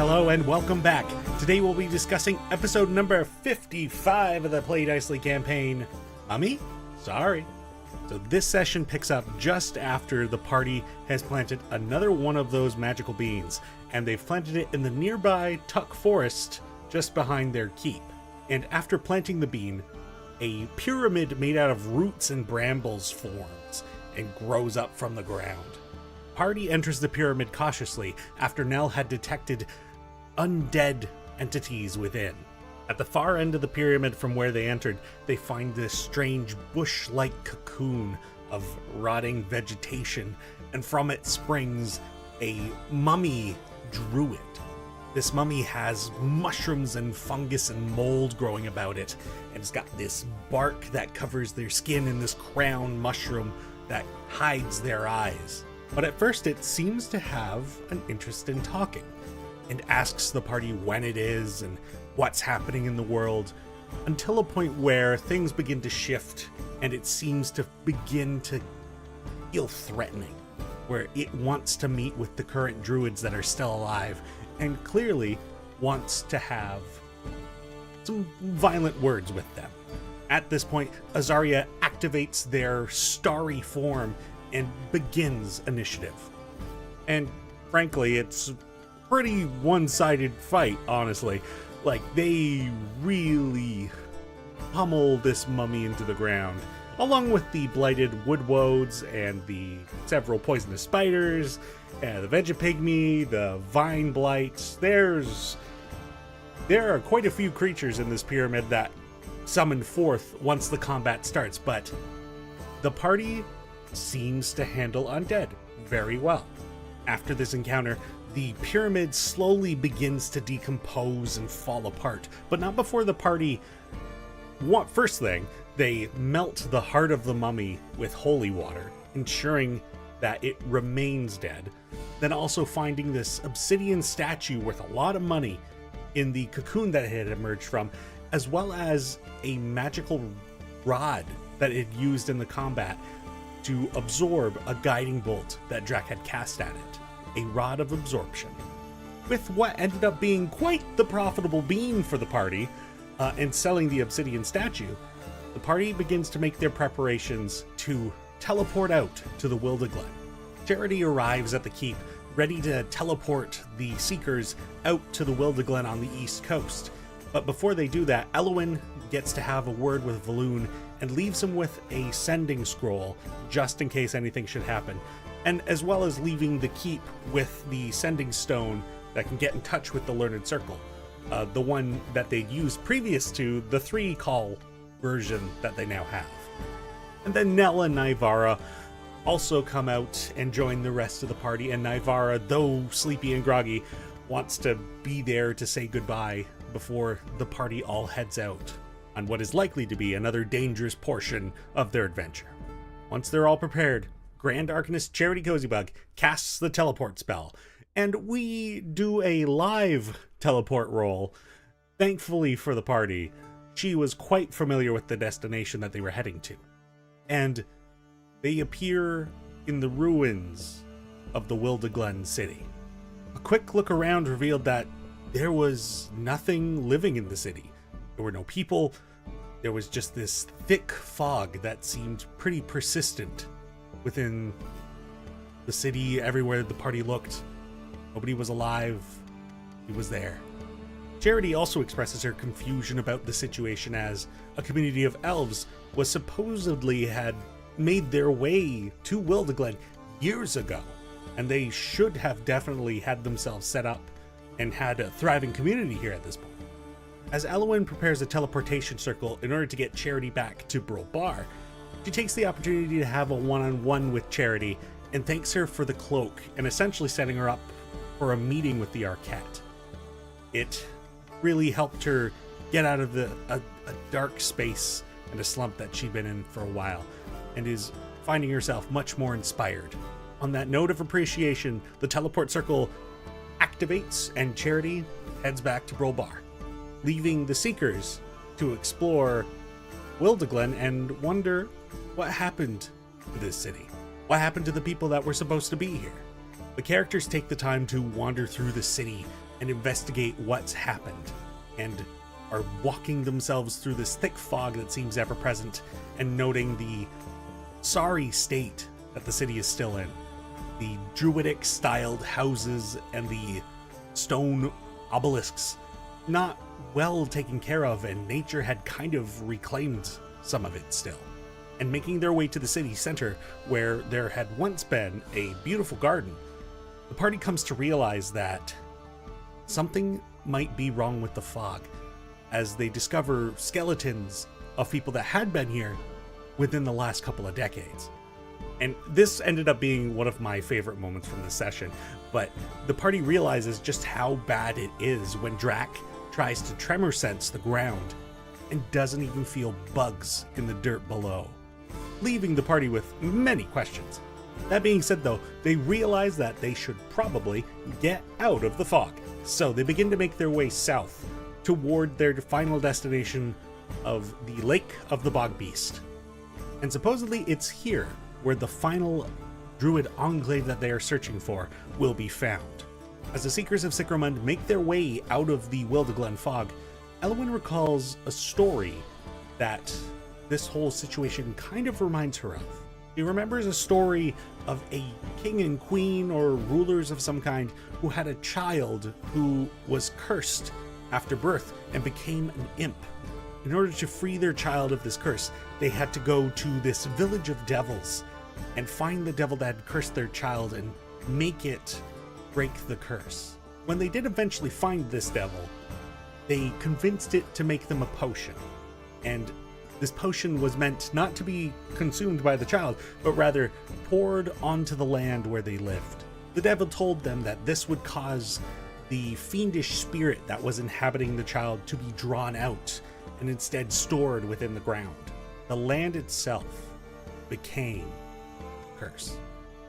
hello, and welcome back. Today we'll be discussing episode number 55 of the Play Dicely campaign, Mummy? Sorry. So this session picks up just after the party has planted another one of those magical beans, and they've planted it in the nearby Tuck Forest just behind their keep. And after planting the bean, a pyramid made out of roots and brambles forms and grows up from the ground. Party enters the pyramid cautiously after Nell had detected undead entities within. At the far end of the pyramid from where they entered, they find this strange bush-like cocoon of rotting vegetation, and from it springs a mummy druid. This mummy has mushrooms and fungus and mold growing about it, and it's got this bark that covers their skin and this crown mushroom that hides their eyes. But at first it seems to have an interest in talking, and asks the party when it is and what's happening in the world, until a point where things begin to shift and it seems to begin to feel threatening, where it wants to meet with the current druids that are still alive, and clearly wants to have some violent words with them. At this point, Azariah activates their starry form and begins initiative. And frankly, it's a pretty one-sided fight, honestly. Like, they really pummel this mummy into the ground, along with the blighted woodwoads and the several poisonous spiders, the vegapygmy, the vine blight. There are quite a few creatures in this pyramid that summon forth once the combat starts, but the party seems to handle undead very well. After this encounter, the pyramid slowly begins to decompose and fall apart, but not before the party. First thing, they melt the heart of the mummy with holy water, ensuring that it remains dead. Then also finding this obsidian statue worth a lot of money in the cocoon that it had emerged from, as well as a magical rod that it used in the combat to absorb a guiding bolt that Drac had cast at it, a rod of absorption. With what ended up being quite the profitable bean for the party, and selling the obsidian statue, the party begins to make their preparations to teleport out to the Wildeglen. Charity arrives at the keep, ready to teleport the Seekers out to the Wildeglen on the east coast. But before they do that, Elowyn gets to have a word with Valoon and leaves him with a sending scroll just in case anything should happen, and as well as leaving the keep with the sending stone that can get in touch with the Learned Circle, the one that they'd used previous to the 3-call version that they now have. And then Nell and Nivara also come out and join the rest of the party, and Nivara, though sleepy and groggy, wants to be there to say goodbye before the party all heads out on what is likely to be another dangerous portion of their adventure. Once they're all prepared, Grand Arcanist Charity Cozybug casts the teleport spell, and we do a live teleport roll. Thankfully for the party, she was quite familiar with the destination that they were heading to, and they appear in the ruins of the Wildeglen city. A quick look around revealed that there was nothing living in the city. There were no people. There was just this thick fog that seemed pretty persistent within the city. Everywhere the party looked, nobody was alive. He was there. Charity also expresses her confusion about the situation, as a community of elves was supposedly had made their way to Wildeglen years ago, and they should have definitely had themselves set up and had a thriving community here at this point. As Elowyn prepares a teleportation circle in order to get Charity back to Bar, she takes the opportunity to have a one-on-one with Charity and thanks her for the cloak, and essentially setting her up for a meeting with the Arquette. It really helped her get out of a dark space and a slump that she'd been in for a while, and is finding herself much more inspired. On that note of appreciation, the teleport circle activates and Charity heads back to Bar, leaving the Seekers to explore Wildeglen and wonder what happened to this city. What happened to the people that were supposed to be here? The characters take the time to wander through the city, and investigate what's happened, and are walking themselves through this thick fog that seems ever present, and noting the sorry state that the city is still in. The Druidic styled houses and the stone obelisks not well taken care of, and nature had kind of reclaimed some of it still. And making their way to the city center, where there had once been a beautiful garden, the party comes to realize that something might be wrong with the fog, as they discover skeletons of people that had been here within the last couple of decades. And this ended up being one of my favorite moments from this session, but the party realizes just how bad it is when Drac tries to tremor sense the ground and doesn't even feel bugs in the dirt below, leaving the party with many questions. That being said though, they realize that they should probably get out of the fog, so they begin to make their way south toward their final destination of the Lake of the Bog Beast. And supposedly it's here where the final Druid Enclave that they are searching for will be found. As the Seekers of Sycramund make their way out of the Wildeglen fog, Elowyn recalls a story that this whole situation kind of reminds her of. She remembers a story of a king and queen or rulers of some kind who had a child who was cursed after birth and became an imp. In order to free their child of this curse, they had to go to this village of devils and find the devil that had cursed their child and make it break the curse. When they did eventually find this devil, they convinced it to make them a potion. And this potion was meant not to be consumed by the child, but rather poured onto the land where they lived. The devil told them that this would cause the fiendish spirit that was inhabiting the child to be drawn out and instead stored within the ground. The land itself became a curse.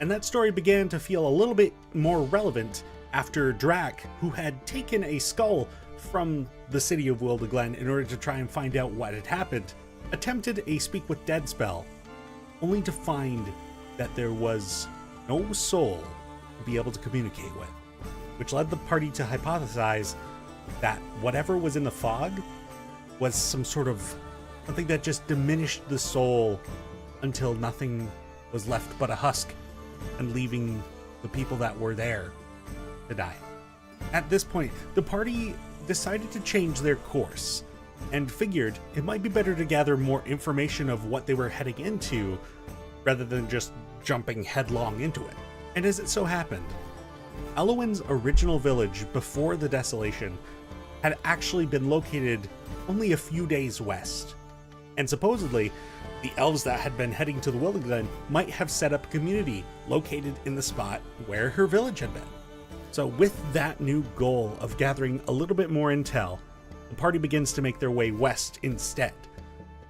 And that story began to feel a little bit more relevant after Drac, who had taken a skull from the city of Wildeglen in order to try and find out what had happened, attempted a Speak with Dead spell, only to find that there was no soul to be able to communicate with, which led the party to hypothesize that whatever was in the fog was some sort of something that just diminished the soul until nothing was left but a husk, and leaving the people that were there to die. At this point, the party decided to change their course and figured it might be better to gather more information of what they were heading into rather than just jumping headlong into it. And as it so happened, Elowyn's original village before the desolation had actually been located only a few days west. And supposedly, the elves that had been heading to the Wildeglen might have set up a community located in the spot where her village had been. So with that new goal of gathering a little bit more intel, the party begins to make their way west instead.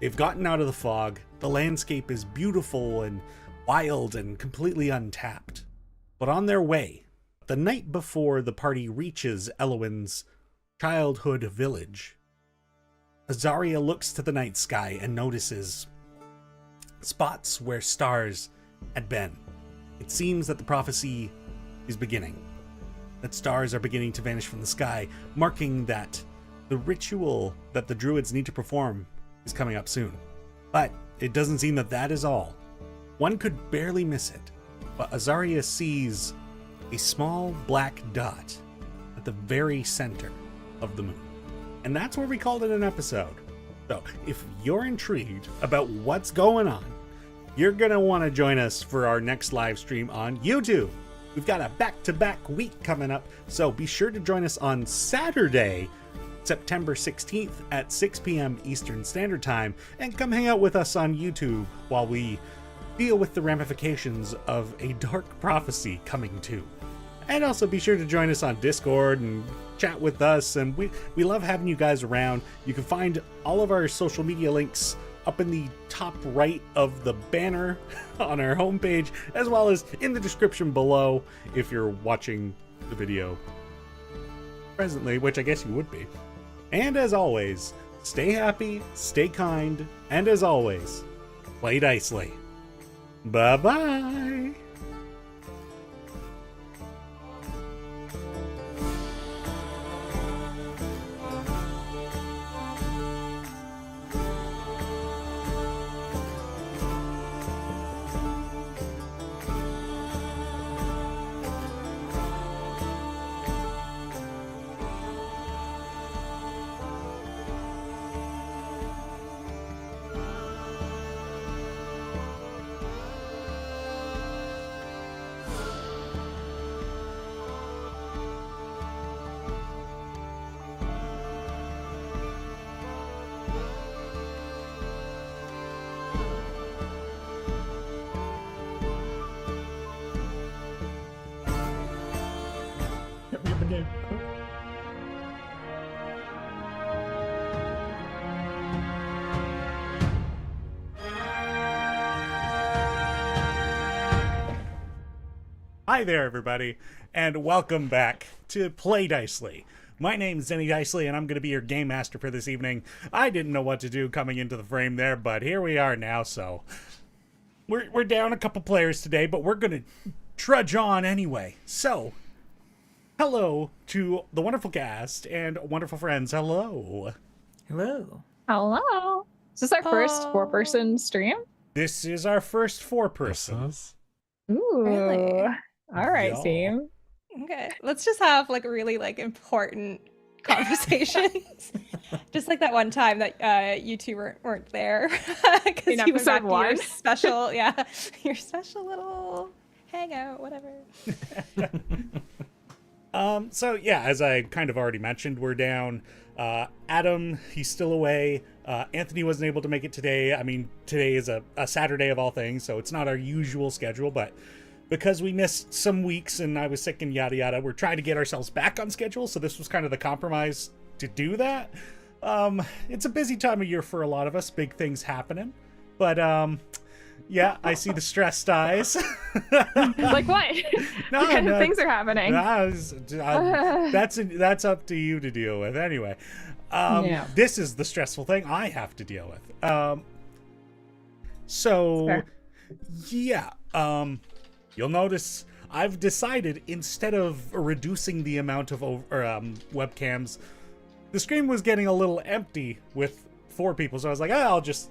They've gotten out of the fog, the landscape is beautiful and wild and completely untapped. But on their way, the night before the party reaches Elowyn's childhood village, Azariah looks to the night sky and notices spots where stars had been. It seems that the prophecy is beginning, that stars are beginning to vanish from the sky, marking that the ritual that the Druids need to perform is coming up soon. But it doesn't seem that that is all. One could barely miss it, but Azariah sees a small black dot at the very center of the moon. And that's where we called it an episode. So if you're intrigued about what's going on, you're gonna want to join us for our next live stream on YouTube. We've got a back-to-back week coming up, so be sure to join us on Saturday, September 16th at 6 p.m. Eastern Standard Time, and come hang out with us on YouTube while we deal with the ramifications of a dark prophecy coming too. And also be sure to join us on Discord and chat with us, and we love having you guys around. You can find all of our social media links up in the top right of the banner on our homepage, as well as in the description below if you're watching the video presently, which I guess you would be. And as always, stay happy, stay kind, and as always, play Dicely. Bye-bye! Yep, we got the game. Hi there, everybody, and welcome back to Play Dicely. My name is Denny Dicely, and I'm going to be your game master for this evening. I didn't know what to do coming into the frame there, but here we are now, so we're down a couple players today, but we're going to trudge on anyway. So, hello to the wonderful cast and wonderful friends. Hello. Hello. Hello. Is this our first four-person stream? This is our first four-person. Ooh. Really? All right, Yeah. team. Okay, let's just have like really like important conversations. Just like that one time that you two weren't there because In you went episode back to your one? special, your special little hangout, whatever. So yeah, as I kind of already mentioned, we're down. Adam, he's still away. Anthony wasn't able to make it today. I mean, today is a Saturday of all things, so it's not our usual schedule, but because we missed some weeks and I was sick and yada yada, we're trying to get ourselves back on schedule, so this was kind of the compromise to do that. It's a busy time of year for a lot of us, big things happening, but yeah, I see the stressed eyes. Like what? No, What kind no. of things are happening? That's up to you to deal with. Anyway, Yeah. this is the stressful thing I have to deal with. So, Fair. yeah, you'll notice I've decided instead of reducing the amount of webcams, the screen was getting a little empty with 4 people, so I was like, I'll just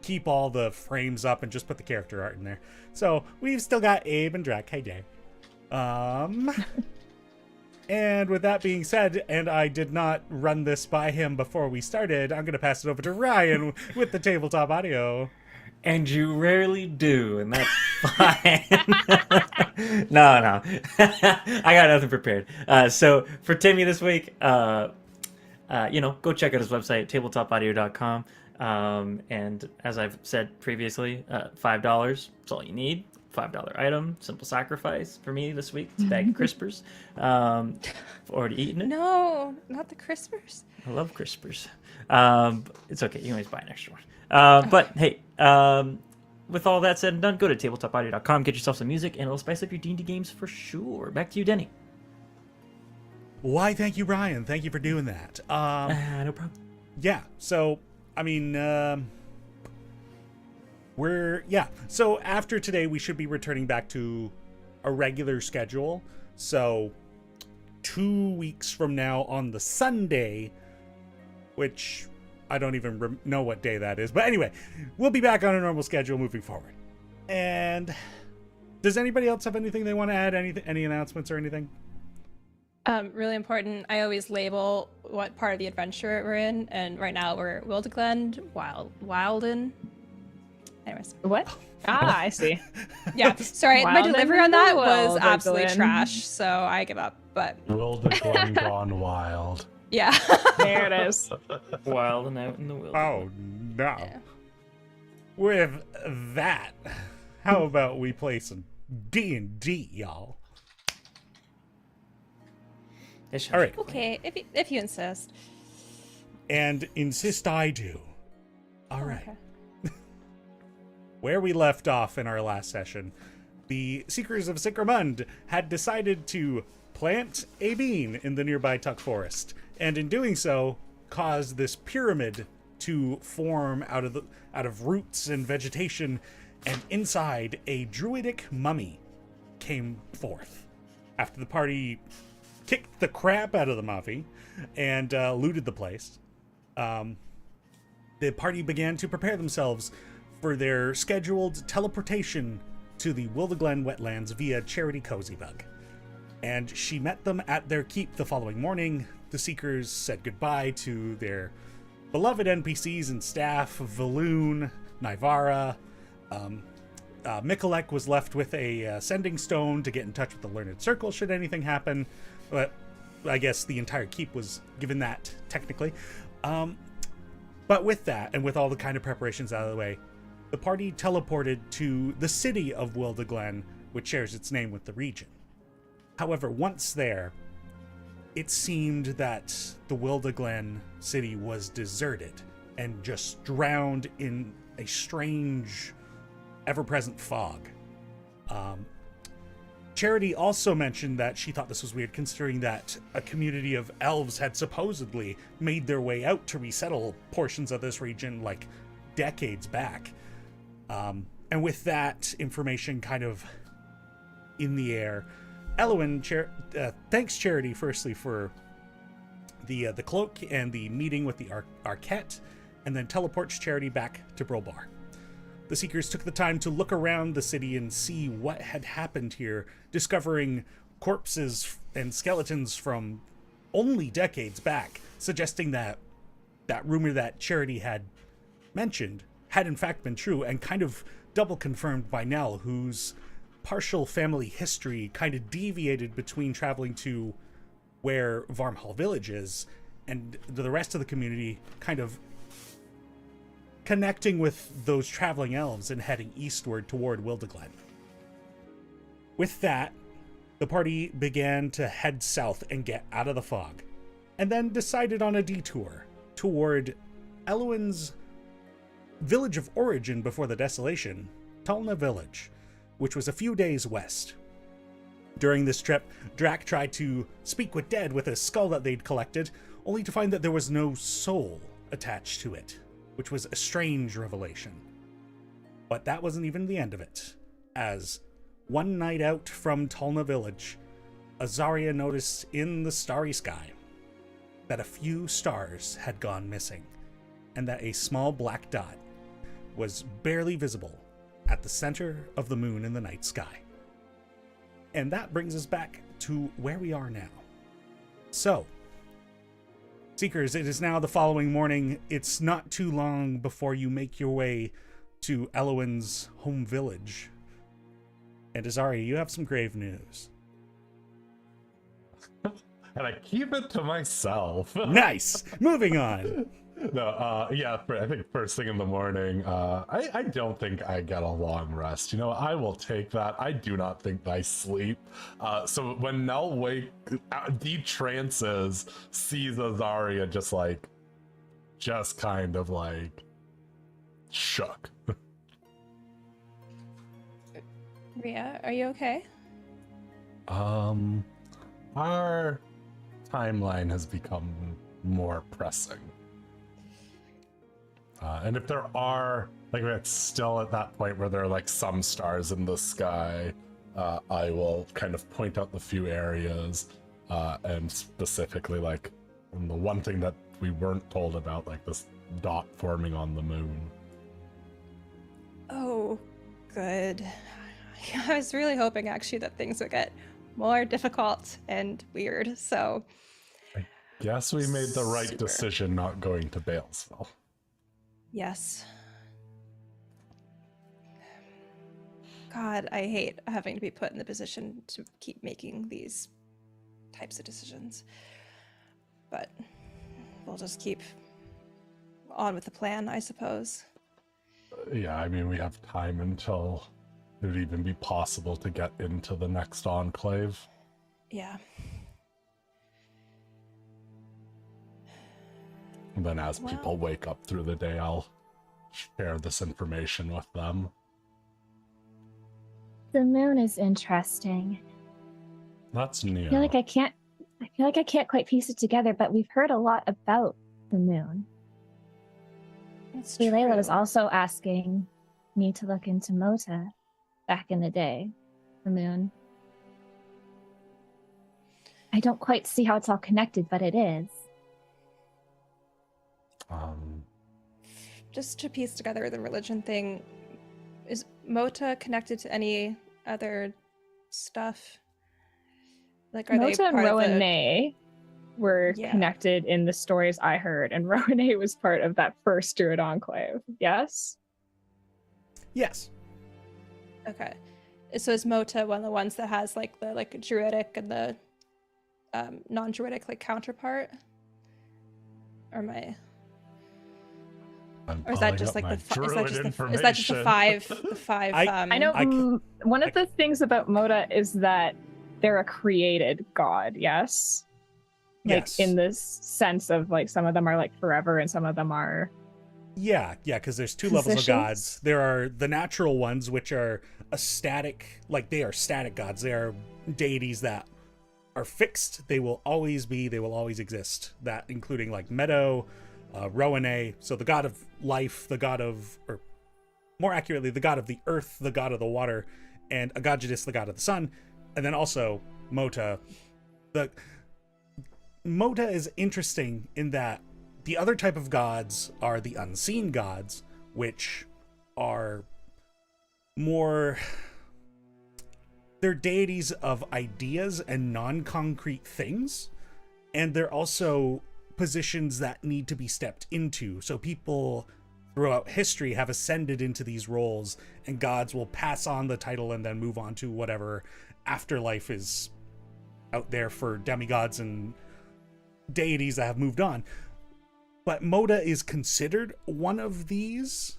keep all the frames up and just put the character art in there. So we've still got Abe and Drac. Hey, Day. And with that being said, and I did not run this by him before we started, I'm going to pass it over to Ryan with the tabletop audio. And you rarely do, and that's fine. No. I got nothing prepared. So for Timmy this week, go check out his website, tabletopaudio.com. And as I've said previously, $5, that's all you need. $5 item, simple sacrifice for me this week. It's a bag of crispers. I've already eaten it. No, not the crispers. I love crispers. It's okay. You can always buy an extra one. But hey, with all that said and done, go to tabletopaudio.com, get yourself some music, and it'll spice up your D&D games for sure. Back to you, Denny. Why, thank you, Ryan. Thank you for doing that. No problem. Yeah, so, I mean, so after today, we should be returning back to a regular schedule. So 2 weeks from now on the Sunday, which I don't even know what day that is. But anyway, we'll be back on a normal schedule moving forward. And does anybody else have anything they want to add? Any announcements or anything? Really important. I always label what part of the adventure we're in, and right now we're Wildeglen, Wildeglen. Anyways, What? Ah, I see. yeah. Sorry, my Wildeglen delivery on that was Wildeglen. absolutely trash, so I give up. But Wildeglen gone wild. yeah. There it is. Wild and out in the wilderness. Oh, no. Yeah. With that, how about we play some D&D, y'all? All right. Okay, if you insist. And insist I do. All right. Okay. Where we left off in our last session, the Seekers of Sicramund had decided to plant a bean in the nearby Tuck Forest, and in doing so, cause this pyramid to form out of roots and vegetation, and inside a druidic mummy came forth. After the party kicked the crap out of the mummy and looted the place, the party began to prepare themselves for their scheduled teleportation to the Wildeglen Wetlands via Charity Cozybug. And she met them at their keep the following morning. The Seekers said goodbye to their beloved NPCs and staff, Valoon, Nivara. Mikolek was left with a sending stone to get in touch with the Learned Circle should anything happen. But I guess the entire keep was given that, technically. But with that, and with all the kind of preparations out of the way, the party teleported to the city of Wildeglen, which shares its name with the region. However, once there, it seemed that the Wildeglen city was deserted and just drowned in a strange, ever-present fog. Charity also mentioned that she thought this was weird, considering that a community of elves had supposedly made their way out to resettle portions of this region like decades back. And with that information kind of in the air, Elowyn thanks Charity firstly for the cloak and the meeting with the Arquette, and then teleports Charity back to Brolbar. The Seekers took the time to look around the city and see what had happened here, discovering corpses and skeletons from only decades back, suggesting that that rumor that Charity had mentioned had in fact been true, and kind of double confirmed by Nell, whose partial family history kind of deviated between traveling to where Varmhall Village is and the rest of the community kind of connecting with those traveling elves and heading eastward toward Wildeglen. With that, the party began to head south and get out of the fog, and then decided on a detour toward Elowyn's village of origin before the desolation, Tulna Village, which was a few days west. During this trip, Drac tried to speak with Dead with a skull that they'd collected, only to find that there was no soul attached to it, which was a strange revelation. But that wasn't even the end of it, as one night out from Tulna Village, Azariah noticed in the starry sky that a few stars had gone missing, and that a small black dot was barely visible at the center of the moon in the night sky. And that brings us back to where we are now. So, Seekers, it is now the following morning. It's not too long before you make your way to Elowyn's home village. And Azariah, you have some grave news. And I keep it to myself. Nice! Moving on. No, yeah, I think first thing in the morning, I don't think I get a long rest. You know, I will take that. I do not think I sleep. So when Nell detrances, sees Azariah just kind of like shook. Rhea, are you okay? Our timeline has become more pressing. And if there are, like, if it's still at that point where there are, like, some stars in the sky, I will kind of point out the few areas, and specifically, like, the one thing that we weren't told about, like, this dot forming on the moon. Oh, good. I was really hoping, actually, that things would get more difficult and weird, so... Guess we made the right Super. decision not going to Balesville. Yes. God, I hate having to be put in the position to keep making these types of decisions. But we'll just keep on with the plan, I suppose. Yeah, I mean, we have time until it would even be possible to get into the next enclave. Yeah. And then as people wake up through the day, I'll share this information with them. The moon is interesting. That's new. I feel like I can't quite piece it together, but we've heard a lot about the moon. It's Layla true. was also asking me to look into Mota back in the day. The moon. I don't quite see how it's all connected, but it is. Just to piece together the religion thing, is Mota connected to any other stuff? Like, are they Mota and part of the... Rowan were Yeah. connected in the stories I heard, and Rowan was part of that first Druid Enclave. Yes? Yes. Okay. So is Mota one of the ones that has like the druidic and the non-druidic like counterpart? Or am I... Or is that just like is that just the five? The five. I know one of the things about Moda is that they're a created god. Yes. Like Yes. in this sense of like some of them are like forever and some of them are. Yeah, because there's two levels of Positions? gods. There are the natural ones, which are a static, like they are static gods. They are deities that are fixed. They will always be, they will always exist. That including like Meadow, Rowan, so the god of life, the god of, or more accurately, the god of the earth, the god of the water, and Agajidis, the god of the sun, and then also Mota. The Mota is interesting in that the other type of gods are the unseen gods, which are more, they're deities of ideas and non-concrete things, and they're also positions that need to be stepped into. So people throughout history have ascended into these roles, and gods will pass on the title and then move on to whatever afterlife is out there for demigods and deities that have moved on. But Moda is considered one of these,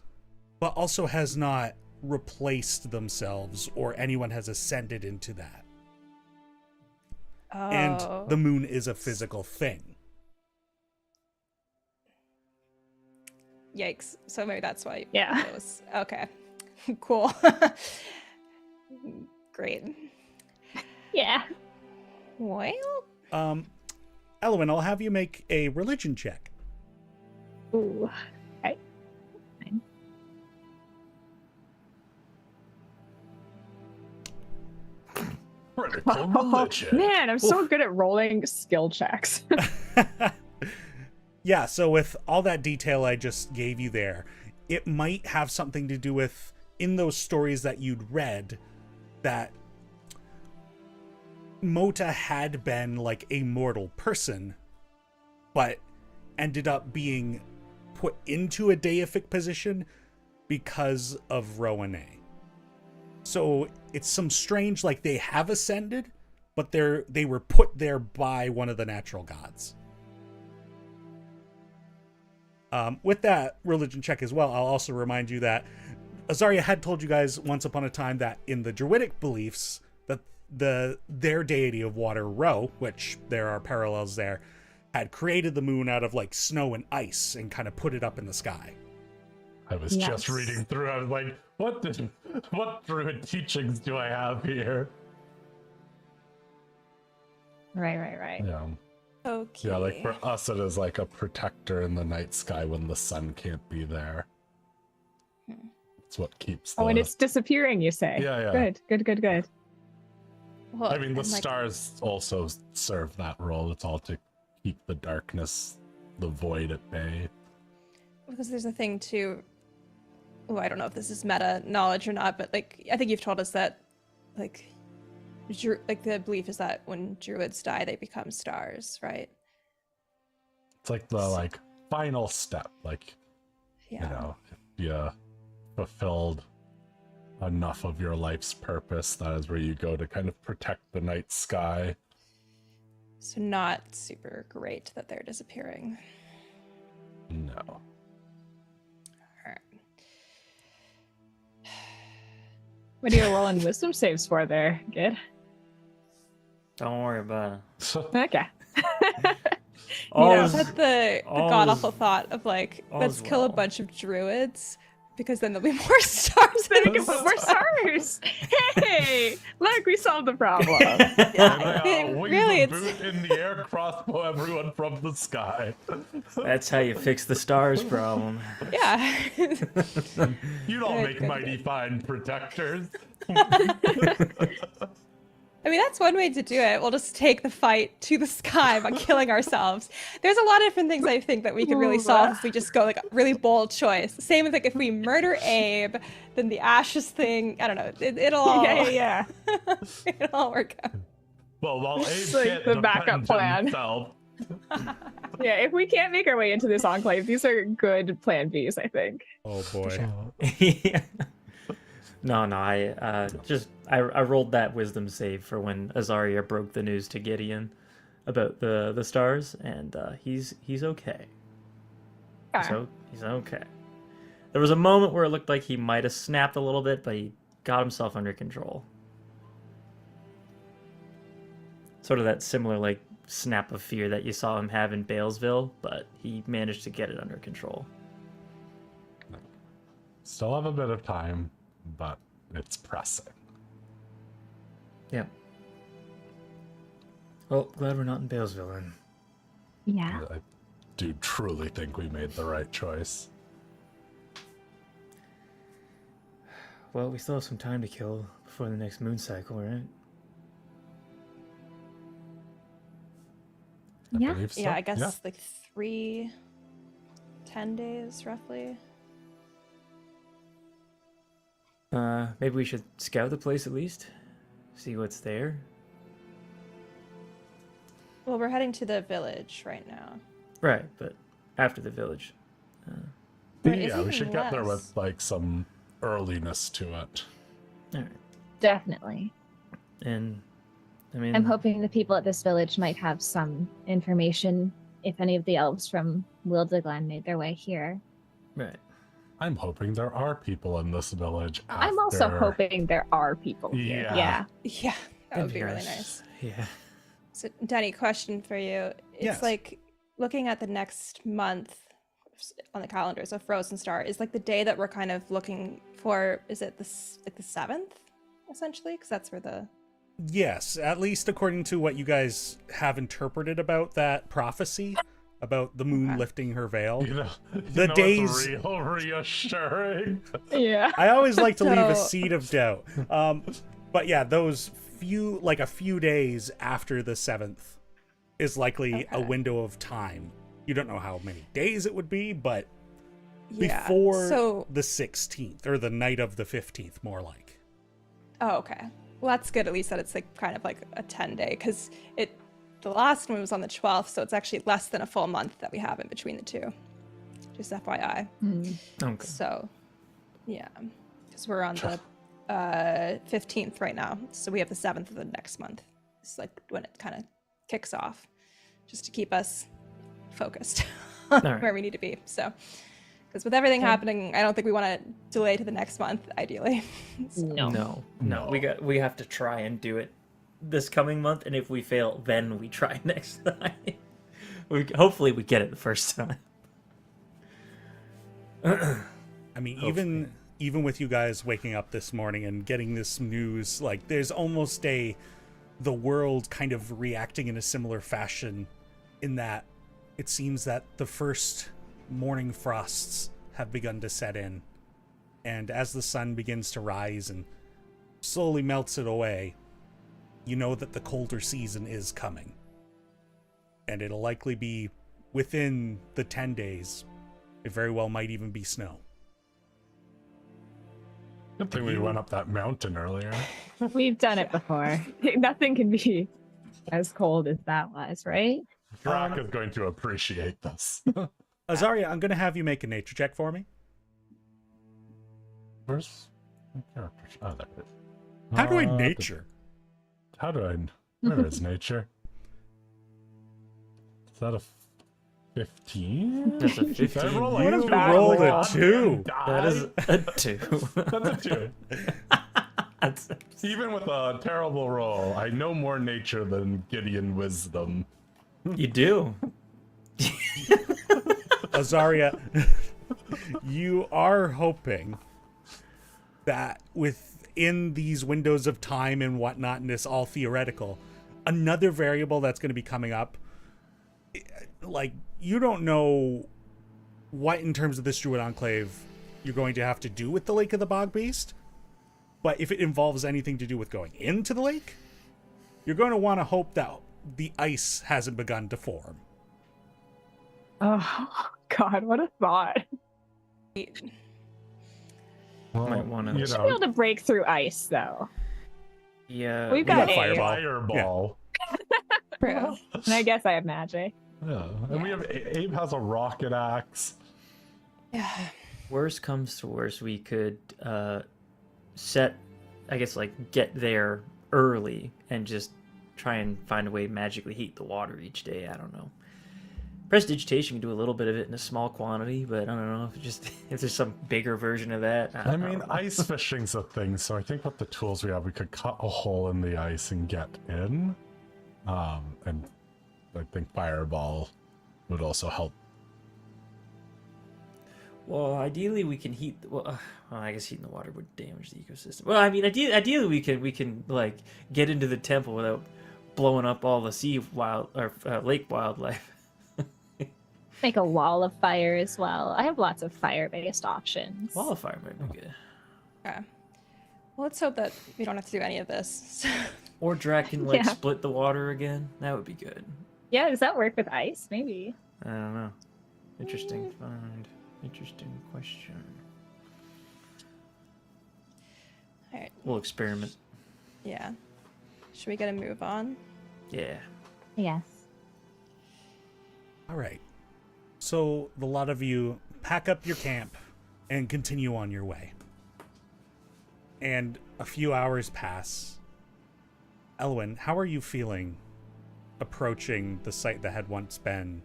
but also has not replaced themselves or anyone has ascended into that. Oh. And the moon is a physical thing. Yikes. So maybe that's why. Yeah. It was okay. Cool. Great. Yeah. Well. Elowyn, I'll have you make a religion check. Ooh. Okay. Fine. Critical religion. Man, I'm so good at rolling skill checks. Yeah, so with all that detail I just gave you there, it might have something to do with, in those stories that you'd read, that Mota had been like a mortal person, but ended up being put into a deific position because of Rowan. So it's some strange, like they have ascended, but they were put there by one of the natural gods. With that religion check as well, I'll also remind you that Azariah had told you guys once upon a time that in the Druidic beliefs that their deity of water, Ro, which there are parallels there, had created the moon out of like snow and ice and kind of put it up in the sky. I was just reading through. I was like, what Druid teachings do I have here? Right. Yeah. Okay. Yeah, like for us, it is like a protector in the night sky when the sun can't be there. It's what keeps the... Oh, and it's disappearing, you say? Yeah. Good. Well, I mean, the and, like, stars also serve that role. It's all to keep the darkness, the void at bay. because there's a thing too. Oh, I don't know if this is meta knowledge or not, but like I think you've told us that, like the belief is that when druids die, they become stars, right? It's like the final step. Like, Yeah. you know, if you fulfilled enough of your life's purpose, that is where you go to kind of protect the night sky. So not super great that they're disappearing. No. All right. What are you rolling wisdom saves for there, Gid? Don't worry about it. Okay. Is that the all god is- awful thought of like, all let's is kill a well. bunch of druids because then there'll be more stars. Then we can put more stars. Hey, look, we solved the problem. Really, Boot in the air, crossbow everyone from the sky. That's how you fix the stars problem. Yeah. You don't Good, make good, mighty good. fine protectors. I mean, that's one way to do it. We'll just take the fight to the sky by killing ourselves. There's a lot of different things I think that we could really solve if we just go like a really bold choice. Same with like if we murder Abe, then the ashes thing. I don't know. It'll all Yeah. it'll all work out. Well, while Abe It's like can't the backup defend plan. himself, Yeah, if we can't make our way into this enclave, these are good plan Bs, I think. Oh boy. Yeah. No, I rolled that wisdom save for when Azariah broke the news to Gideon about the stars, and he's okay. Okay. He's okay. There was a moment where it looked like he might have snapped a little bit, but he got himself under control. Sort of that similar, like, snap of fear that you saw him have in Balesville, but he managed to get it under control. Still have a bit of time, but it's pressing. Yeah. Well, glad we're not in Balesville then. Yeah. I do truly think we made the right choice. Well, we still have some time to kill before the next moon cycle, right? Yeah. Believe so. Yeah, I guess like 10 days roughly. Maybe we should scout the place at least, see what's there. Well, we're heading to the village right now. Right, but after the village. Or it's Yeah, we even should get there less. with like some earliness to it. All right. Definitely. And I mean, I'm hoping the people at this village might have some information if any of the elves from Wildeglen made their way here. right. I'm hoping there are people in this village. I'm also after- hoping there are people here. Yeah. Yeah. Yeah, that would be really Yes. nice. Yeah. So, Danny, question for you. It's Yes. like looking at the next month on the calendar, so Frozen Star is like the day that we're kind of looking for. Is it this like the 7th, essentially? Because that's where the Yes, at least according to what you guys have interpreted about that prophecy about the moon Okay. lifting her veil. You know, The what's days- real reassuring. Yeah. I always like to leave a So- seed of doubt. But yeah, those a few days after the 7th is likely a Okay. window of time. You don't know how many days it would be, but yeah. before So, the 16th or the night of the 15th, more like. oh, okay. Well, that's good. At least that it's like kind of like a 10-day, because the last one was on the 12th, so it's actually less than a full month that we have in between the two. Just FYI. Okay. So, yeah, because we're on the 15th right now, so we have the 7th of the next month. It's like when it kind of kicks off, just to keep us focused on All right. where we need to be. So, because with everything happening, I don't think we want to delay to the next month, ideally. So- No. We have to try and do it this coming month, and if we fail, then we try next time. Hopefully we get it the first time. I mean, even with you guys waking up this morning and getting this news, like there's almost the world kind of reacting in a similar fashion, in that it seems that the first morning frosts have begun to set in, and as the sun begins to rise and slowly melts it away, you know that the colder season is coming, and it'll likely be within the 10 days. It very well might even be snow. Good thing we went up that mountain earlier. We've done it before. Nothing can be as cold as that was, right? Brock is going to appreciate this. Azariah, I'm going to have you make a nature check for me. Where's my character? Oh, there it is. How do I Uh, nature? How do I? Where is nature? Is that a 15? That's a Did I 15. roll You a two? rolled a God, 2. That is a 2. That's a 2. That's Even with a terrible roll, I know more nature than Gideon wisdom. You do. Azariah, you are hoping that within these windows of time and whatnot, and it's all theoretical, another variable that's going to be coming up, like, you don't know what, in terms of this Druid Enclave, you're going to have to do with the Lake of the Bog Beast, but if it involves anything to do with going into the lake, you're going to want to hope that the ice hasn't begun to form. Oh, God, what a thought. Well, Might wanna- you We should be able know, to break through ice, though. Yeah. We've got got Abe. fireball. fireball. True. And I guess I have magic. Yeah, and we have Abe has a rocket axe. Yeah. Worst comes to worst, we could set, I guess, like, get there early and just try and find a way to magically heat the water each day. I don't know. Prestidigitation can do a little bit of it in a small quantity, but I don't know if there's some bigger version of that. I mean, ice fishing's a thing, so I think with the tools we have, we could cut a hole in the ice and get in. And I think fireball would also help. Well, ideally we can heat. Well, I guess heating the water would damage the ecosystem. Well, I mean, ideally we can like get into the temple without blowing up all the lake wildlife. Make a wall of fire as well. I have lots of fire-based options. Wall of fire might be good. Okay. Well, let's hope that we don't have to do any of this. Or Drac can like Yeah. split the water again. That would be good. Yeah, does that work with ice? Maybe. I don't know. Interesting find. Interesting question. All right. We'll experiment. Yeah. Should we get a move on? Yeah. Yes. All right. So the lot of you pack up your camp and continue on your way. And a few hours pass. Elowyn, how are you feeling approaching the site that had once been,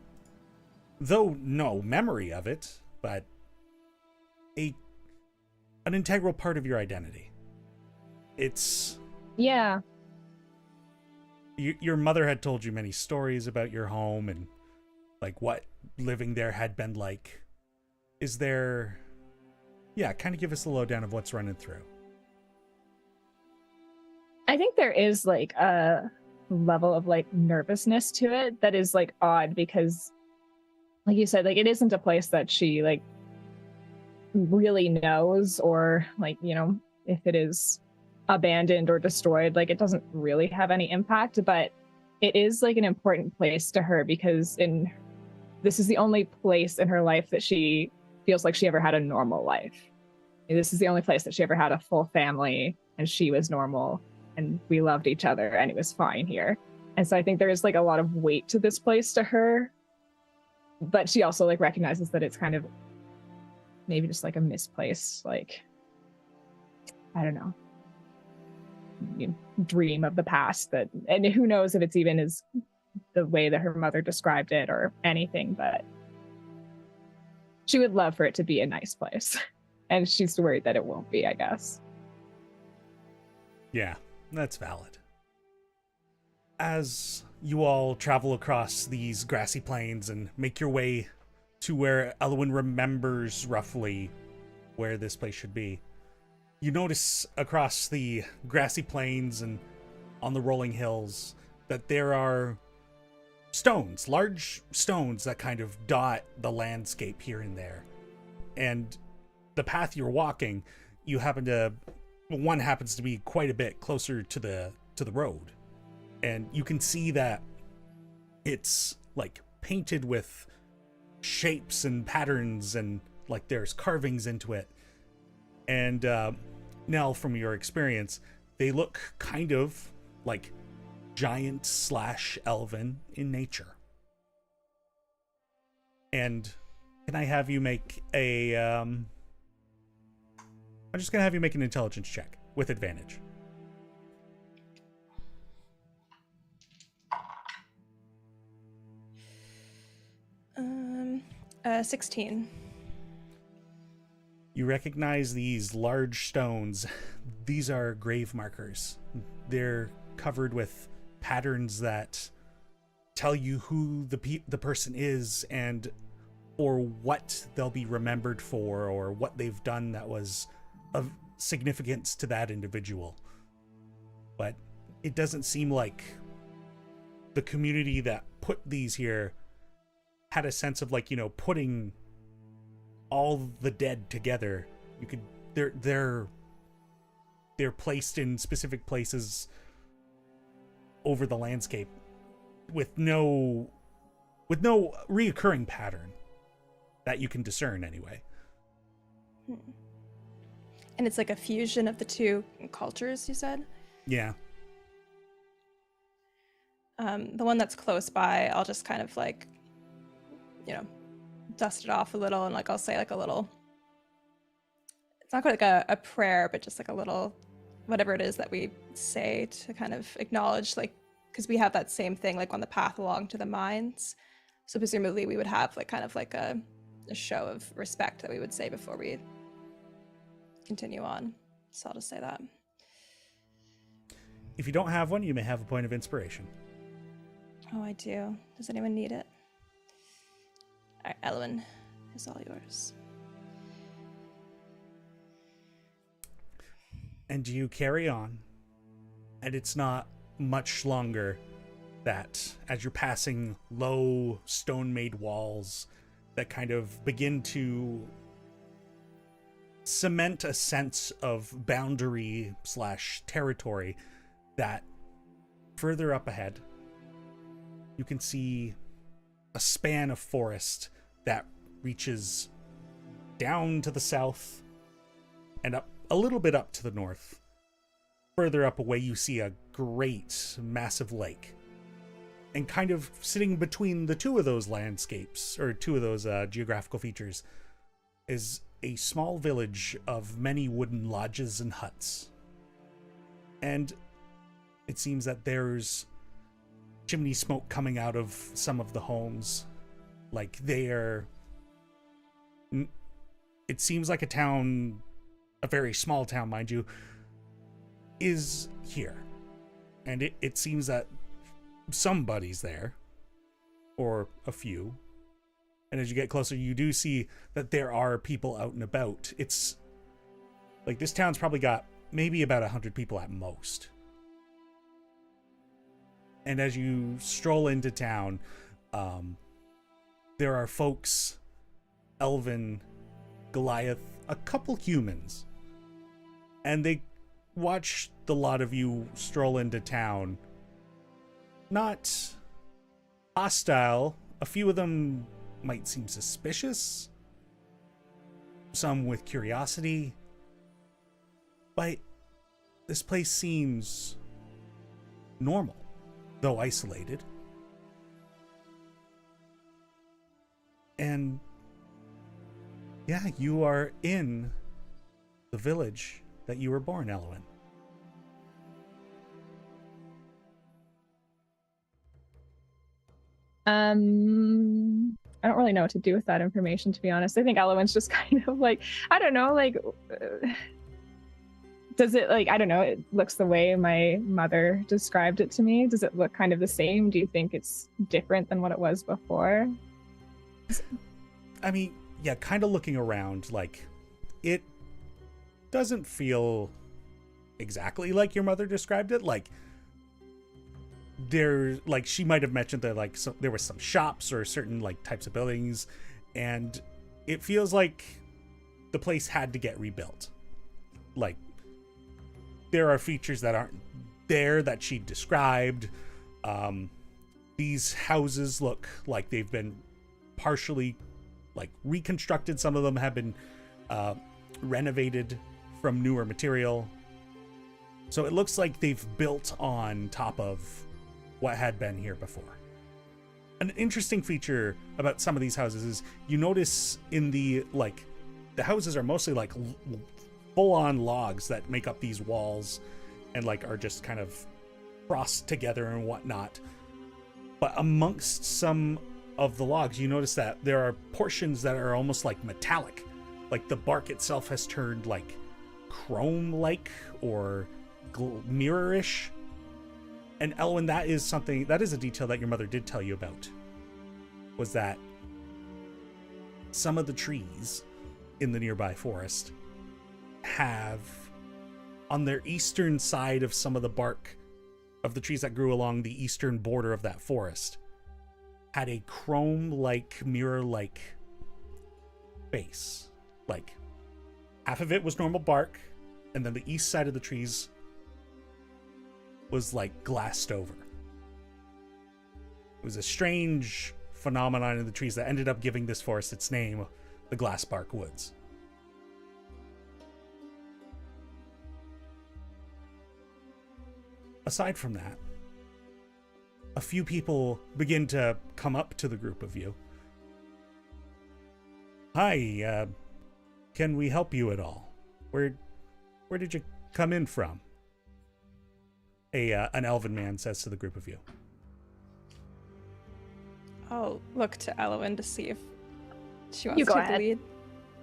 though no memory of it, but an integral part of your identity? It's... Yeah. Your mother had told you many stories about your home and like what living there had been like. Is there... Yeah, kind of give us a lowdown of what's running through. I think there is like a level of like nervousness to it that is like odd because, like you said, like it isn't a place that she like really knows, or like, you know, if it is abandoned or destroyed, like it doesn't really have any impact, but it is like an important place to her because this is the only place in her life that she feels like she ever had a normal life. This is the only place that she ever had a full family and she was normal and we loved each other and it was fine here. And so I think there is like a lot of weight to this place to her, but she also like recognizes that it's kind of maybe just like a misplaced, like, I don't know, dream of the past that, and who knows if it's even as the way that her mother described it or anything, but she would love for it to be a nice place. And she's worried that it won't be, I guess. Yeah, that's valid. As you all travel across these grassy plains and make your way to where Elowyn remembers roughly where this place should be, you notice across the grassy plains and on the rolling hills that there are stones, large stones that kind of dot the landscape here and there. And the path you're walking, one happens to be quite a bit closer to the road. And you can see that it's like painted with shapes and patterns and like there's carvings into it. And Nell, from your experience, they look kind of like giant / elven in nature. And can I have you make I'm just gonna have you make an intelligence check with advantage. 16. You recognize these large stones. These are grave markers. They're covered with patterns that tell you who the person is and or what they'll be remembered for or what they've done that was of significance to that individual. But it doesn't seem like the community that put these here had a sense of like, you know, putting all the dead together. You could they're placed in specific places over the landscape with no reoccurring pattern that you can discern anyway. And it's like a fusion of the two cultures, you said? Yeah. The one that's close by, I'll just kind of like, you know, dust it off a little, and like I'll say like a little, it's not quite like a prayer, but just like a little, whatever it is that we say to kind of acknowledge, like, because we have that same thing like on the path along to the mines, So presumably we would have like kind of like a show of respect that we would say before we continue on. So I'll just say that. If you don't have one, you may have a point of inspiration. Oh, I do. Does anyone need it? All right, Elowyn is all yours. And you carry on, and it's not much longer that as you're passing low stone-made walls that kind of begin to cement a sense of boundary / territory, that further up ahead you can see a span of forest that reaches down to the south and up a little bit up to the north. Further up away you see a great massive lake, and kind of sitting between the two of those landscapes, or two of those geographical features, is a small village of many wooden lodges and huts. And it seems that there's chimney smoke coming out of some of the homes. Like they're... It seems like a town, a very small town, mind you, is here. And it seems that somebody's there, or a few. And as you get closer, you do see that there are people out and about. It's like this town's probably got maybe about 100 people at most. And as you stroll into town, there are folks, Elowyn, Goliath, a couple humans. And they watch the lot of you stroll into town. Not hostile. A few of them might seem suspicious. Some with curiosity. But this place seems normal, though isolated. And yeah, you are in the village that you were born, Elowyn. I don't really know what to do with that information, to be honest. I think Elowyn's just kind of like, I don't know, like, does it, like, I don't know, it looks the way my mother described it to me. Does it look kind of the same? Do you think it's different than what it was before? I mean, yeah, kind of looking around, like, it doesn't feel exactly like your mother described it. Like, there, like, she might have mentioned that, like, there were some shops or certain, like, types of buildings, and it feels like the place had to get rebuilt. Like, there are features that aren't there that she described. These houses look like they've been partially, like, reconstructed. Some of them have been renovated from newer material. So it looks like they've built on top of what had been here before. An interesting feature about some of these houses is you notice in the, like, the houses are mostly like full-on logs that make up these walls and, like, are just kind of crossed together and whatnot. But amongst some of the logs, you notice that there are portions that are almost like metallic. Like the bark itself has turned like chrome-like or mirror-ish. And Elowyn, that is something, that is a detail that your mother did tell you about, was that some of the trees in the nearby forest have, on their eastern side of some of the bark of the trees that grew along the eastern border of that forest, had a chrome-like, mirror-like base. Like, half of it was normal bark, and then the east side of the trees was, like, glassed over. It was a strange phenomenon in the trees that ended up giving this forest its name, the Glassbark Woods. Aside from that, a few people begin to come up to the group of you. Hi, can we help you at all? Where did you come in from? An elven man says to the group of you. I'll look to Elowyn to see if she wants You to go take the ahead. lead.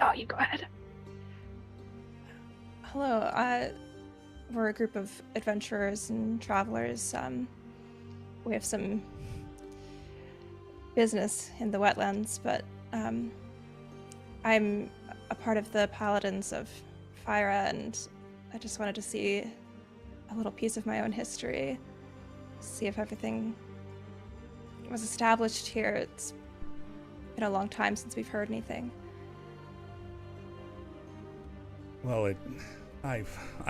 Oh, you go ahead. Hello, we're a group of adventurers and travelers. We have some business in the wetlands, but I'm a part of the Paladins of Fyra, and I just wanted to see a little piece of my own history, see if everything was established here. It's been a long time since we've heard anything. Well, I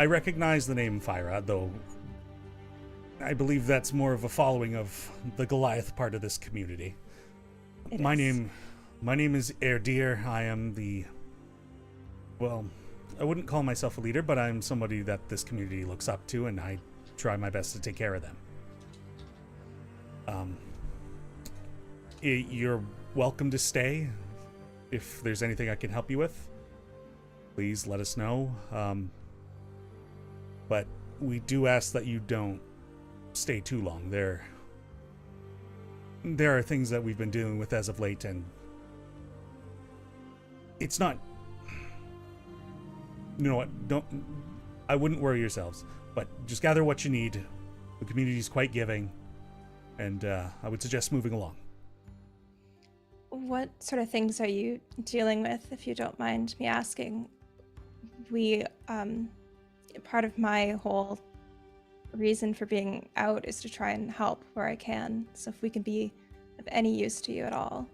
recognize the name Fyra, though I believe that's more of a following of the Goliath part of this community. My name is Erdir. I am well, I wouldn't call myself a leader, but I'm somebody that this community looks up to, and I try my best to take care of them. You're welcome to stay. If there's anything I can help you with, please let us know. But we do ask that you don't stay too long. There are things that we've been dealing with as of late, and it's not... You know what? I wouldn't worry yourselves, but just gather what you need. The community is quite giving, and I would suggest moving along. What sort of things are you dealing with, if you don't mind me asking? Part of my whole reason for being out is to try and help where I can. So if we can be of any use to you at all.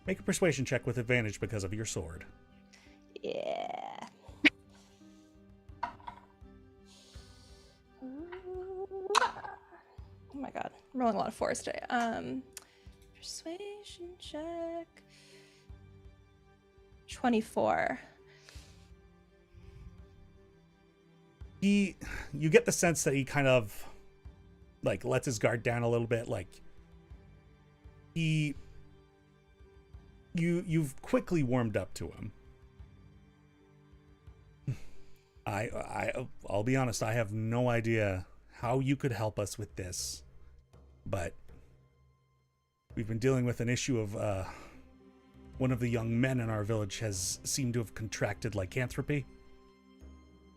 Make a persuasion check with advantage because of your sword. Yeah. Oh my god, I'm rolling a lot of fours today. Persuasion check. 24. You get the sense that he kind of like lets his guard down a little bit. Like you've quickly warmed up to him. I'll be honest, I have no idea how you could help us with this, but we've been dealing with an issue of one of the young men in our village has seemed to have contracted lycanthropy,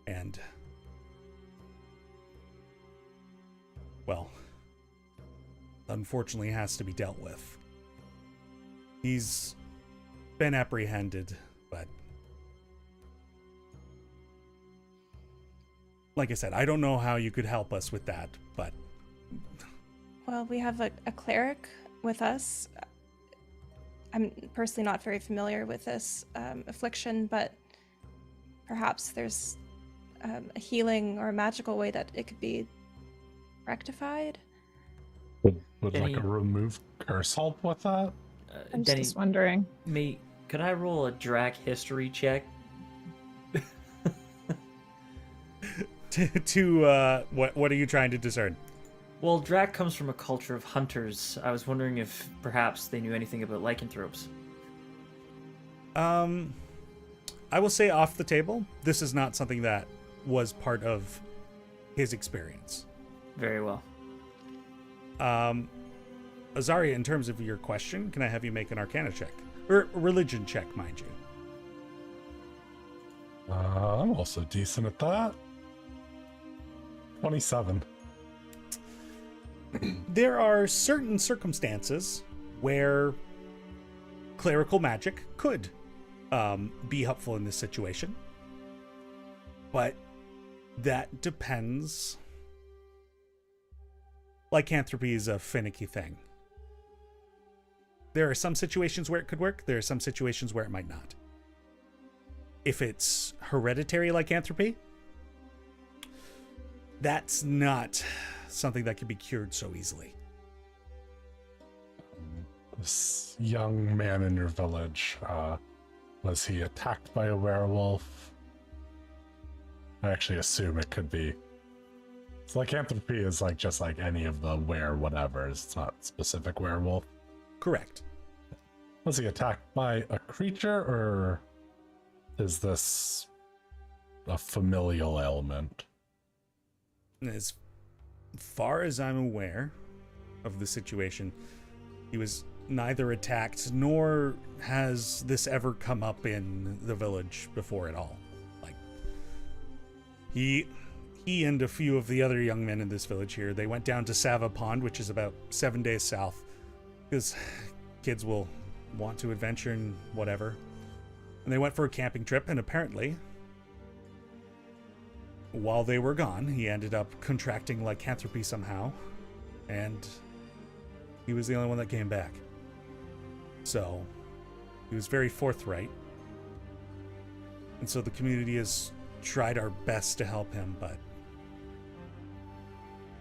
and well, unfortunately has to be dealt with. He's been apprehended, but like I said, I don't know how you could help us with that, but... Well, we have a cleric with us. I'm personally not very familiar with this affliction, but perhaps there's a healing or a magical way that it could be rectified. Would Denny- like a remove curse help with that? I'm Denny, just wondering. could I roll a Drac history check? What are you trying to discern? Well, Drac comes from a culture of hunters. I was wondering if perhaps they knew anything about lycanthropes. I will say off the table, this is not something that was part of his experience. Very well. Azariah, in terms of your question, can I have you make an Arcana check? Or a religion check, mind you. I'm also decent at that. 27. There are certain circumstances where clerical magic could be helpful in this situation, but that depends. Lycanthropy is a finicky thing. There are some situations where it could work, there are some situations where it might not. If it's hereditary lycanthropy, that's not something that can be cured so easily. This young man in your village, was he attacked by a werewolf? I actually assume it could be. So lycanthropy is like just like any of the whatevers. It's not specific werewolf. Correct. Was he attacked by a creature, or is this a familial ailment? As far as I'm aware, of the situation. He was neither attacked nor has this ever come up in the village before at all. Like, he and a few of the other young men in this village here, they went down to Sava Pond, which is about 7 days south, because kids will want to adventure and whatever. And they went for a camping trip, and apparently, while they were gone, he ended up contracting lycanthropy somehow, and he was the only one that came back. So, he was very forthright. And so the community has tried our best to help him, but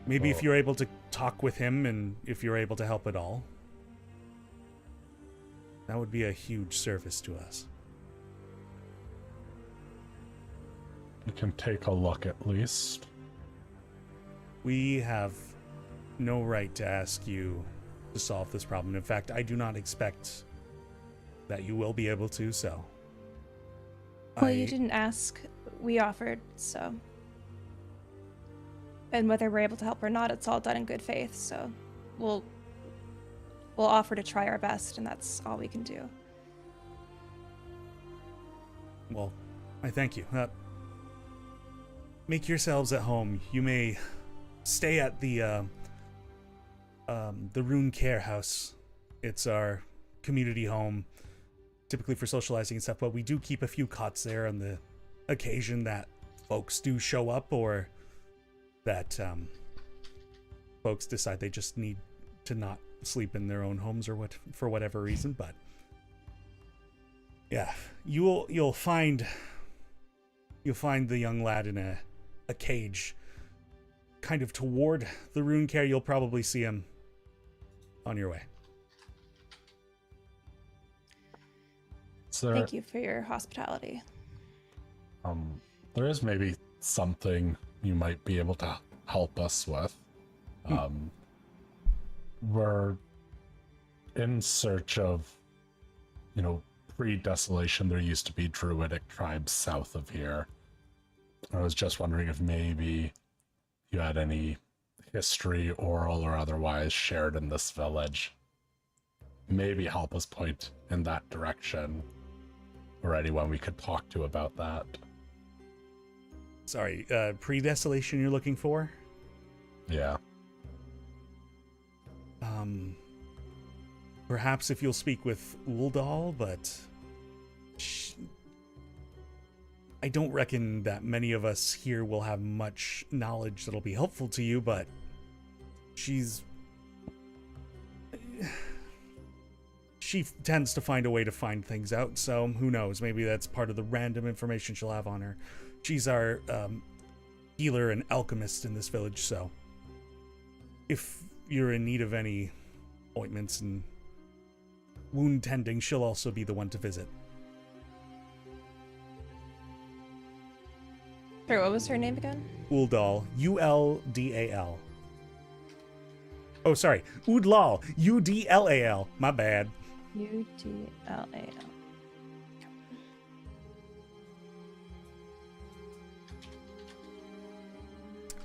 maybe if you're able to talk with him and if you're able to help at all, that would be a huge service to us. We can take a look at least. We have no right to ask you to solve this problem. In fact, I do not expect that you will be able to, so. Well, you didn't ask. We offered, so. And whether we're able to help or not, it's all done in good faith, so we'll offer to try our best, and that's all we can do. Well, I thank you. Make yourselves at home. You may stay at the Rune Care House. It's our community home, typically for socializing and stuff, but we do keep a few cots there on the occasion that folks do show up, or that folks decide they just need to not sleep in their own homes or for whatever reason. But yeah, you'll find the young lad in a cage kind of toward the Rune Care. You'll probably see him on your way. Thank you for your hospitality. There is maybe something you might be able to help us with. We're in search of, pre-desolation, there used to be Druidic tribes south of here. I was just wondering if maybe you had any history, oral or otherwise, shared in this village. Maybe help us point in that direction, or anyone we could talk to about that. Sorry, pre-desolation you're looking for? Yeah. Perhaps if you'll speak with Uldal, but I don't reckon that many of us here will have much knowledge that'll be helpful to you, but she tends to find a way to find things out, so who knows, maybe that's part of the random information she'll have on her. She's our healer and alchemist in this village, so if you're in need of any ointments and wound tending, she'll also be the one to visit. Sure, what was her name again? Uldal, Uldal. Oh, sorry, Udlal, Udlal. My bad. Udlal.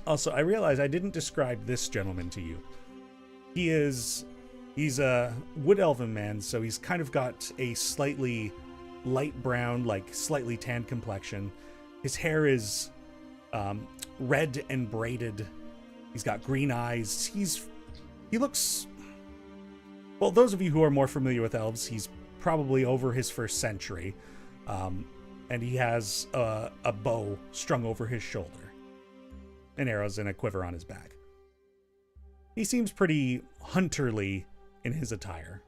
Also, I realize I didn't describe this gentleman to you. He's a wood elven man, so he's kind of got a slightly light brown, like slightly tanned complexion. His hair is red and braided. He's got green eyes. He looks, well, those of you who are more familiar with elves, he's probably over his first century, and he has a bow strung over his shoulder and arrows and a quiver on his back. He seems pretty hunterly in his attire.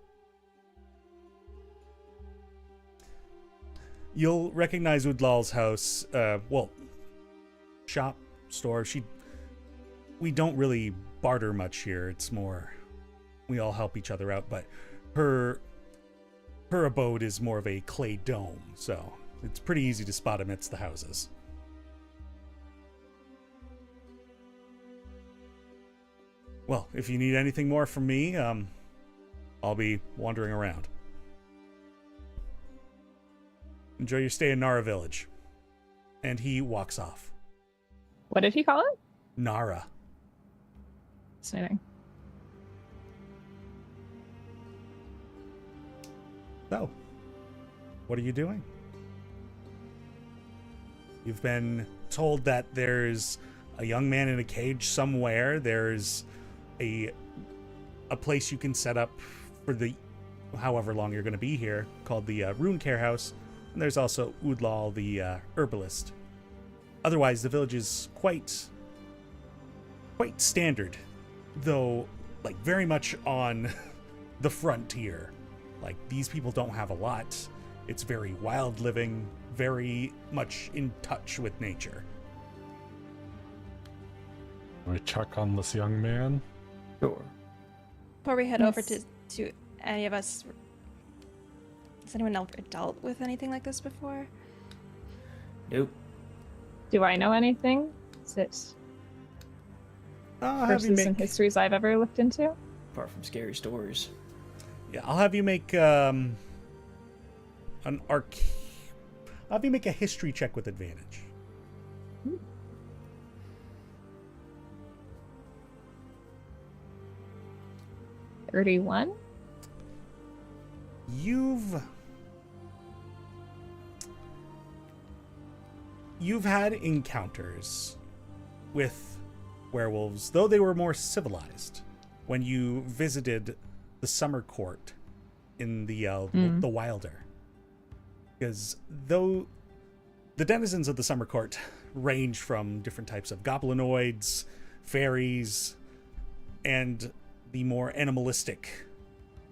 You'll recognize Udlal's house, shop, store. We don't really barter much here. It's more, we all help each other out, but her abode is more of a clay dome, so it's pretty easy to spot amidst the houses. Well, if you need anything more from me, I'll be wandering around. Enjoy your stay in Nara Village. And he walks off. What did he call it? Nara. Fascinating. So, what are you doing? You've been told that there's a young man in a cage somewhere. There's a place you can set up for the however long you're going to be here, called the Rune Care House. And there's also Udlal, the herbalist. Otherwise, the village is quite standard, though, like, very much on the frontier. Like, these people don't have a lot. It's very wild living, very much in touch with nature. We check on this young man. Sure. Before we head over Yes. to any of us, has anyone else dealt with anything like this before? Nope. Do I know anything? Is it I'll have you verses and make, histories I've ever looked into? Apart from scary stories. yeah, I'll have you make I'll have you make a history check with advantage. 31? You've had encounters with werewolves, though they were more civilized, when you visited the summer court in the Wilder. Because though the denizens of the summer court range from different types of goblinoids, fairies, and the more animalistic,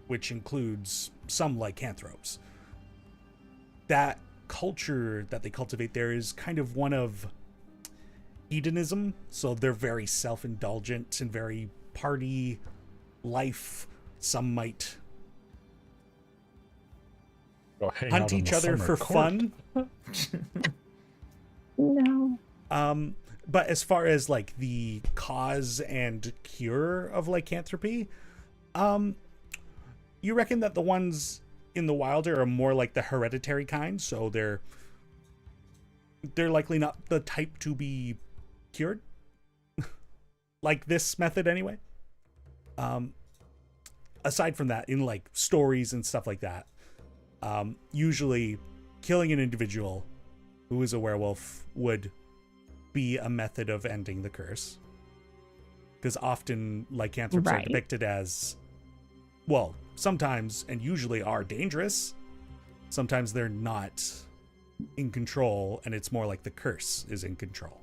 which includes some lycanthropes. That culture that they cultivate there is kind of one of hedonism, so they're very self-indulgent and very party life. Some might Go hang hunt out in each the other summer for court. fun. No. But as far as like the cause and cure of lycanthropy, you reckon that the ones in the Wilder are more like the hereditary kind, so they're likely not the type to be cured, like this method anyway. Aside from that, in like stories and stuff like that, usually killing an individual who is a werewolf would be a method of ending the curse, because often lycanthropes are Right. depicted as, well, sometimes and usually are dangerous. Sometimes they're not in control, and it's more like the curse is in control.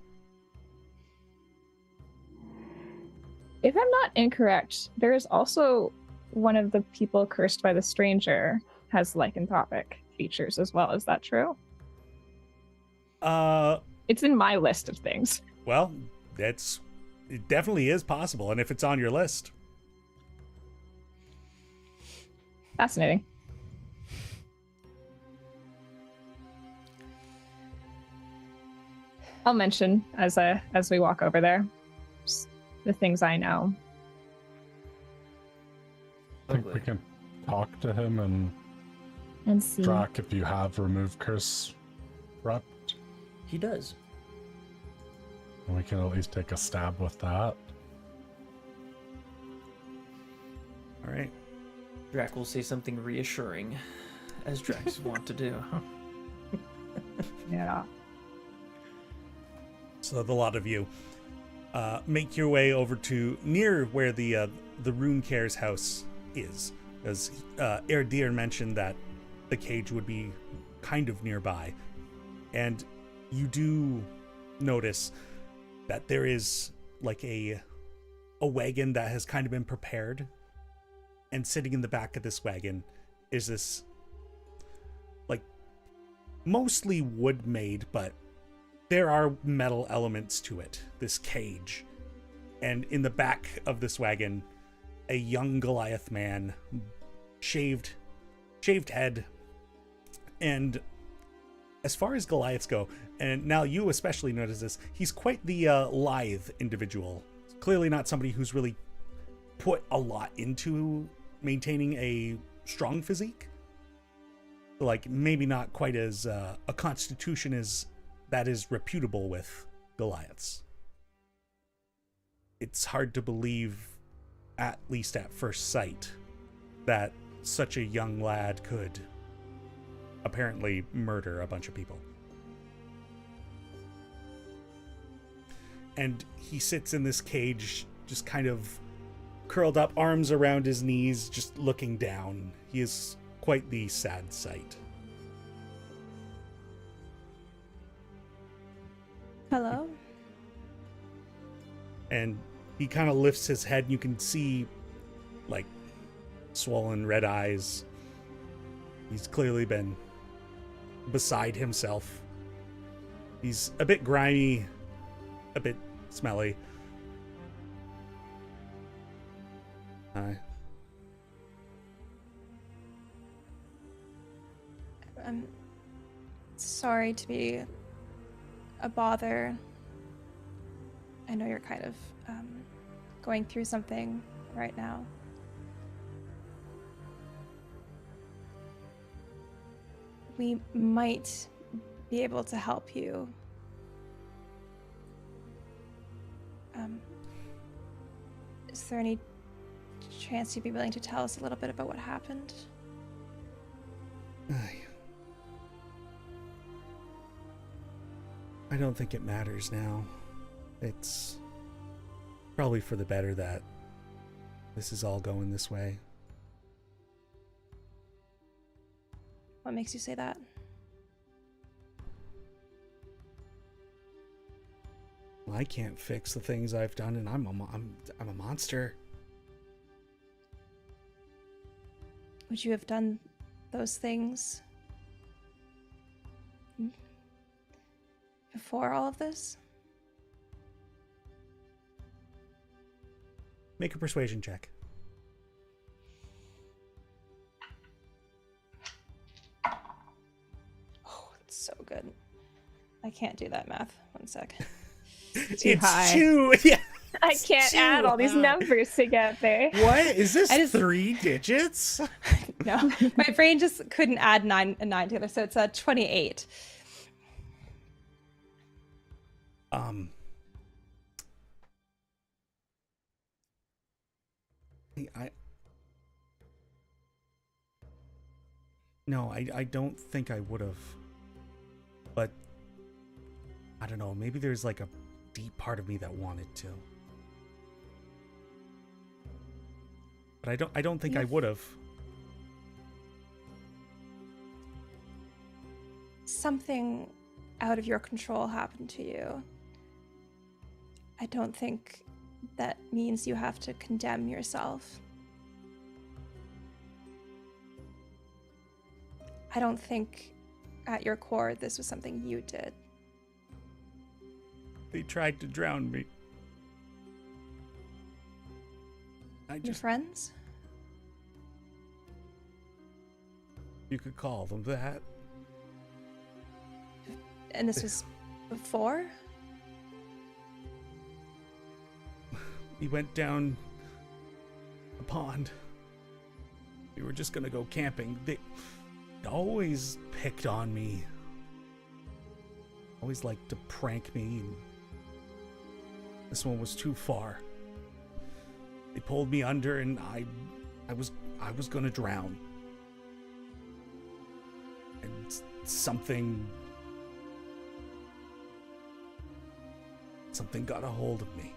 If I'm not incorrect, there is also one of the people cursed by the stranger has lycanthropic features as well. Is that true? It's in my list of things. Well, it definitely is possible, and if it's on your list. Fascinating. I'll mention as we walk over there just the things I know. I think we can talk to him and see. track if you have removed curse rep. He does. And we can at least take a stab with that. All right. Drac will say something reassuring, as Dracs want to do. Yeah. So the lot of you make your way over to near where the Rune Care's house is, as Erdir mentioned that the cage would be kind of nearby, and you do notice that there is like a wagon that has kind of been prepared, and sitting in the back of this wagon is this like mostly wood made, but there are metal elements to it, this cage. And in the back of this wagon, a young Goliath man, shaved head. And as far as Goliaths go, and now you especially notice this, he's quite the lithe individual. Clearly not somebody who's really put a lot into maintaining a strong physique. Like, maybe not quite as a constitution as that is reputable with Goliaths. It's hard to believe, at least at first sight, that such a young lad could apparently murder a bunch of people. And he sits in this cage, just kind of curled up, arms around his knees, just looking down. He is quite the sad sight. Hello? And he kind of lifts his head, and you can see, like, swollen red eyes. He's clearly been beside himself. He's a bit grimy, a bit smelly. Hi. I'm sorry to be a bother. I know you're kind of going through something right now. We might be able to help you. Is there any chance you'd be willing to tell us a little bit about what happened? I don't think it matters now. It's probably for the better that this is all going this way. What makes you say that? I can't fix the things I've done, and I'm a monster. Would you have done those things before all of this? Make a persuasion check. Oh, it's so good. I can't do that math. One sec. Too high. Yeah. I can't too add all these high. numbers together. What is this? I just- 3 digits? No, my brain just couldn't add 9 and 9 together, so it's 28. I don't think I would have. But I don't know, maybe there's like a deep part of me that wanted to. But I don't think I would have. Something out of your control happened to you. I don't think that means you have to condemn yourself. I don't think at your core this was something you did. They tried to drown me. Your friends? You could call them that. And this was before? We went down a pond. We were just gonna go camping. They always picked on me. Always liked to prank me. And this one was too far. They pulled me under, and I was gonna drown. And something got a hold of me.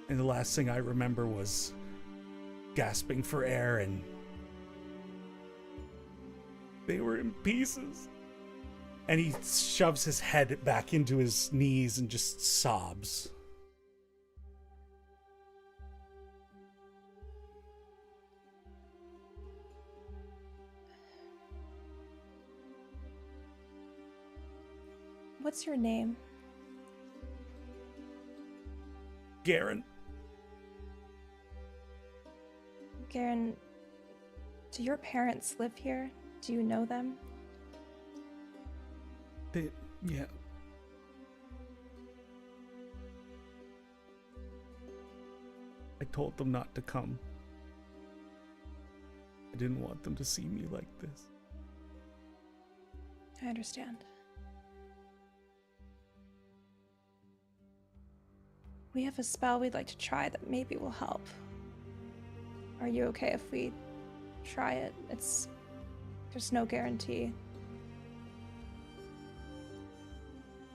And the last thing I remember was gasping for air, and they were in pieces. And he shoves his head back into his knees and just sobs. What's your name? Garen. Garen, do your parents live here? Do you know them? Yeah. I told them not to come. I didn't want them to see me like this. I understand. We have a spell we'd like to try that maybe will help. Are you okay if we try it. There's no guarantee.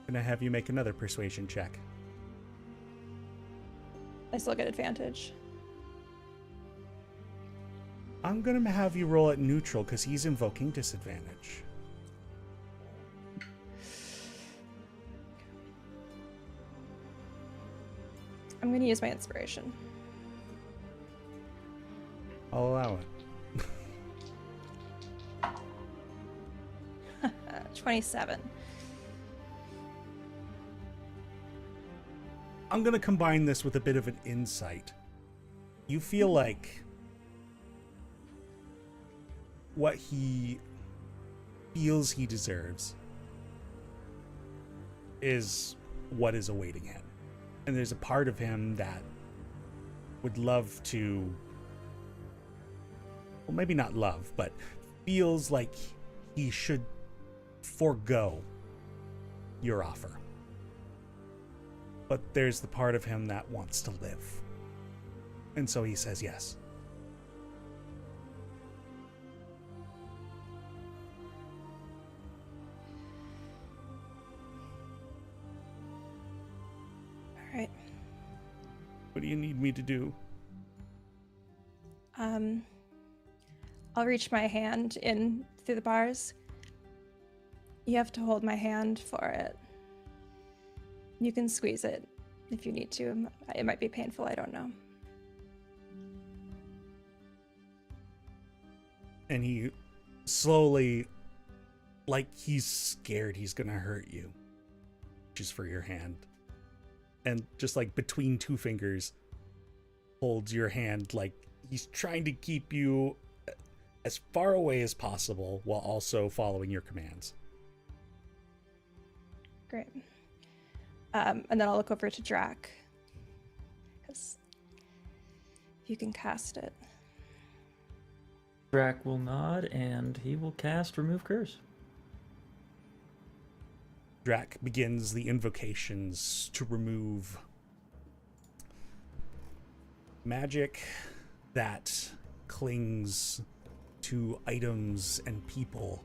Gonna have you make another persuasion check. I still get advantage. I'm gonna have you roll at neutral because he's invoking disadvantage. I'm gonna use my inspiration. I'll allow it. 27. I'm gonna combine this with a bit of an insight. You feel like what he feels he deserves is what is awaiting him. And there's a part of him that would love to, well, maybe not love, but feels like he should forego your offer. But there's the part of him that wants to live. And so he says yes. All right. What do you need me to do? I'll reach my hand in through the bars. You have to hold my hand for it. You can squeeze it if you need to. It might be painful, I don't know. And he slowly, like he's scared he's gonna hurt you, reaches for your hand. And just like between two fingers, holds your hand like he's trying to keep you as far away as possible while also following your commands. Great. And then I'll look over to Drac. Because you can cast it. Drac will nod and he will cast Remove Curse. Drac begins the invocations to remove magic that clings to items and people,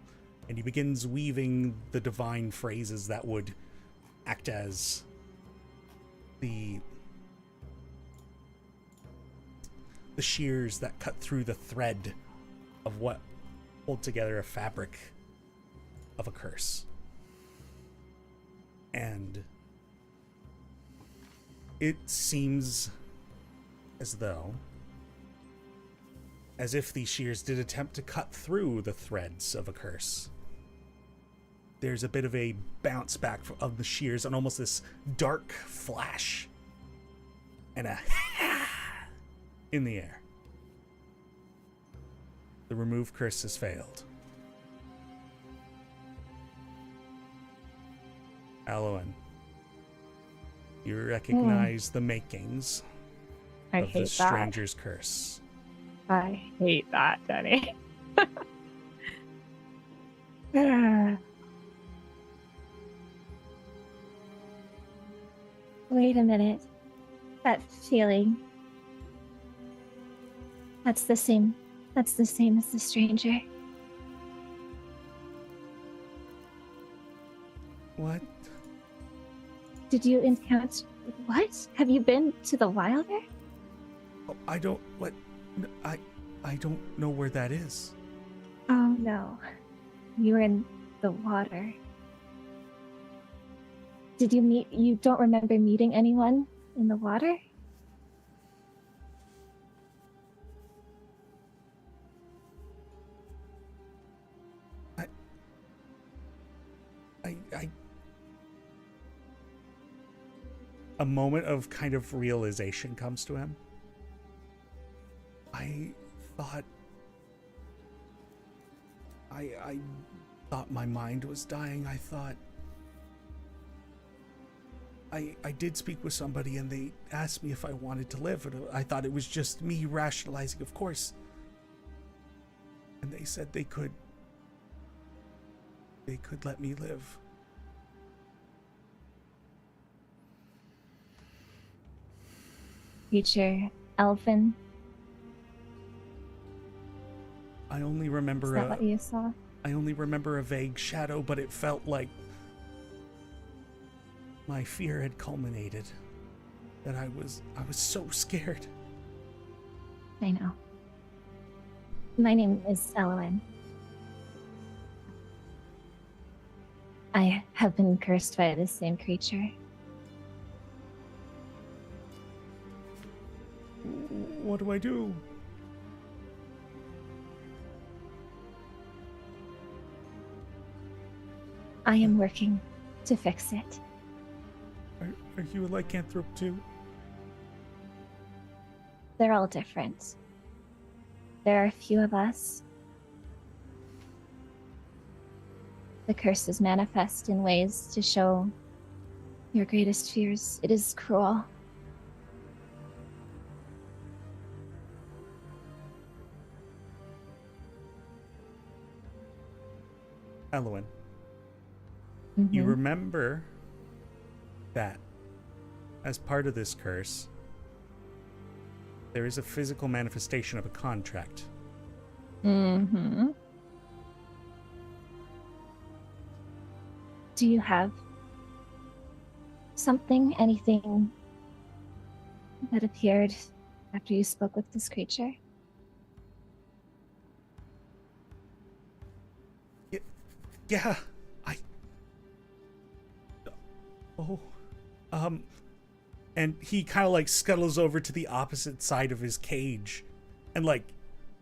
and he begins weaving the divine phrases that would act as the shears that cut through the thread of what hold together a fabric of a curse. And it seems as if these shears did attempt to cut through the threads of a curse. There's a bit of a bounce back of the shears and almost this dark flash and a in the air. The remove curse has failed. Elowyn, you recognize the makings I of the hate that. stranger's curse. I hate that, Denny. Wait a minute. That feeling. That's the same as the stranger. What? Did you encounter what? Have you been to the Wilder? Oh, I don't. What? I don't know where that is. Oh no. You were in the water. Did you don't remember meeting anyone in the water? A moment of kind of realization comes to him. I thought my mind was dying. I thought I did speak with somebody and they asked me if I wanted to live, and I thought it was just me rationalizing, of course. And they said they could let me live. Future elfin. I only Is remember that what you saw? I only remember a vague shadow, but it felt like my fear had culminated. That I was so scared. I know. My name is Elowyn. I have been cursed by the same creature. What do I do? I am working to fix it. Are you a lycanthrope too? They're all different. There are a few of us. The curses manifest in ways to show your greatest fears. It is cruel. Elowyn, you remember that as part of this curse, there is a physical manifestation of a contract. Mm-hmm. Do you have something, anything that appeared after you spoke with this creature? Yeah, and he kind of like scuttles over to the opposite side of his cage, and like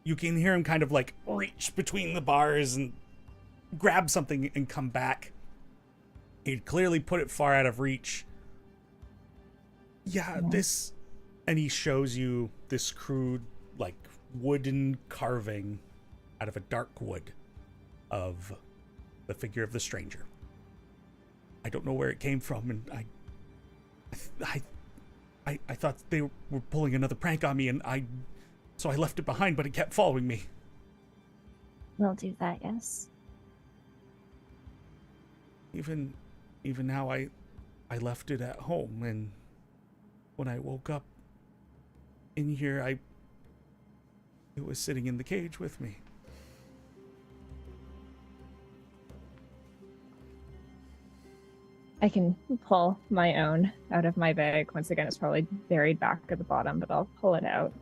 you can hear him kind of like reach between the bars and grab something and come back. He'd clearly put it far out of reach. Yeah, this, and he shows you this crude like wooden carving out of a dark wood of the figure of the stranger. I don't know where it came from, and I thought they were pulling another prank on me, and so I left it behind, but it kept following me. We'll do that, yes. Even now, I left it at home, and when I woke up in here, it was sitting in the cage with me. I can pull my own out of my bag. Once again, it's probably buried back at the bottom, but I'll pull it out.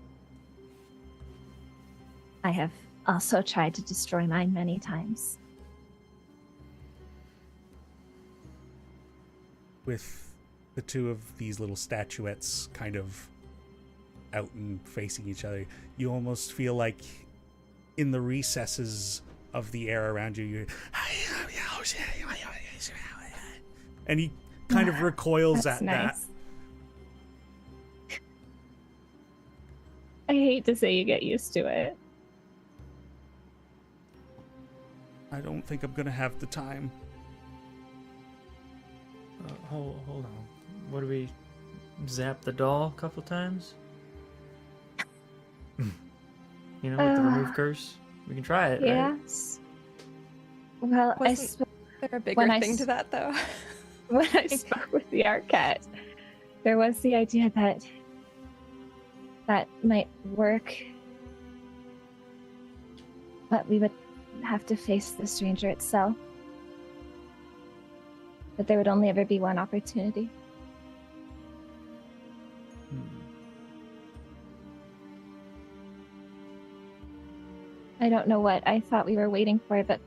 I have also tried to destroy mine many times. With the two of these little statuettes kind of out and facing each other, you almost feel like in the recesses of the air around you, and he kind of recoils That's at nice. that. I hate to say you get used to it. I don't think I'm gonna have the time. Hold on. What do we zap the doll a couple times? You know, with the remove curse, we can try it. Right? Yes. Well, Wasn't there a bigger when I thing to that, though? When I spoke with the Arquette, there was the idea that might work, but we would have to face the stranger itself. But there would only ever be one opportunity. I don't know what I thought we were waiting for, but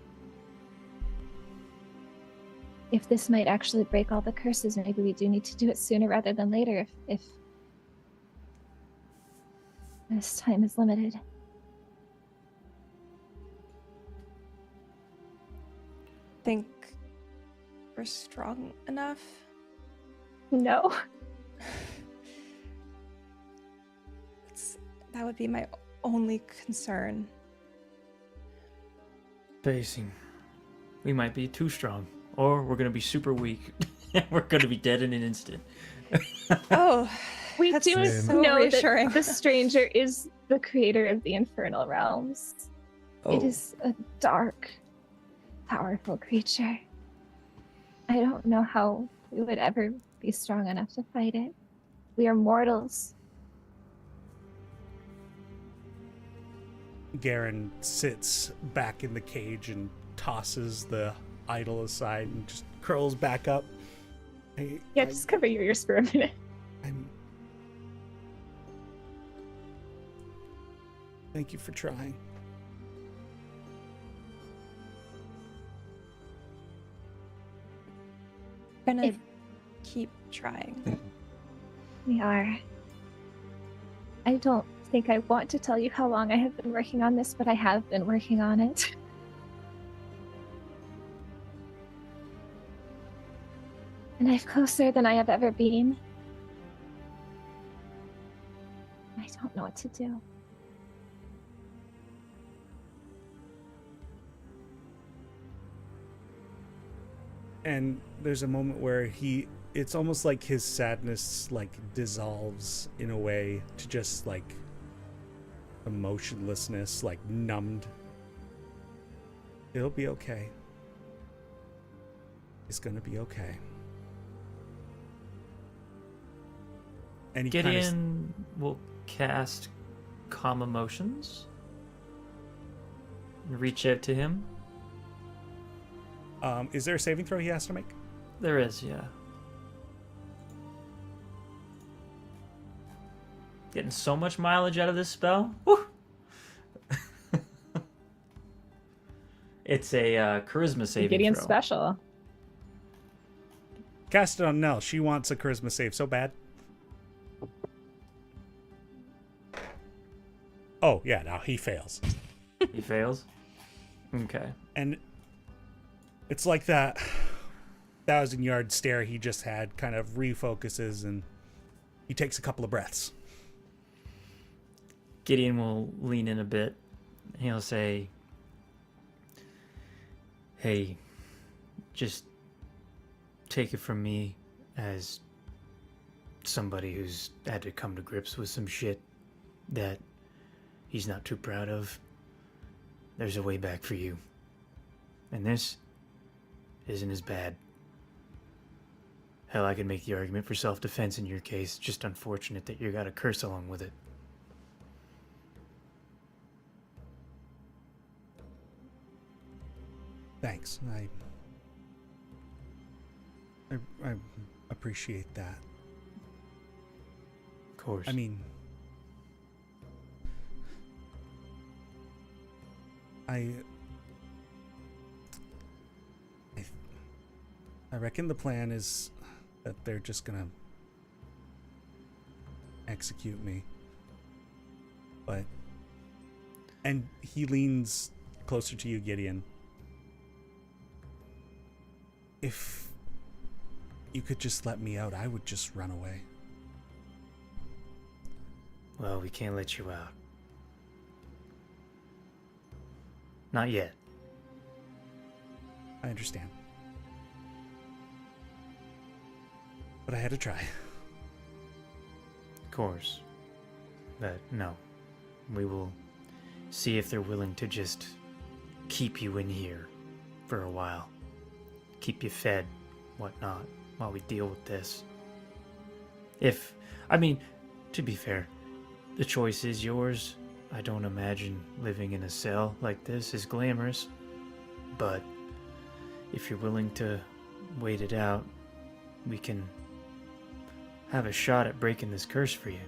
if this might actually break all the curses, maybe we do need to do it sooner rather than later if this time is limited. Think we're strong enough? no. That would be my only concern. Facing. We might be too strong, or we're gonna be super weak. We're gonna be dead in an instant. Oh, We that's do so know reassuring. that the stranger is the creator of the infernal realms. It is a dark, powerful creature. I don't know how we would ever be strong enough to fight it. We are mortals. Garen sits back in the cage and tosses the idol aside and just curls back up. Yeah, just cover your ears for a minute. Thank you for trying. We're gonna If- keep trying. We are. I don't think I want to tell you how long I have been working on this, but I have been working on it. And I'm closer than I have ever been. I don't know what to do. And there's a moment where it's almost like his sadness like dissolves in a way to just like emotionlessness, like numbed. It'll be okay. It's gonna be okay. And he Gideon will cast Calm Emotions and reach out to him. Is there a saving throw he has to make? There is, yeah. Getting so much mileage out of this spell. Woo! It's a charisma saving Gideon's throw. special. Cast it on Nell. She wants a charisma save so bad. Oh, yeah, now he fails. He fails? Okay. And it's like that 1,000-yard stare he just had kind of refocuses and he takes a couple of breaths. Gideon will lean in a bit. He'll say, "Hey, just take it from me as somebody who's had to come to grips with some shit that he's not too proud of. There's a way back for you. And this isn't as bad. Hell, I could make the argument for self-defense in your case. Just unfortunate that you got a curse along with it." Thanks. I appreciate that. Of course. I mean, I reckon the plan is that they're just gonna execute me. And he leans closer to you, Gideon. If you could just let me out, I would just run away. Well, we can't let you out. Not yet. I understand. But I had to try. Of course. But no. We will see if they're willing to just keep you in here for a while. Keep you fed, whatnot, while we deal with this. To be fair, the choice is yours. I don't imagine living in a cell like this is glamorous. But if you're willing to wait it out, we can have a shot at breaking this curse for you.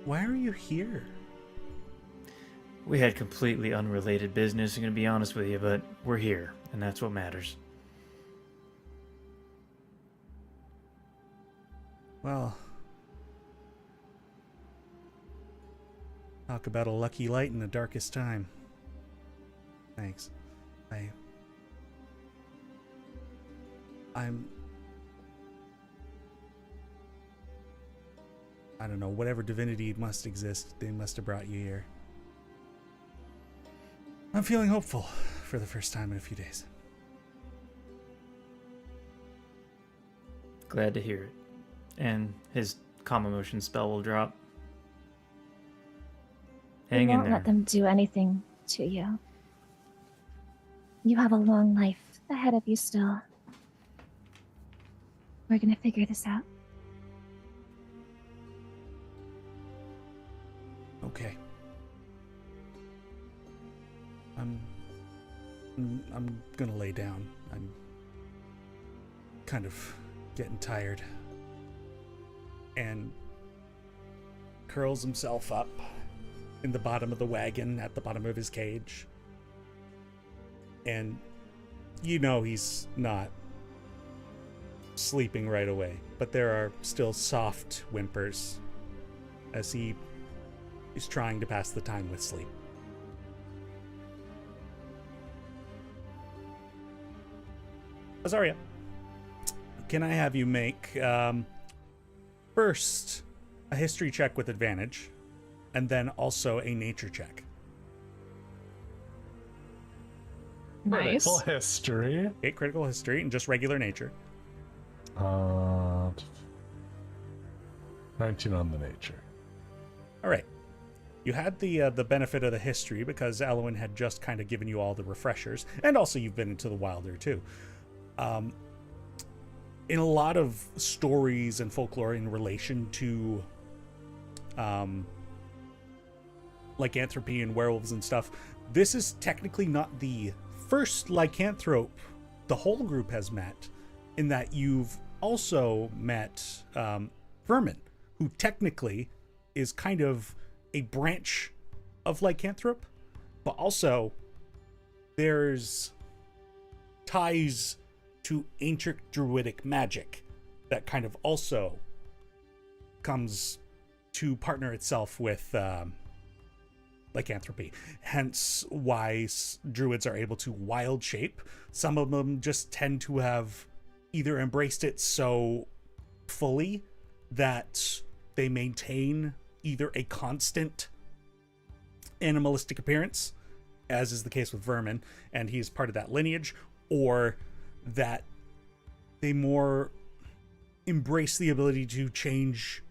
Why are you here? We had completely unrelated business, I'm gonna be honest with you, but we're here, and that's what matters. Well, talk about a lucky light in the darkest time. Thanks. I don't know, whatever divinity must exist, they must have brought you here. I'm feeling hopeful for the first time in a few days. Glad to hear it. And his calm emotion spell will drop. Hang We in won't there. let them do anything to you. You have a long life ahead of you still. We're gonna figure this out. Okay. I'm gonna lay down. I'm kind of getting tired. And curls himself up in the bottom of the wagon at the bottom of his cage. And you know he's not sleeping right away, but there are still soft whimpers as he is trying to pass the time with sleep. Azariah, can I have you make first a history check with advantage, and then also a nature check? Nice. Full history. 8 critical history and just regular nature. 19 on the nature. All right. You had the benefit of the history because Elowyn had just kind of given you all the refreshers, and also you've been into the wilder too. In a lot of stories and folklore in relation to lycanthropy and werewolves and stuff, this is technically not the first lycanthrope the whole group has met, in that you've also met Vermin, who technically is kind of a branch of lycanthrope, but also there's ties to ancient druidic magic that kind of also comes to partner itself with lycanthropy. Hence why druids are able to wild shape. Some of them just tend to have either embraced it so fully that they maintain either a constant animalistic appearance, as is the case with Vermin, and he's part of that lineage, or that they more embrace the ability to change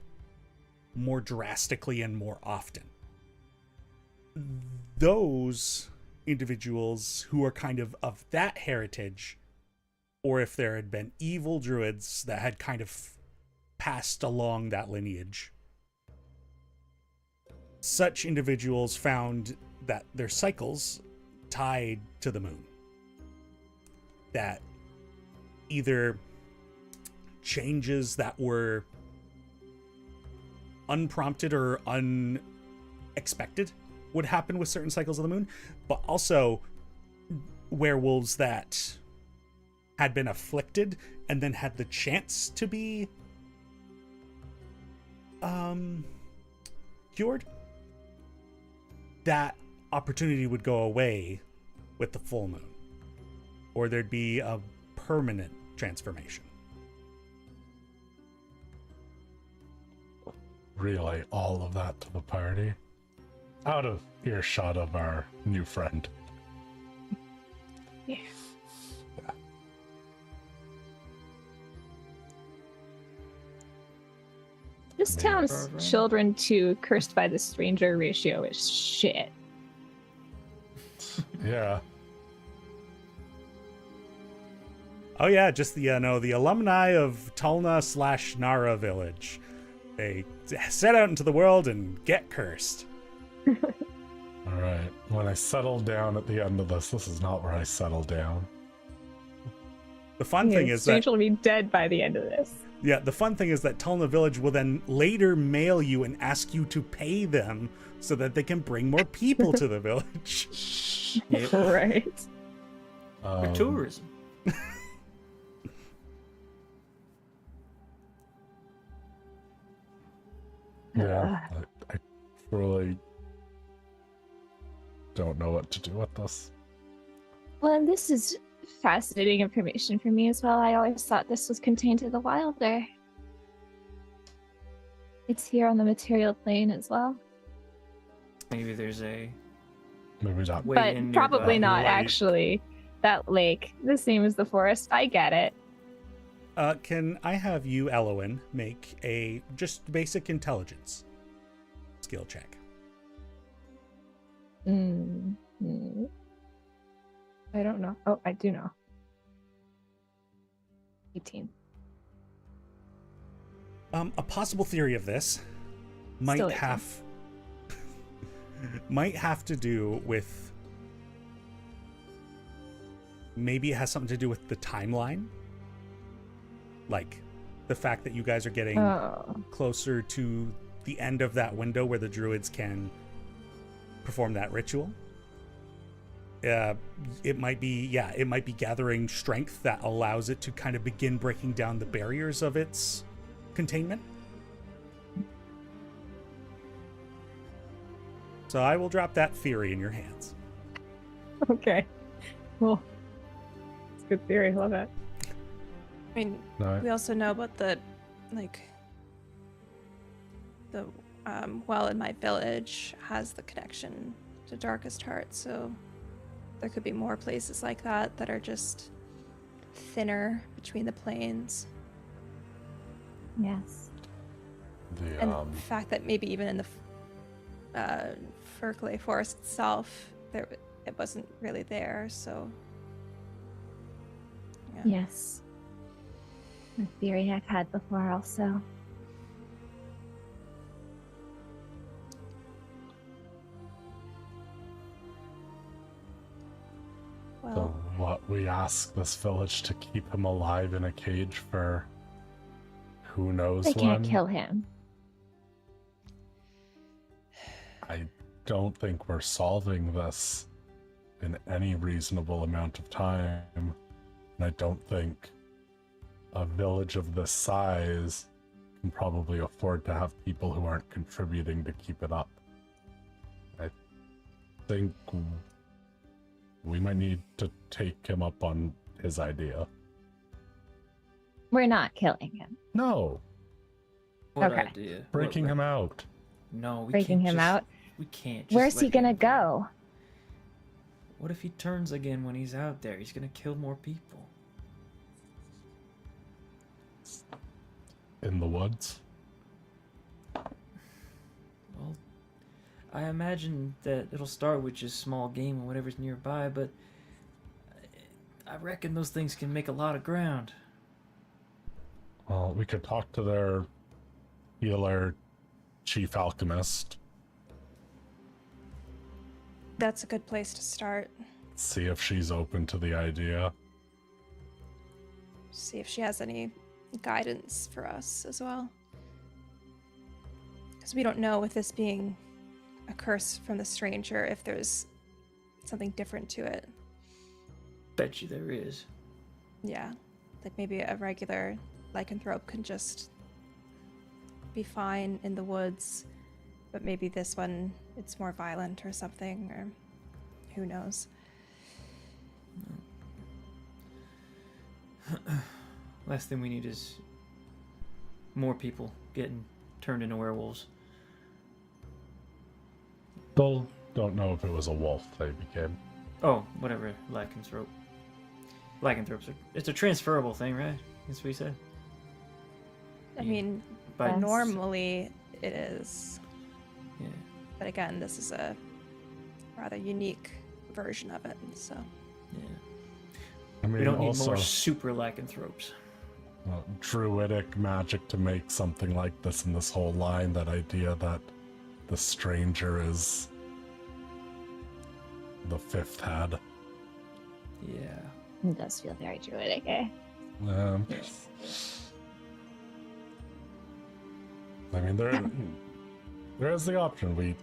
more drastically and more often. Those individuals who are kind of that heritage, or if there had been evil druids that had kind of passed along that lineage, such individuals found that their cycles tied to the moon. That either changes that were unprompted or unexpected would happen with certain cycles of the moon, but also werewolves that had been afflicted and then had the chance to be cured, that opportunity would go away with the full moon, or there'd be a permanent transformation. Relay all of that to the party, out of earshot of our new friend. Yeah. This town's children to cursed by the stranger ratio is shit. Yeah. Oh yeah, just the the alumni of Tulna / Nara Village. They set out into the world and get cursed. All right. When I settle down at the end of this is not where I settle down. The fun thing is that stranger will be dead by the end of this. yeah, the fun thing is that Tulna Village will then later mail you and ask you to pay them so that they can bring more people to the village. Yep. Right. For tourism. Yeah. I really don't know what to do with this. Well, and this is fascinating information for me as well. I always thought this was contained to the wilder. It's here on the material plane as well. Maybe there's a Maybe not. way But in probably nearby. not, actually. That lake, the same as the forest. I get it. Can I have you, Elowyn, make a just basic intelligence skill check? Mm-hmm. I don't know. Oh, I do know. 18. A possible theory of this might Still 18. have might have to do with, maybe it has something to do with the timeline, like the fact that you guys are getting closer to the end of that window where the druids can perform that ritual. It might be gathering strength that allows it to kind of begin breaking down the barriers of its containment. So I will drop that theory in your hands. Okay. Well, it's a good theory. Love it. I mean, No, we also know about the well in my village has the connection to Darkest Heart, so there could be more places like that that are just thinner between the planes. Yes. And the fact that maybe even in the Firkley forest itself, it wasn't really there, so yeah. Yes. A theory I've had before also. Well, So what, we ask this village to keep him alive in a cage for who knows They can't when? kill him. I don't think we're solving this in any reasonable amount of time. And I don't think a village of this size can probably afford to have people who aren't contributing to keep it up. I think we might need to take him up on his idea. We're not killing him. No, What Okay. idea? breaking him out. No, we Breaking can't him out. We can't. Just Where's he let gonna him go? What if he turns again when he's out there? He's gonna kill more people. In the woods? Well, I imagine that it'll start with just small game and whatever's nearby, but I reckon those things can make a lot of ground. Well, we could talk to their healer, chief alchemist, that's a good place to start. see if she's open to the idea. See if she has any guidance for us as well. Because we don't know, with this being a curse from the stranger, if there's something different to it. Bet you there is. Yeah. Like maybe a regular lycanthrope can just be fine in the woods, but maybe this one, it's more violent or something, or who knows. Last thing we need is more people getting turned into werewolves. Still don't know if it was a wolf they became. Oh, whatever. Lycanthrope. Lycanthropes are... It's a transferable thing, right? That's what you said. I Yeah. mean, But Yes. normally it is. yeah. But again, this is a rather unique version of it, so. Yeah. I mean, We don't need also, more super lycanthropes. druidic magic to make something like this in this whole line, that idea that the stranger is the fifth head. Yeah. It does feel very druidic, eh? I mean, there is the option. We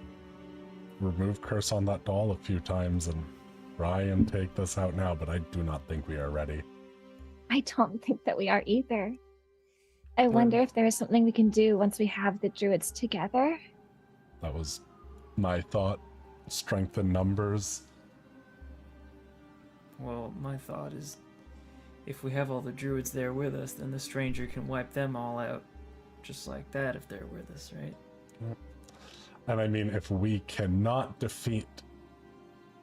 remove curse on that doll a few times and try and take this out now, but I do not think we are ready. I don't think that we are either. I wonder if there is something we can do once we have the druids together. That was my thought. Strength in numbers. Well, my thought is, if we have all the druids there with us, then the stranger can wipe them all out. Just like that if they're with us, right? And I mean, if we cannot defeat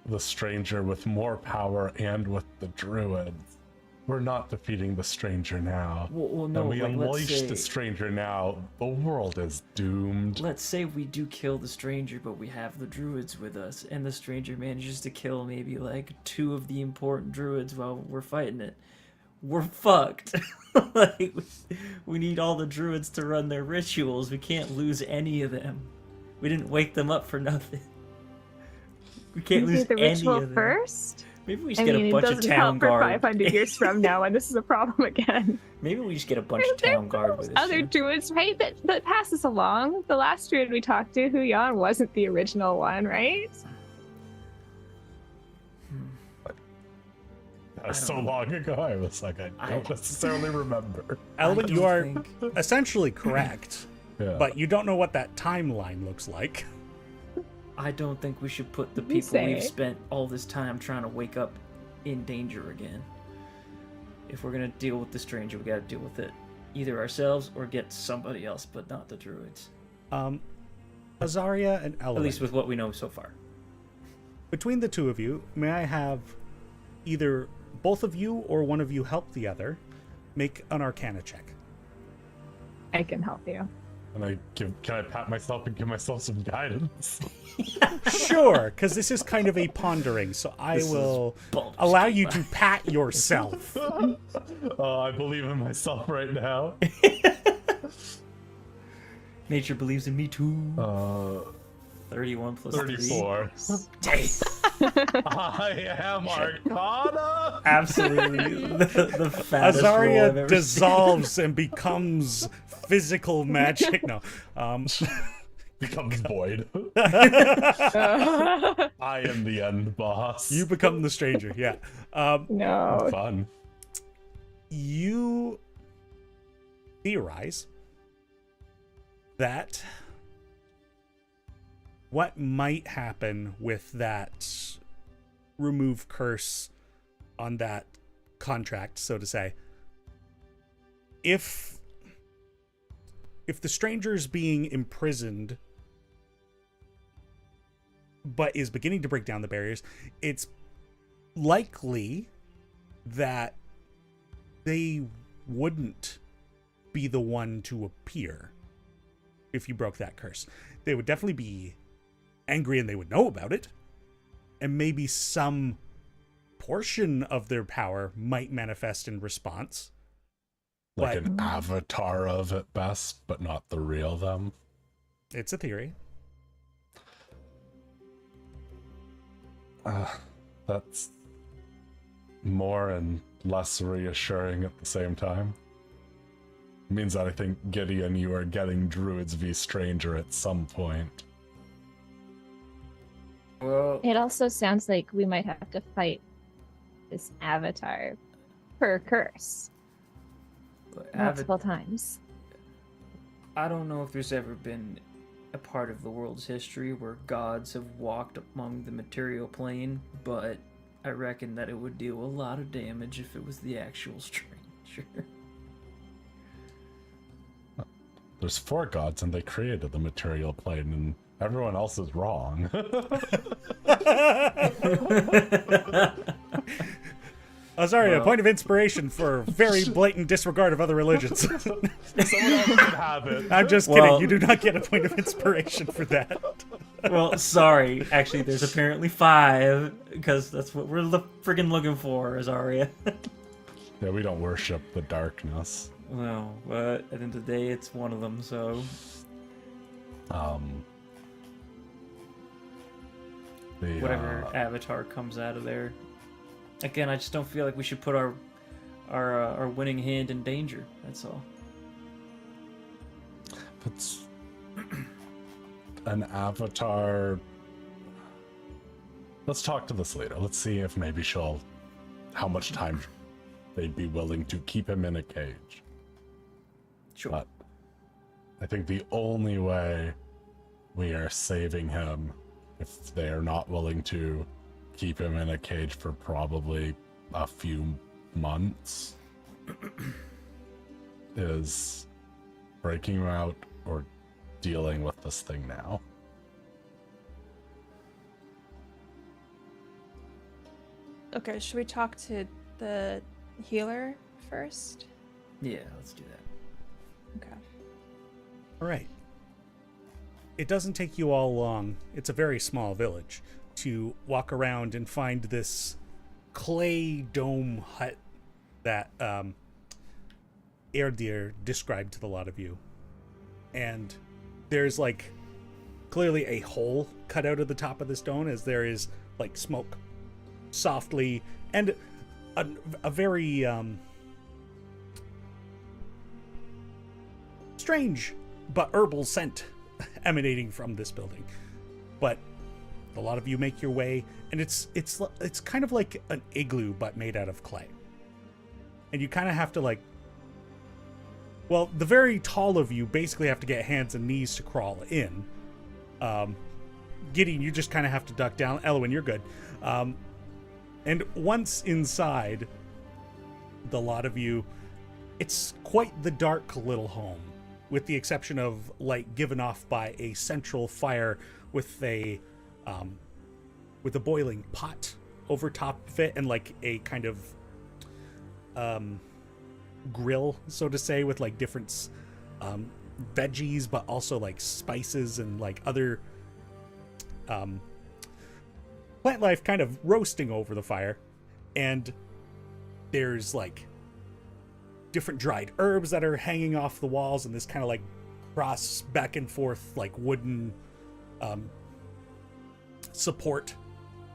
the stranger with more power and with the druids, we're not defeating the stranger now. Well no, and we like, unleash let's say, the stranger now, the world is doomed. let's say we do kill the stranger, but we have the druids with us, and the stranger manages to kill maybe like 2 of the important druids while we're fighting it. We're fucked. Like, we need all the druids to run their rituals. We can't lose any of them. We didn't wake them up for nothing. We can't Do lose the any ritual of them. first. Maybe we I just get mean, a it bunch of doesn't town help for guard. 500 years from now, and this is a problem again. Maybe we just get a bunch of There's town guard with us. other druids, right? That pass us along. The last druid we talked to, Huyan, wasn't the original one, right? That was so don't know. long ago. I was like, I don't necessarily remember. Elowyn, you don't are think- essentially correct, Yeah. but you don't know what that timeline looks like. I don't think we should put the You people we've say. spent all this time trying to wake up in danger again. If we're gonna deal with the stranger, we gotta deal with it either ourselves or get somebody else, but not the druids. Azariah and Elowyn, At least with what we know so far. between the two of you, may I have either both of you or one of you help the other make an Arcana check? I can help you. And can I pat myself and give myself some guidance? Sure, because this is kind of a pondering, so I This is will Baldur's allow Gate. you to pat yourself. Oh, I believe in myself right now. Nature believes in me too. 31 plus 34. 3. Dang. I am Arcana. Absolutely the fattest roll I've Azaria ever dissolves and becomes physical magic. No. Becomes void. no. I am the end boss. You become the stranger, yeah. Fun. You theorize that what might happen with that remove curse on that contract, so to say, if the stranger's being imprisoned but is beginning to break down the barriers, it's likely that they wouldn't be the one to appear if you broke that curse. They would definitely be angry and they would know about it. And maybe some portion of their power might manifest in response. Like But an avatar of at best, but not the real them. it's a theory. That's more and less reassuring at the same time. It means that I think, Gideon, you are getting Druids v Stranger at some point. Well, It also sounds like we might have to fight this avatar per curse multiple times. I don't know if there's ever been a part of the world's history where gods have walked among the material plane, but I reckon that it would deal a lot of damage if it was the actual stranger. There's 4 gods and they created the material plane, and everyone else is wrong. Azaria, point of inspiration for very blatant disregard of other religions. Someone else can have it. I'm just kidding. Well- You do not get a point of inspiration for that. Well, sorry. Actually, there's apparently 5, because that's what we're friggin' looking for, Azaria. Yeah, we don't worship the darkness. Well, but at the end of the day, it's one of them, so... Whatever avatar comes out of there. Again, I just don't feel like we should put our winning hand in danger. That's all. It's an avatar. Let's talk to this later. Let's see if maybe how much time they'd be willing to keep him in a cage. Sure. But I think the only way we are saving him, if they are not willing to keep him in a cage for probably a few months, is breaking him out or dealing with this thing now. Okay, should we talk to the healer first? Yeah, let's do that. Okay. All right. It doesn't take you all long. It's a very small village to walk around and find this clay dome hut that Erdir described to the lot of you. And there's like clearly a hole cut out of the top of the stone, as there is like smoke softly and a very strange but herbal scent emanating from this building. But a lot of you make your way, and it's kind of like an igloo but made out of clay. And you kind of have to like, well, the very tall of you basically have to get hands and knees to crawl in. Gideon, you just kind of have to duck down. Elowyn, you're good. And once inside, the lot of you, it's quite the dark little home, with the exception of light given off by a central fire with a boiling pot over top of it, and like a kind of grill, so to say, with like different veggies, but also like spices and like other plant life kind of roasting over the fire. And there's like different dried herbs that are hanging off the walls, and this kind of like cross back and forth like wooden support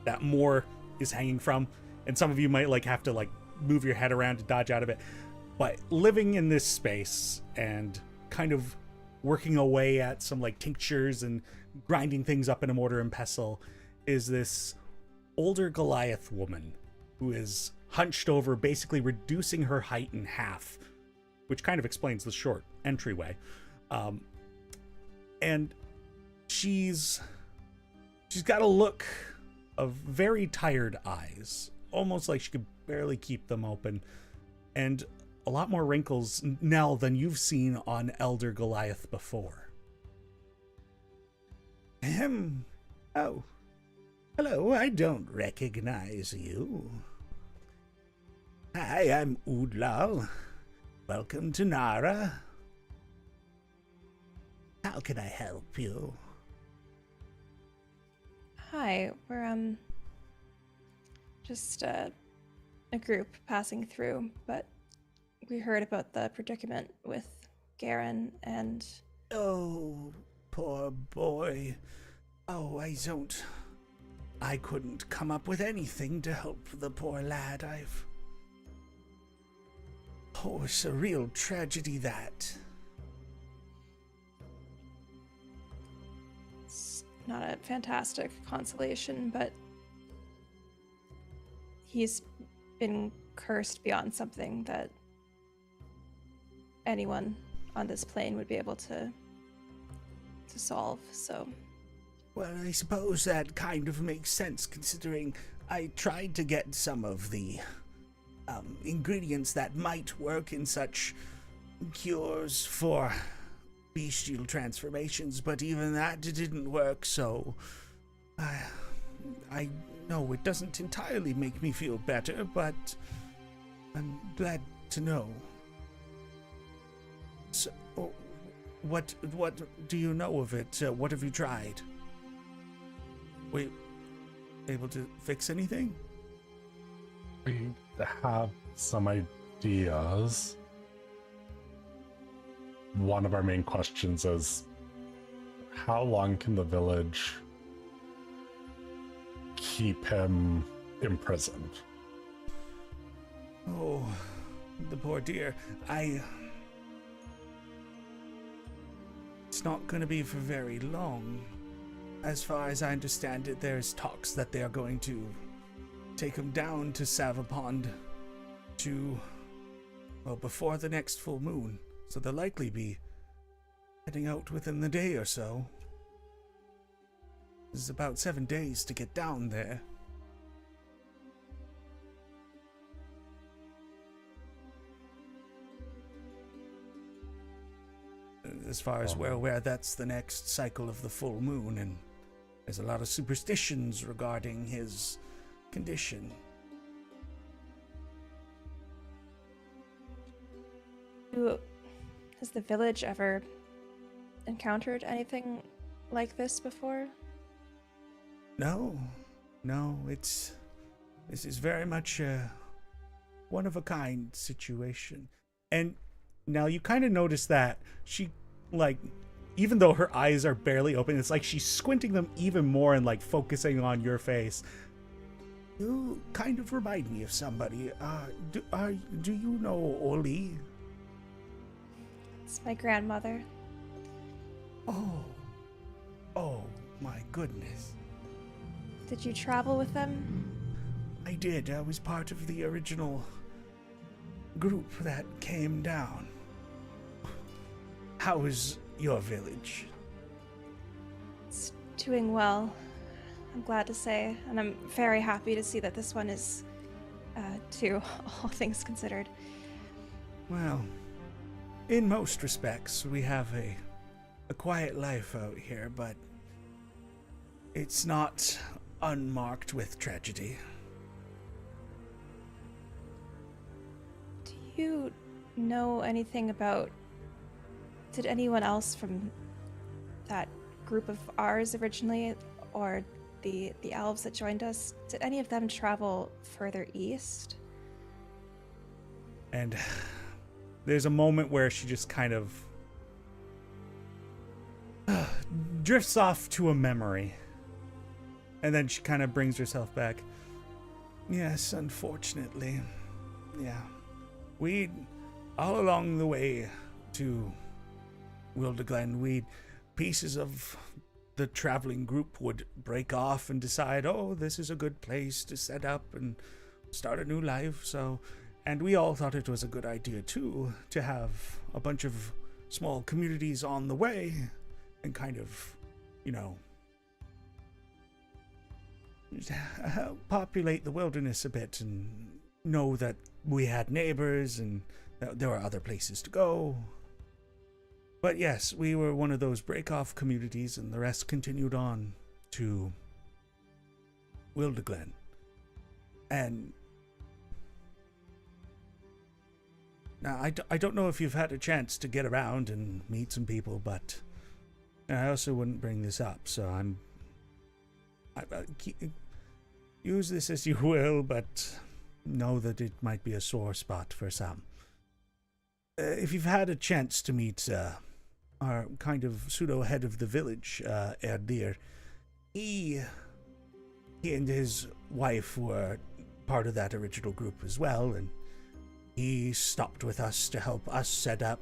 that more is hanging from. And some of you might like have to like move your head around to dodge out of it. But living in this space and kind of working away at some like tinctures and grinding things up in a mortar and pestle is this older Goliath woman who is hunched over, basically reducing her height in half, which kind of explains the short entryway. And she's got a look of very tired eyes, almost like she could barely keep them open, and a lot more wrinkles, Nell, than you've seen on Elder Goliath before. Oh. Hello, I don't recognize you. Hi, I'm Udlal. Welcome to Nara. How can I help you? Hi, we're just a group passing through, but we heard about the predicament with Garen and... Oh, poor boy. Oh, I couldn't come up with anything to help the poor lad. Oh, it's a real tragedy, that. It's not a fantastic consolation, but he's been cursed beyond something that anyone on this plane would be able to solve, so... Well, I suppose that kind of makes sense, considering I tried to get some of the ingredients that might work in such cures for bestial transformations, but even that didn't work, so I know it doesn't entirely make me feel better, but I'm glad to know. So, what do you know of it? What have you tried? Were you able to fix anything? We have some ideas. One of our main questions is, how long can the village keep him imprisoned? Oh, the poor dear. It's not going to be for very long. As far as I understand it, there's talks that they are going to take him down to Savapond before the next full moon. So they'll likely be heading out within the day or so. This is about 7 days to get down there. As far as we're aware, that's the next cycle of the full moon, and there's a lot of superstitions regarding his condition. Has the village ever encountered anything like this before? No, this is very much a one-of-a-kind situation. And now you kind of notice that she, like, even though her eyes are barely open, it's like she's squinting them even more and like focusing on your face. You kind of remind me of somebody. Do you know Oli? It's my grandmother. Oh my goodness. Did you travel with them? I did. I was part of the original group that came down. How is your village? It's doing well, I'm glad to say, and I'm very happy to see that this one is, too, all things considered. Well, in most respects, we have a quiet life out here, but it's not unmarked with tragedy. Do you know anything about... Did anyone else from that group of ours originally, or the elves that joined us, did any of them travel further east? And there's a moment where she just kind of drifts off to a memory. And then she kind of brings herself back. Yes, unfortunately. Yeah. We, all along the way to Wildeglen, pieces of the traveling group would break off and decide, oh, this is a good place to set up and start a new life. And we all thought it was a good idea too, to have a bunch of small communities on the way and kind of, populate the wilderness a bit and know that we had neighbors and that there were other places to go. But yes, we were one of those break-off communities, and the rest continued on to Wildeglen. And now, I don't know if you've had a chance to get around and meet some people, but I also wouldn't bring this up, so use this as you will, but know that it might be a sore spot for some. If you've had a chance to meet our kind of pseudo-head of the village, Erdir, he and his wife were part of that original group as well, and he stopped with us to help us set up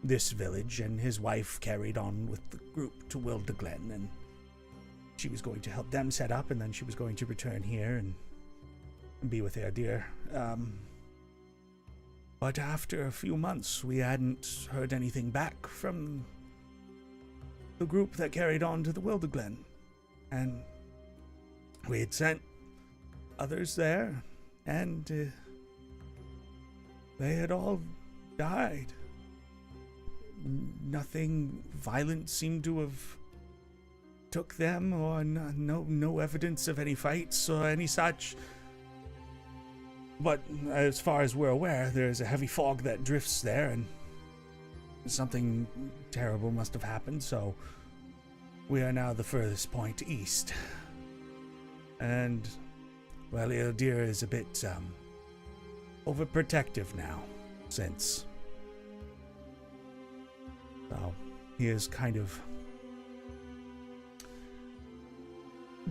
this village, and his wife carried on with the group to Wildeglen, and she was going to help them set up, and then she was going to return here and be with Erdir. But after a few months, we hadn't heard anything back from the group that carried on to the Wildeglen. And we had sent others there, and they had all died. Nothing violent seemed to have took them, or no evidence of any fights or any such. But as far as we're aware, there's a heavy fog that drifts there, and something terrible must have happened, so we are now the furthest point east. And, well, Erdir is a bit, overprotective now, since. So, he is kind of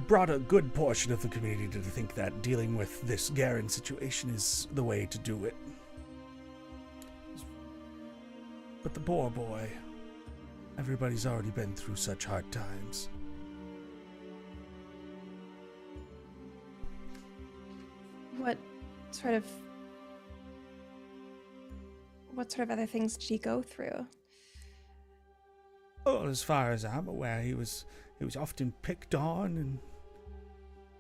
brought a good portion of the community to think that dealing with this Garen situation is the way to do it. But the poor boy, everybody's already been through such hard times. What sort of other things did he go through? Well, as far as I'm aware, he was often picked on, and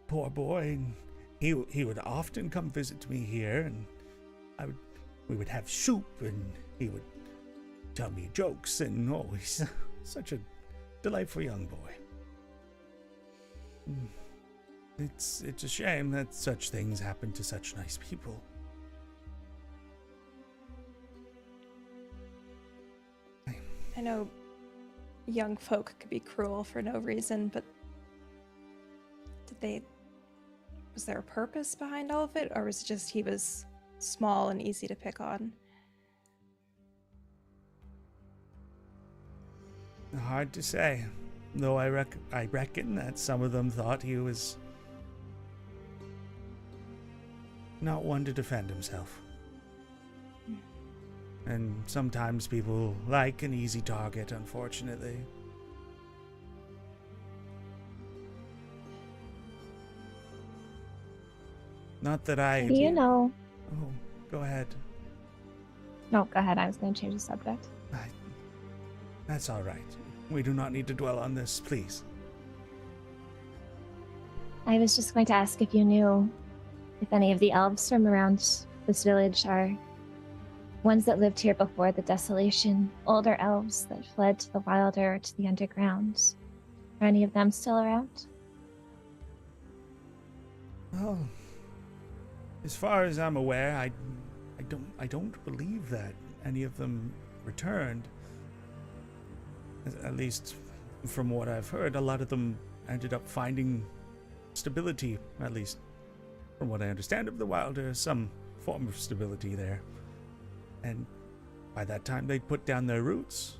poor boy, and he would often come visit me here, and we would have soup, and he would tell me jokes, and he's such a delightful young boy. It's a shame that such things happen to such nice people. I know young folk could be cruel for no reason, but was there a purpose behind all of it, or was it just he was small and easy to pick on? Hard to say. Though I reckon that some of them thought he was not one to defend himself. And sometimes people like an easy target, unfortunately. Not that I... Do you know? Oh, go ahead. No, go ahead. I was going to change the subject. That's all right. We do not need to dwell on this, please. I was just going to ask if you knew if any of the elves from around this village are ones that lived here before the desolation, older elves that fled to the wilder or to the underground. Are any of them still around? Oh, as far as I'm aware, I don't believe that any of them returned. At least from what I've heard, a lot of them ended up finding stability, at least from what I understand of the wild. There's some form of stability there. And by that time, they'd put down their roots.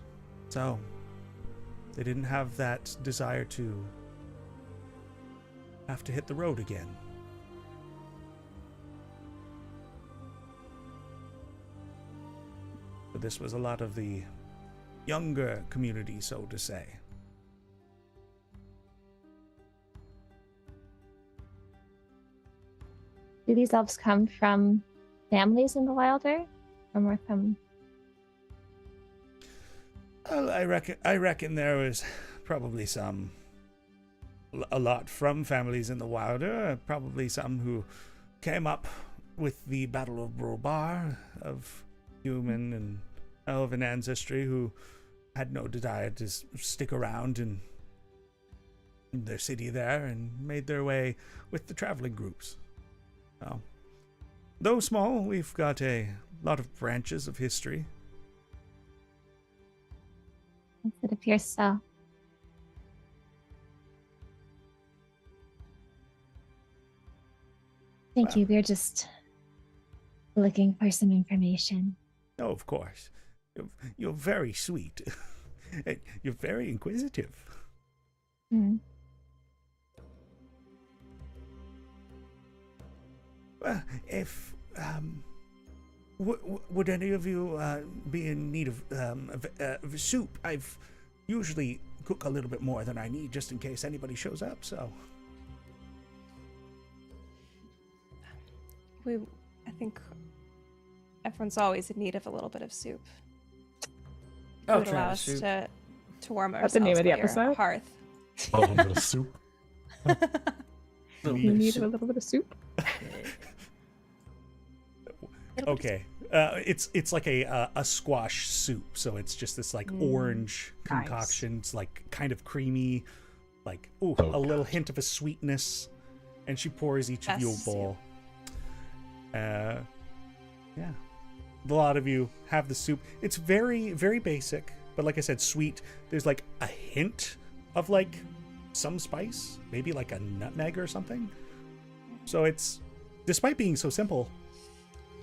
So they didn't have that desire to have to hit the road again. But this was a lot of the younger community, so to say. Do these elves come from families in the wilder? Or more from... Well, I reckon there was probably a lot from families in the wilder, probably some who came up with the Battle of Brobar, of human and elven ancestry, who had no desire to stick around in their city there and made their way with the traveling groups. So, though small, we've got a lot of branches of history. It appears so. Thank you. We're just looking for some information. Oh, of course. You're very sweet. You're very inquisitive. Hmm. If would any of you be in need of soup? I've usually cook a little bit more than I need just in case anybody shows up. So I think everyone's always in need of a little bit of soup. It Oh, would allow us soup. to warm That's ourselves the name of the by your episode? hearth. A little bit of soup. Little You bit of need soup. a little bit of soup? okay, it's like a squash soup. So it's just this like orange Nice. concoction. It's like kind of creamy, like So a little hint of a sweetness. And she pours each of you a Best bowl. Yeah. A lot of you have the soup. It's very, very basic, but like I said, sweet. There's like a hint of like some spice, maybe like a nutmeg or something. So it's, despite being so simple,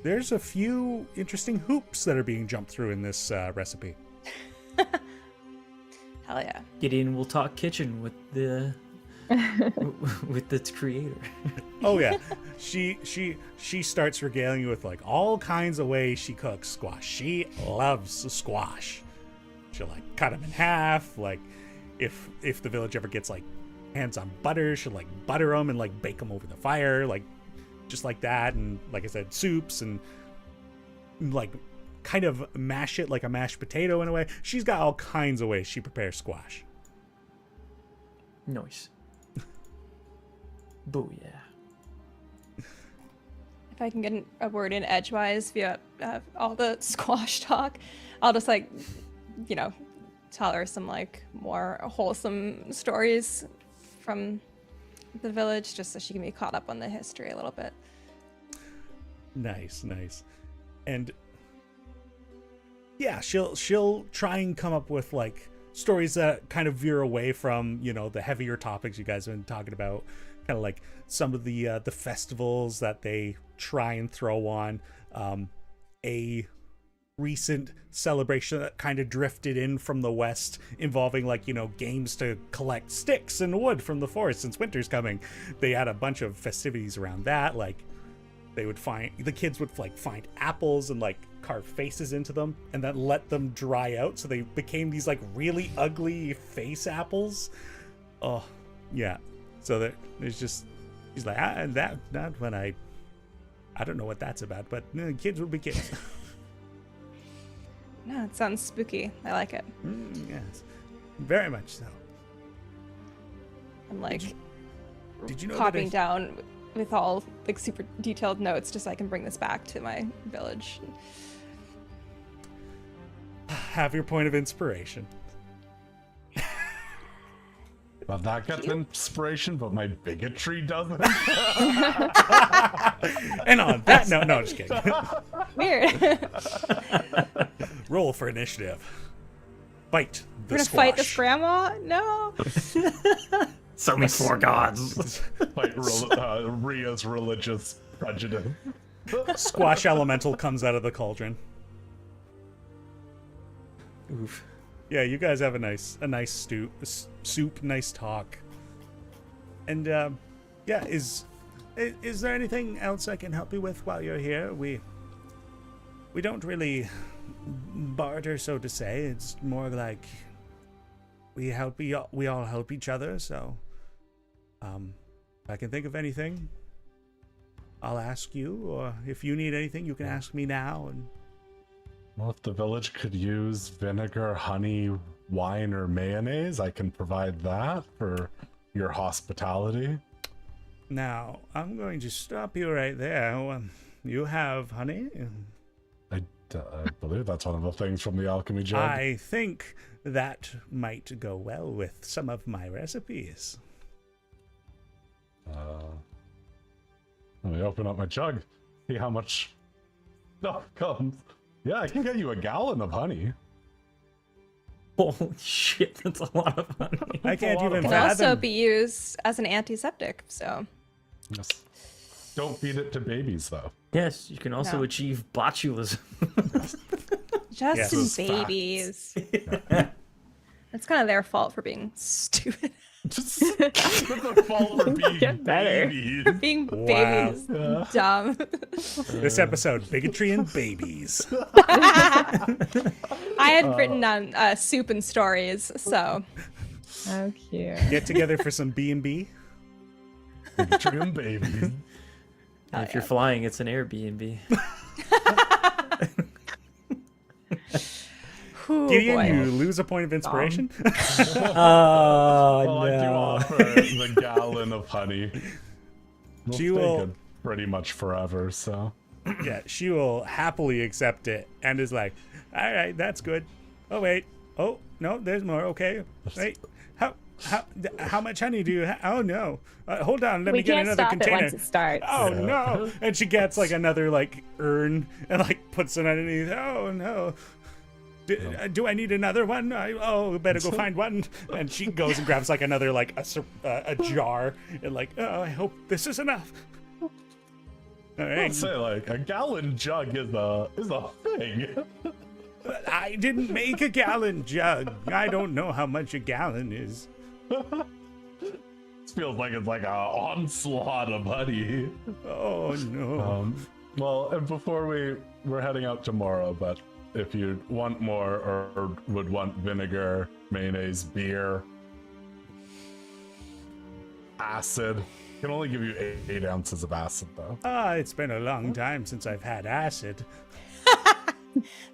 there's a few interesting hoops that are being jumped through in this recipe. Hell yeah. Gideon will talk kitchen with the with its creator. Oh yeah, she starts regaling you with like all kinds of ways she cooks squash. She loves squash. She'll like cut them in half. Like if the village ever gets like hands on butter, she'll like butter them and like bake them over the fire, like just like that. And like I said, soups and like kind of mash it like a mashed potato in a way. She's got all kinds of ways she prepares squash. Nice. Booyah. If I can get a word in edgewise via all the squash talk, I'll just like, tell her some like more wholesome stories from the village, just so she can be caught up on the history a little bit. Nice. And yeah, she'll try and come up with like stories that kind of veer away from, the heavier topics you guys have been talking about, kind of like some of the festivals that they try and throw on. A recent celebration that kind of drifted in from the west, involving like, you know, games to collect sticks and wood from the forest since winter's coming. They had a bunch of festivities around that. Like, the kids would like find apples and like carve faces into them and then let them dry out, so they became these like really ugly face apples. Oh yeah. So there's just, he's like, that when I don't know what that's about, but kids will be kids. No, it sounds spooky. I like it. Yes, very much so. I'm like Did you know copying that down with all like super detailed notes just so I can bring this back to my village. have your point of inspiration? Well, that gets inspiration, but my bigotry doesn't. And on that note, no, just kidding. Weird. Roll for initiative. Fight the We're gonna fight this grandma? No. So many four gods. Like Ria's religious prejudice. Squash elemental comes out of the cauldron. Oof. Yeah, you guys have a nice soup, nice talk. And yeah, is there anything else I can help you with while you're here? We don't really barter, so to say. It's more like we all help each other. So, if I can think of anything, I'll ask you. Or if you need anything, you can ask me now. And Well, if the village could use vinegar, honey, wine, or mayonnaise, I can provide that for your hospitality. now I'm going to stop you right there. You have honey? I believe that's one of the things from the alchemy jug. I think that might go well with some of my recipes. Let me open up my jug, see how much stuff comes. Yeah, I can get you a gallon of honey. Holy shit, that's a lot of money. I can't even Can also fathom. be used as an antiseptic, so Just don't feed it to babies, though. Yes, you can also No. achieve botulism. just Yes. in This is facts. babies. It's kind of their fault for being stupid. Just it's a fault for being Get better. babies. Being Wow. babies. Dumb. This episode, bigotry and babies. I had written on soup and stories, so How cute. Get together for some B&B. Bigotry and babies. And if you're flying, it's an Airbnb. Ooh, Gideon, boy. you lose a point of inspiration. Oh, Well, I do offer the gallon of honey. We'll She stay will- good pretty much forever, so. Yeah, she will happily accept it and is like, all right, that's good. Oh, wait. Oh, no, there's more. Okay. Wait. How much honey do you have? Oh, no. Hold on. Let We me get can't another stop container. it once it starts. Oh no! And she gets like another like urn and like puts it underneath. Oh no! Do I need another one? Better go find one. And she goes and grabs like another like a jar and like, oh, I hope this is enough. All right. I'd say like a gallon jug is a thing. I didn't make a gallon jug. I don't know how much a gallon is. This feels like it's like a onslaught of honey. Oh no! Well, and before we're heading out tomorrow, but if you want more or would want vinegar, mayonnaise, beer, acid, I can only give you 8 ounces of acid though. It's been a long time since I've had acid.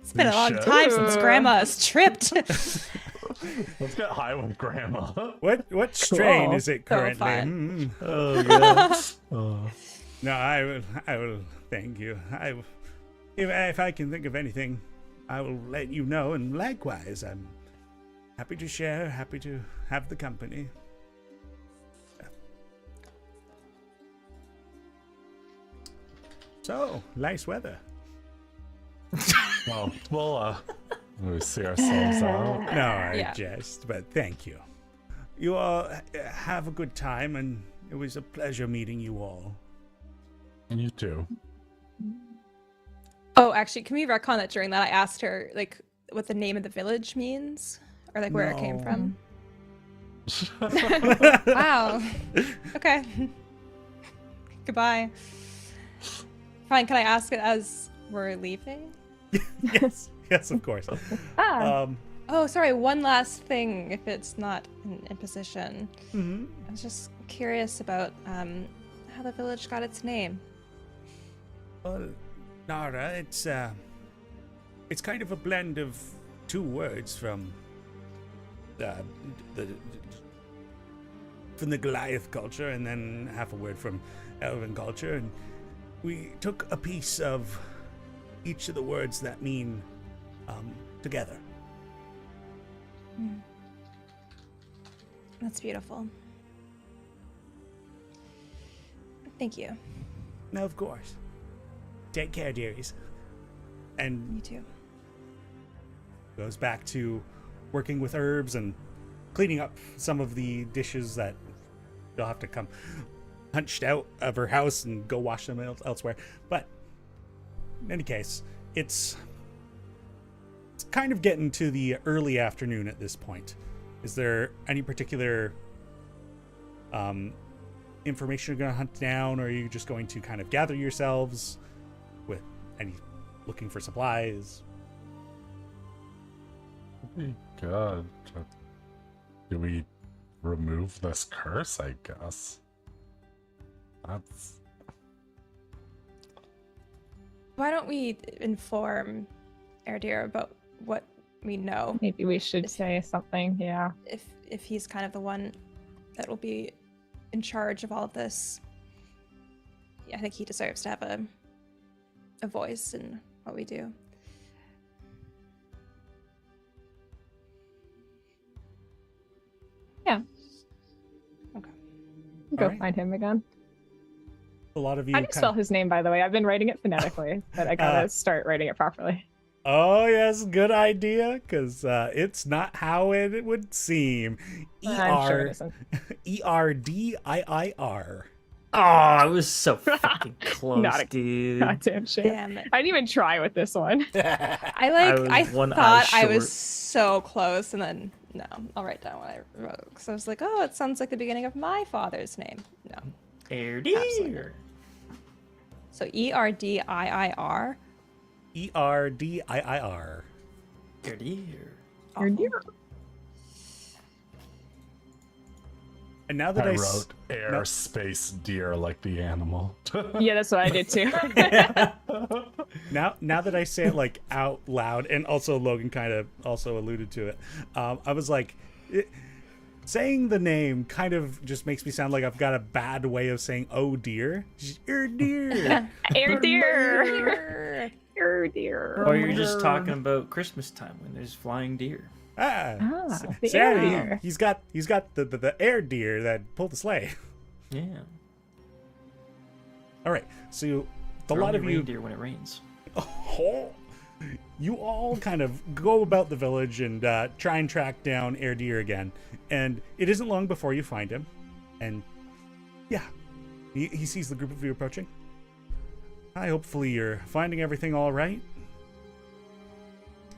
It's been a long Shit. time since Grandma has tripped. Let's get high with Grandma. What strain Cool. is it So currently? fun. Oh, God. No, I will thank you. If I can think of anything, I will let you know. And likewise, I'm happy to share, happy to have the company. So, nice weather. Well, we'll see ourselves out. No, I Yeah. jest, but thank you. You all have a good time, and it was a pleasure meeting you all. You too. Oh, actually, can we retcon that during that I asked her like what the name of the village means, or like where it came No. from? Wow. Okay. Goodbye. Fine. Can I ask it as we're leaving? yes, of course. Ah, Oh, sorry. One last thing, if it's not an imposition. Mhm. I was just curious about how the village got its name. Well, Nara, it's kind of a blend of two words from the Goliath culture, and then half a word from Elven culture, and we took a piece of each of the words that mean together. That's beautiful. Thank you. Now, of course. Take care, dearies. And You too. goes back to working with herbs and cleaning up some of the dishes that you'll have to come hunched out of her house and go wash them elsewhere. But in any case, it's kind of getting to the early afternoon at this point. Is there any particular information you're going to hunt down, or are you just going to kind of gather yourselves with any looking for supplies? Good. Do we remove this curse, I guess? That's... Why don't we inform Erdir about what we know? maybe we should say something. Yeah. If he's kind of the one that will be in charge of all of this, I think he deserves to have a voice in what we do. Yeah. Okay. Go Alright. find him again. A lot of you How do you kind spell of- his name, by the way? I've been writing it phonetically, but I gotta start writing it properly. Oh, yes, good idea, because it's not how it would seem. I'm sure it isn't. Erdiir. Oh, I was so fucking close, Not a- dude. Goddamn shit. Damn it. I didn't even try with this one. I was one eye thought I was short. so close, and then no, I'll write down what I wrote. Because I was like, oh, it sounds like the beginning of my father's name. No. Erdir. So Erdiir. Erdiir. Erdir. Awful. And now that I I wrote air, space, deer, like the animal. Yeah, that's what I did too. now that I say it like out loud, and also Logan kind of also alluded to it, I was like, saying the name kind of just makes me sound like I've got a bad way of saying "oh dear." Dear. Air deer. Err. Air deer. Or you're just talking about Christmas time when there's flying deer. Ah, the Sandy, air deer. he's got the air deer that pulled the sleigh. Yeah. All right, so a Or lot only of you, reindeer when it rains. you all kind of go about the village and try and track down Erdir again, and it isn't long before you find him. And yeah, he sees the group of you approaching. Hi, hopefully you're finding everything all right.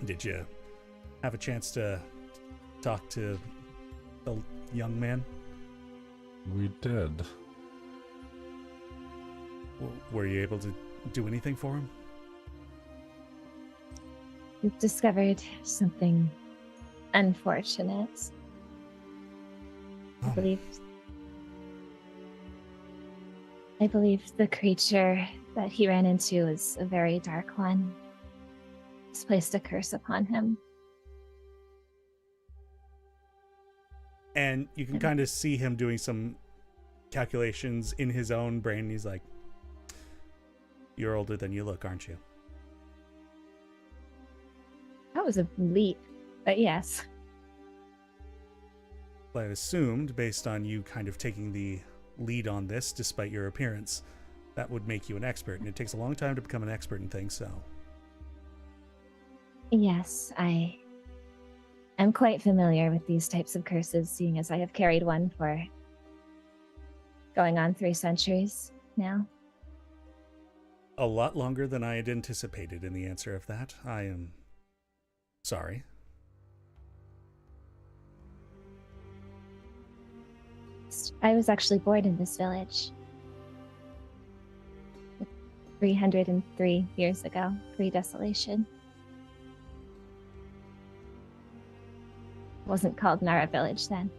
Did you have a chance to talk to the young man? We did. Were you able to do anything for him? We've discovered something unfortunate. I believe the creature that he ran into is a very dark one. It's placed a curse upon him. And you can kind of see him doing some calculations in his own brain. He's like, "You're older than you look, aren't you?" That was a leap, but yes. Well, I assumed, based on you kind of taking the lead on this, despite your appearance, that would make you an expert. And it takes a long time to become an expert in things, so. Yes, I am quite familiar with these types of curses, seeing as I have carried one for going on 3 centuries now. a lot longer than I had anticipated in the answer of that. I am sorry. I was actually born in this village 303 years ago, pre-desolation. It wasn't called Nara Village then.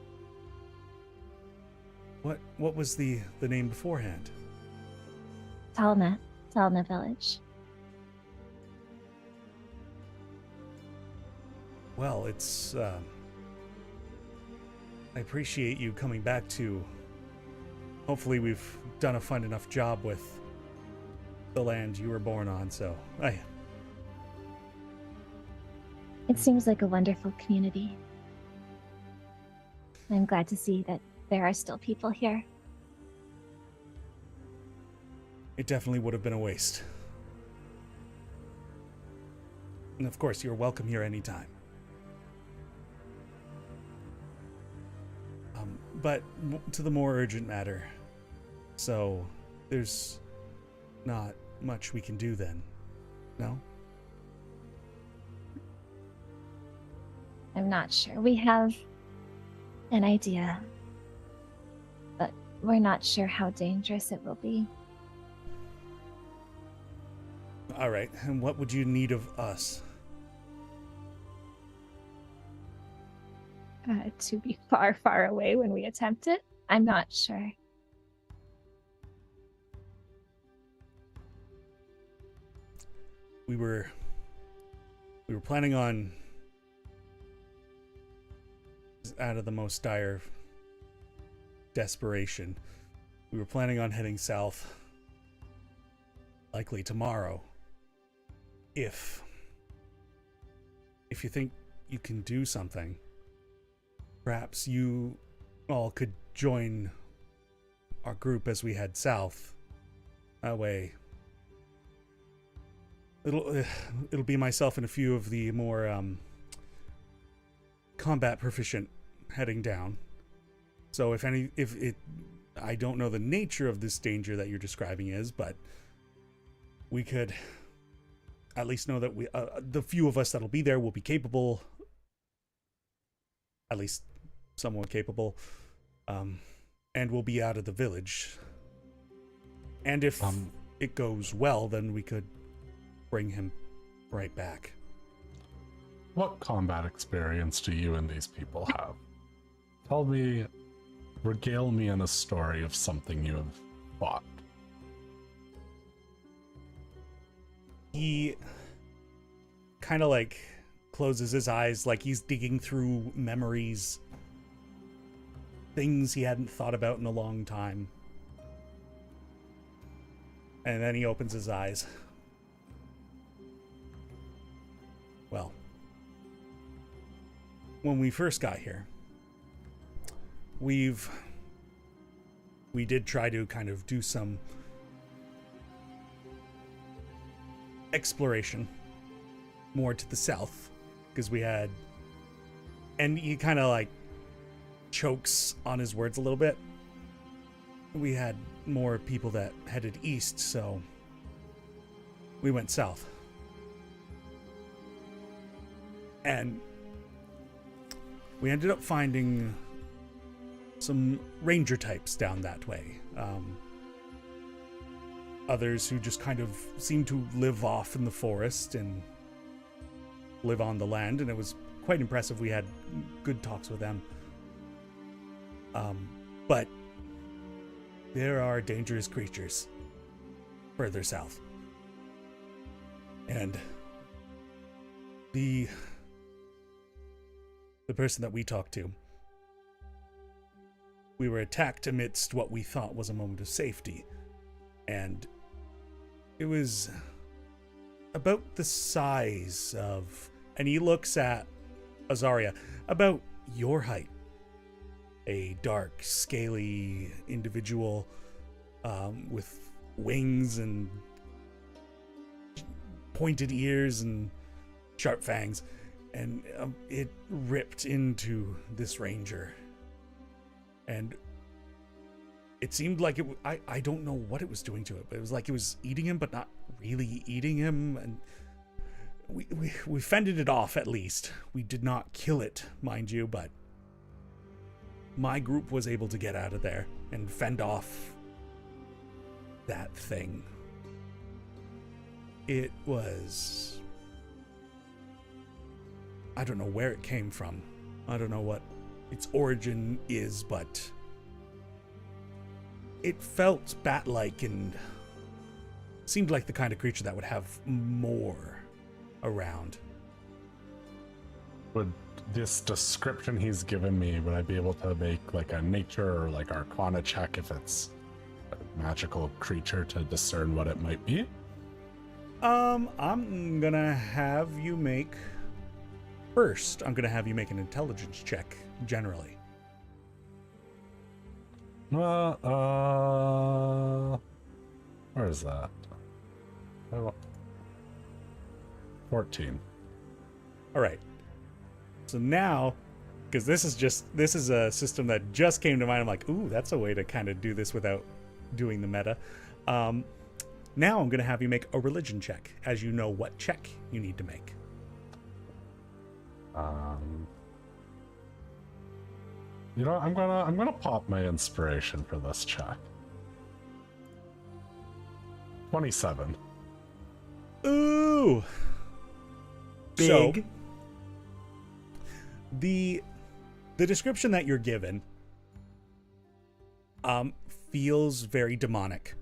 What was the name beforehand? Tulna Village. Well, it's I appreciate you coming back to. Hopefully we've done a fun enough job with the land you were born on, so It seems like a wonderful community. I'm glad to see that there are still people here. it definitely would have been a waste. And of course, you're welcome here anytime. But to the more urgent matter. So, there's not much we can do then, no? I'm not sure. We have an idea, but we're not sure how dangerous it will be. All right, and what would you need of us? To be far, far away when we attempt it? I'm not sure. We were planning on, out of the most dire desperation, we were planning on heading south, likely tomorrow. If you think you can do something, perhaps you all could join our group as we head south. That way, it'll be myself and a few of the more combat proficient heading down. So I don't know the nature of this danger that you're describing is, but we could at least know that the few of us that'll be there will be capable, at least somewhat capable, and we'll be out of the village. And if it goes well, then we could bring him right back. What combat experience do you and these people have? Regale me in a story of something you have fought. He kind of like closes his eyes, like he's digging through memories, things he hadn't thought about in a long time. And then he opens his eyes. Well, when we first got here, we did try to kind of do some exploration more to the south, because we had, and he kind of like chokes on his words a little bit. We had more people that headed east, so we went south. And we ended up finding some ranger types down that way. Others who just kind of seemed to live off in the forest and live on the land, and it was quite impressive. We had good talks with them. But there are dangerous creatures further south. And the person that we talked to, we were attacked amidst what we thought was a moment of safety. And it was about the size of, and he looks at Azariah, about your height. A dark, scaly individual with wings and pointed ears and sharp fangs. And it ripped into this ranger. And it seemed like I don't know what it was doing to it, but it was like it was eating him, but not really eating him. And we fended it off, at least. We did not kill it, mind you, but my group was able to get out of there and fend off that thing. It was... I don't know where it came from. I don't know what its origin is, but it felt bat-like and seemed like the kind of creature that would have more around. Would this description he's given me, would I be able to make like a nature or like arcana check if it's a magical creature to discern what it might be? I'm gonna have you make... First, I'm gonna have you make an intelligence check, generally. Where is that? Oh, 14. All right. So now, because this is a system that just came to mind. I'm like, ooh, that's a way to kind of do this without doing the meta. Now I'm going to have you make a religion check, as you know what check you need to make. You know, I'm gonna pop my inspiration for this check. 27. Ooh. Big. So, the description that you're given feels very demonic,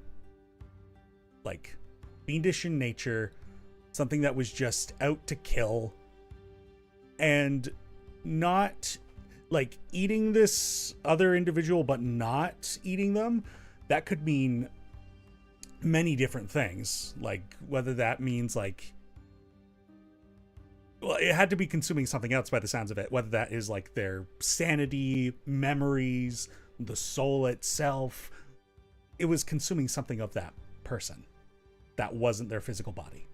like fiendish in nature, something that was just out to kill, and not like eating this other individual but not eating them. That could mean many different things, like whether that means like, well, it had to be consuming something else by the sounds of it, whether that is like their sanity, memories, the soul itself. It was consuming something of that person that wasn't their physical body.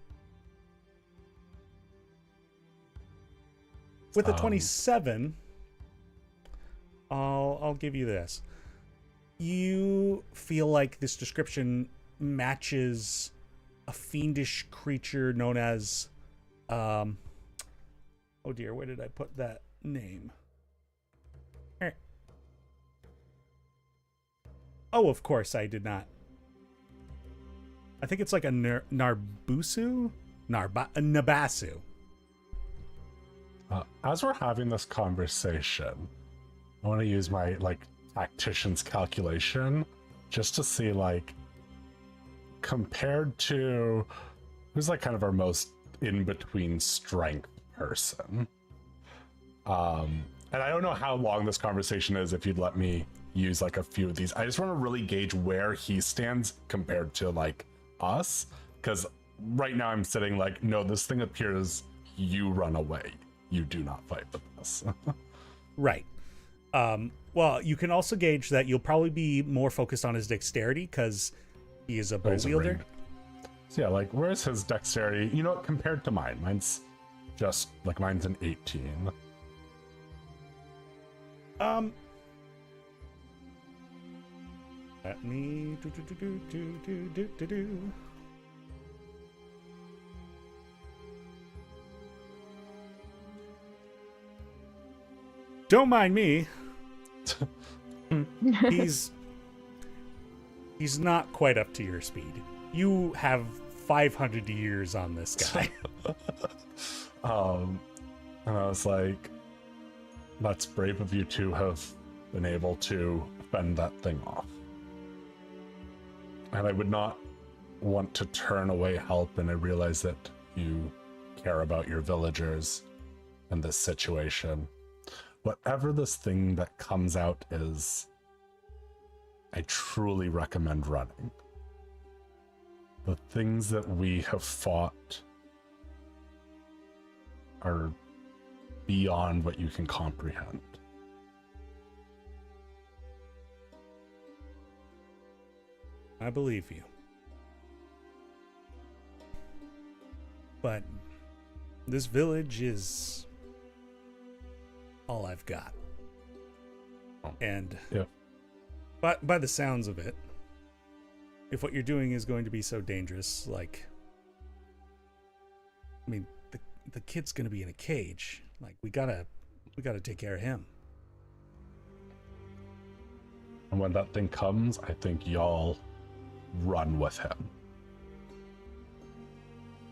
With the 27, I'll give you this. You feel like this description matches a fiendish creature known as oh dear, where did I put that name? Oh, of course I did not. I think it's like a Nabasu. As we're having this conversation, I want to use my like tactician's calculation just to see like compared to who's like kind of our most in between strength person. And I don't know how long this conversation is, if you'd let me use like a few of these. I just want to really gauge where he stands compared to like us, because right now I'm sitting like, no, this thing appears, you run away, you do not fight with us. Right. Well, you can also gauge that you'll probably be more focused on his dexterity because he is a bow wielder. So yeah, like where's his dexterity? You know what, compared to mine, mine's just like mine's an 18. Let me do. Don't mind me. He's not quite up to your speed. You have 500 years on this guy. And I was like, that's brave of you to have been able to fend that thing off. And I would not want to turn away help, and I realize that you care about your villagers in this situation. Whatever this thing that comes out is, I truly recommend running. The things that we have fought are beyond what you can comprehend. I believe you. But this village is all I've got. And Yeah. But by the sounds of it, if what you're doing is going to be so dangerous, like, I mean, the kid's going to be in a cage. Like, we gotta take care of him. And when that thing comes, I think y'all run with him.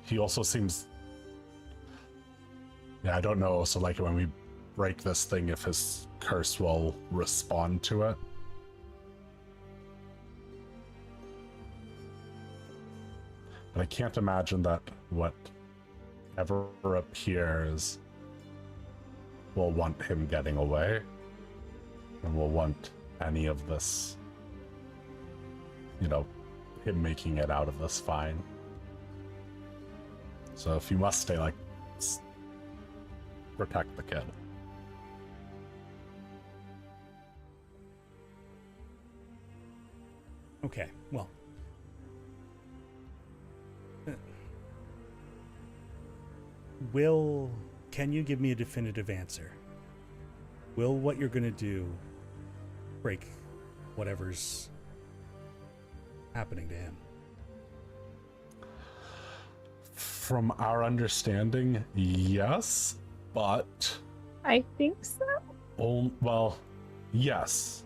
He also seems... Yeah, I don't know. So, like, when we break this thing, if his curse will respond to it. But I can't imagine that whatever appears will want him getting away. And will want any of this, you know, him making it out of this fine. So if you must stay, like, protect the kid. Okay, well. Can you give me a definitive answer? Will what you're gonna do break whatever's happening to him? From our understanding, yes, but... I think so. Well, yes.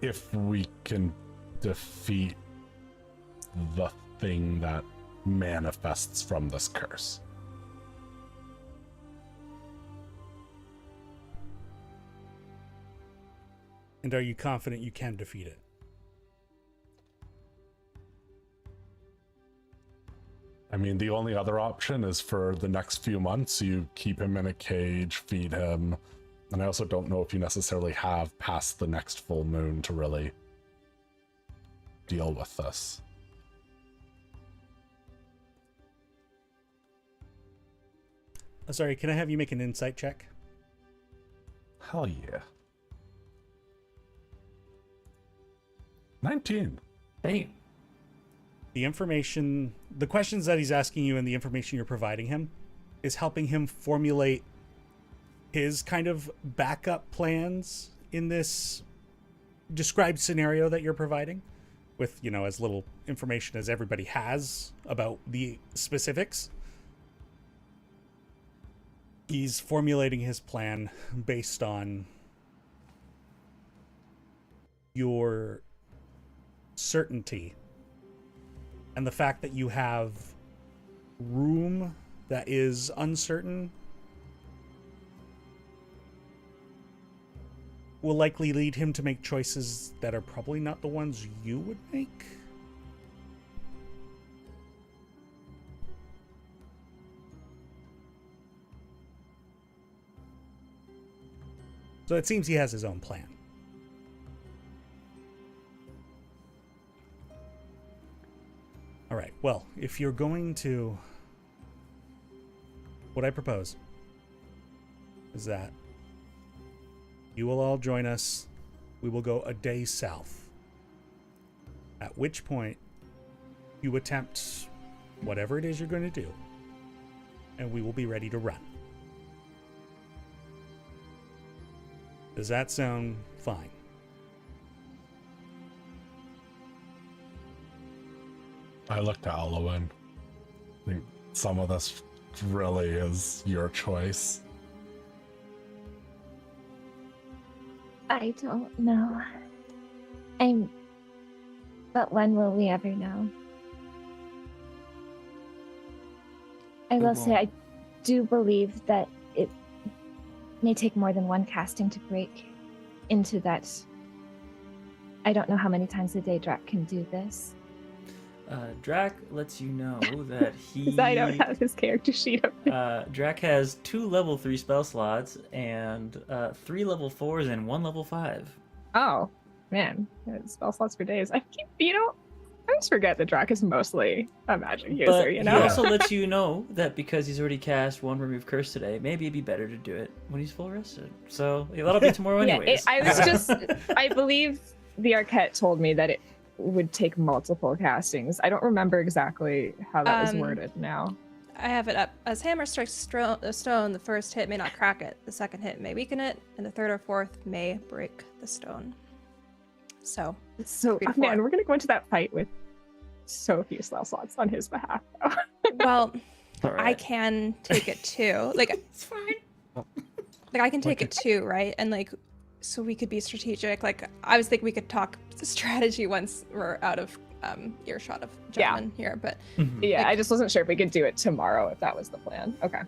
If we can defeat the thing that manifests from this curse. And are you confident you can defeat it? I mean, the only other option is for the next few months, you keep him in a cage, feed him. And I also don't know if you necessarily have past the next full moon to really deal with this. Sorry, can I have you make an insight check? Hell yeah. 19. Hey, The questions that he's asking you and the information you're providing him is helping him formulate his kind of backup plans in this described scenario that you're providing with, you know, as little information as everybody has about the specifics. He's formulating his plan based on your certainty and the fact that you have room that is uncertain will likely lead him to make choices that are probably not the ones you would make. So it seems he has his own plan. All right, well, if you're going to... What I propose is that you will all join us. We will go a day south. At which point, you attempt whatever it is you're going to do, and we will be ready to run. Does that sound fine? I looked at Elowyn. I think some of this really is your choice. I don't know. But when will we ever know? I will say I do believe that it may take more than one casting to break into that. I don't know how many times a day Drac can do this. Drac lets you know that he... Because I don't have his character sheet up. Drac has 2 level 3 spell slots and 3 level 4s and 1 level 5. Oh, man. Spell slots for days. I always forget that Drac is mostly a magic user, But you know? he also lets you know that because he's already cast 1 remove curse today, maybe it'd be better to do it when he's full rested. So that'll be tomorrow anyways. I believe the Arquette told me that it would take multiple castings. I don't remember exactly how that was worded now. I have it up. As hammer strikes a stone, the first hit may not crack it. The second hit may weaken it, and the third or fourth may break the stone. So So, 3 to 4. man, we're gonna go into that fight with so few spell slots on his behalf. Well, All I right. can take it too. Like, It's fine. like I can take it too, right? And like, so we could be strategic. Like, I was thinking we could talk strategy once we're out of earshot of gentlemen here. But Yeah, Like- I just wasn't sure if we could do it tomorrow if that was the plan. Okay,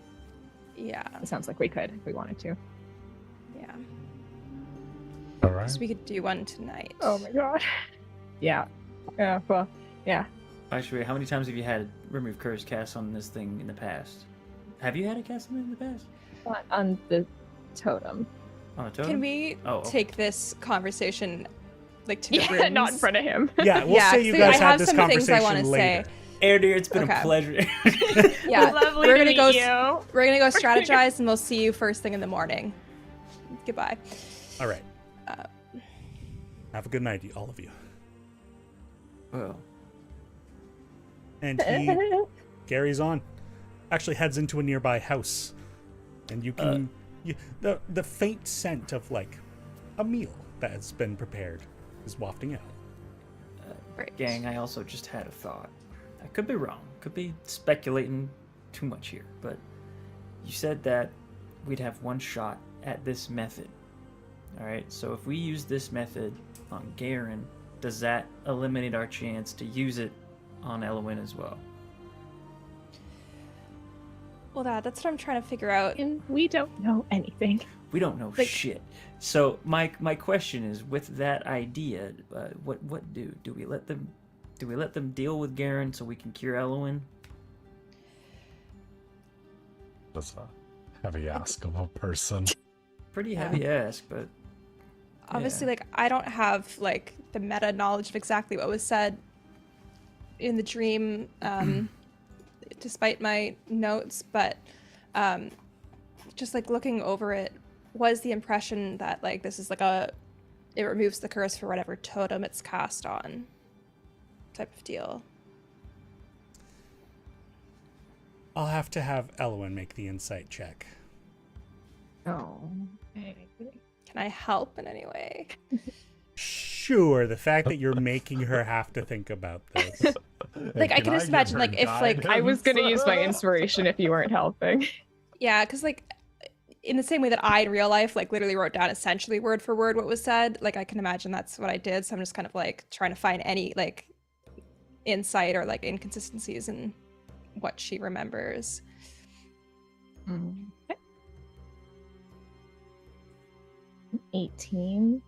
yeah, it sounds like we could if we wanted to. yeah. All right. So we could do one tonight. Oh my god. Yeah. Yeah. Well. Yeah. Actually, how many times have you had remove curse cast on this thing in the past? Have you had it cast on it in the past? Not on the totem. On a totem? Can we Oh, okay. take this conversation like to the Yeah, rooms? not in front of him. Yeah, we'll Yeah, say you so guys I had have this some things I conversation wanna say. later. Air dear, it's been Okay. a pleasure. Yeah, Lovely we're to gonna meet go. you. We're gonna go strategize, and we'll see you first thing in the morning. Goodbye. All right. Uh, Have a good night, all of you. Well, And he carries on. Actually heads into a nearby house. And you can... the faint scent of, like, a meal that has been prepared is wafting out. Right. gang, I also just had a thought. I could be wrong. Could be speculating too much here, but you said that we'd have one shot at this method. All right, so if we use this method on Garen, does that eliminate our chance to use it on Elowyn as well? Well, that's what I'm trying to figure out. And we don't know anything. We don't know Like- shit. So my question is, with that idea, what do we let them deal with Garen so we can cure Elowyn? That's a heavy ask of a person. Pretty heavy ask, but Obviously, Yeah. like I don't have like the meta knowledge of exactly what was said in the dream, despite my notes. But just like looking over it, was the impression that like this is like it removes the curse for whatever totem it's cast on, type of deal. I'll have to have Elowyn make the insight check. Oh. Can I help in any way? Sure, the fact that you're making her have to think about this. Like, I can just imagine, like, if, like, I was gonna use my inspiration if you weren't helping. Yeah, because like in the same way that I in real life like literally wrote down essentially word for word what was said, like I can imagine that's what I did. So I'm just kind of like trying to find any like insight or like inconsistencies in what she remembers. Okay. 18.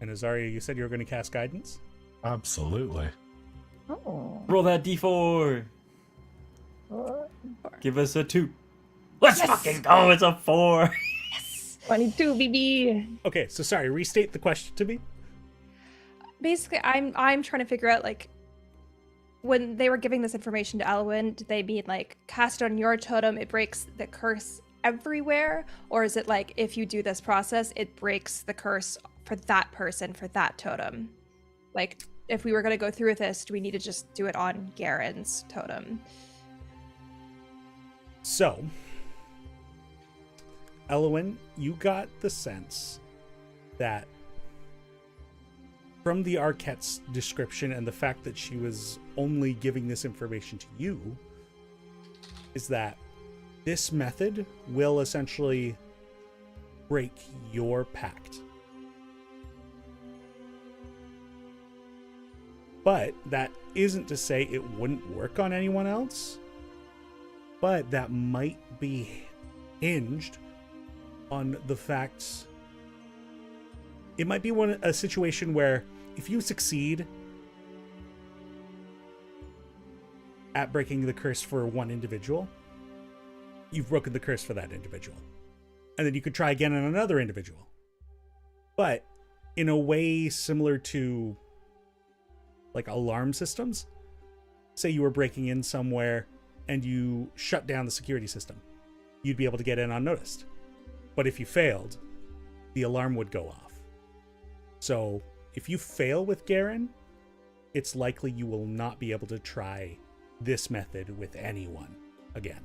And Azariah, you said you were going to cast guidance? Absolutely. Oh. roll that d4. Give us a 2. Let's fucking go. It's a 4. 22, BB. Okay, so sorry, restate the question to me. Basically, I'm trying to figure out like when they were giving this information to Elowyn, did they mean like cast it on your totem, it breaks the curse everywhere, or is it like if you do this process, it breaks the curse for that person for that totem? Like if we were gonna go through with this, do we need to just do it on Garen's totem? So, Elowyn, you got the sense that from the Arquette's description and the fact that she was only giving this information to you, is that this method will essentially break your pact. But that isn't to say it wouldn't work on anyone else, but that might be hinged on the facts. It might be a situation where if you succeed at breaking the curse for one individual, you've broken the curse for that individual. And then you could try again on another individual. But in a way similar to like alarm systems, say you were breaking in somewhere and you shut down the security system, you'd be able to get in unnoticed. But if you failed, the alarm would go off. So if you fail with Garen, it's likely you will not be able to try this method with anyone again.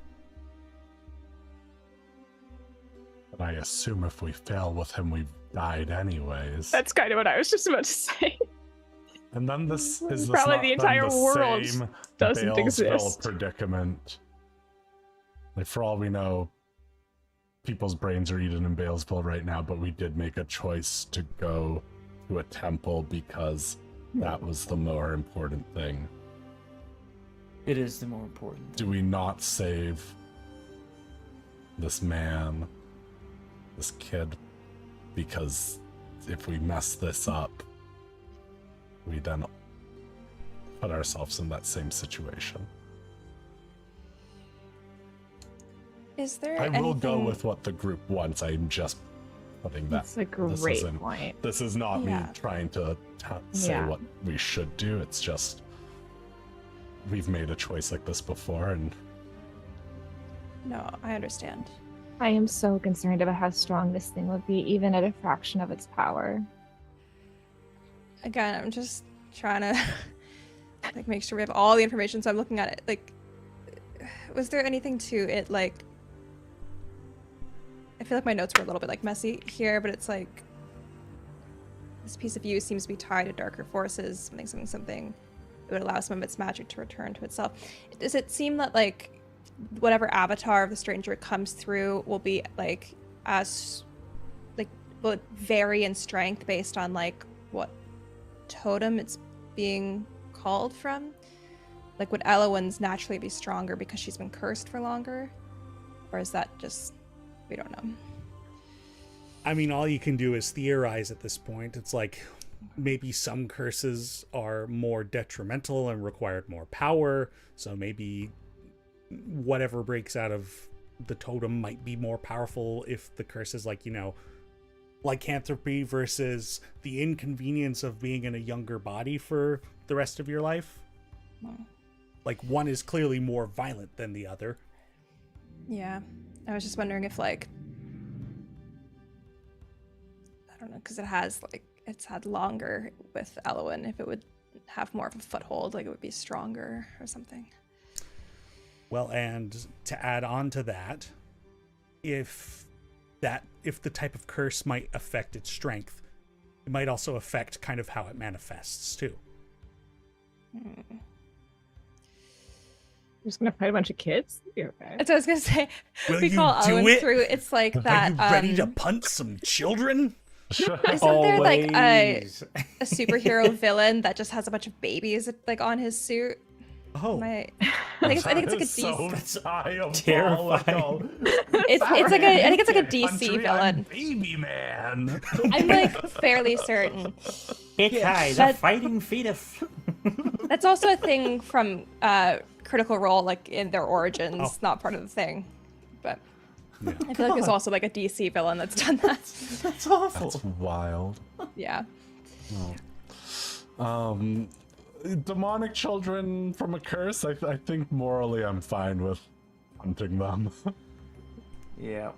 But I assume if we fail with him, we've died anyways. That's kind of what I was just about to say. And then this is Probably not the entire then the world same doesn't Balesville exist. predicament. Like, for all we know, people's brains are eaten in Balesville right now, but we did make a choice to go to a temple because that was the more important thing. It is the more important. Do we not save this man, this kid? Because if we mess this up, we then put ourselves in that same situation. Is there I will go anything- with what the group wants. I'm just putting that. That's a this great isn't- point. This is not me Yeah. trying to say Yeah. what we should do. It's just we've made a choice like this before, and No, I understand. I am so concerned about how strong this thing would be, even at a fraction of its power. Again, I'm just trying to like make sure we have all the information. So I'm looking at it. Like, was there anything to it? Like, I feel like my notes were a little bit like messy here, but it's like this piece of you seems to be tied to darker forces. Something. It would allow some of its magic to return to itself. Does it seem that like whatever avatar of the stranger comes through will be like as like will it vary in strength based on like what totem it's being called from? Like, would Elowyn's naturally be stronger because she's been cursed for longer? Or is that just, we don't know. I mean, all you can do is theorize at this point. It's like maybe some curses are more detrimental and required more power, so maybe whatever breaks out of the totem might be more powerful if the curse is like, you know, lycanthropy versus the inconvenience of being in a younger body for the rest of your life. Like, one is clearly more violent than the other. Yeah. I was just wondering if, like, I don't know, because it's had longer with Elowyn, if it would have more of a foothold, like it would be stronger or something. Well, and to add on to that, if the type of curse might affect its strength, it might also affect kind of how it manifests too. You're just gonna fight a bunch of kids? You're okay. That's what I was gonna say. Will We you call do Elowyn it? through. It's like that. Are you ready to punt some children? Isn't there like Always. a superhero villain that just has a bunch of babies like on his suit? Oh, I think it's like a so DC. diabolical. It's like I think it's like a DC Country, I'm villain. baby man. I'm like fairly certain. It has a That- fighting fetus. That's also a thing from Critical Role, like in their origins, Oh. not part of the thing. But Yeah. I feel like there's also like a DC villain that's done that. That's awful. That's wild. Yeah. Demonic children from a curse. I think morally I'm fine with hunting them. Yeah.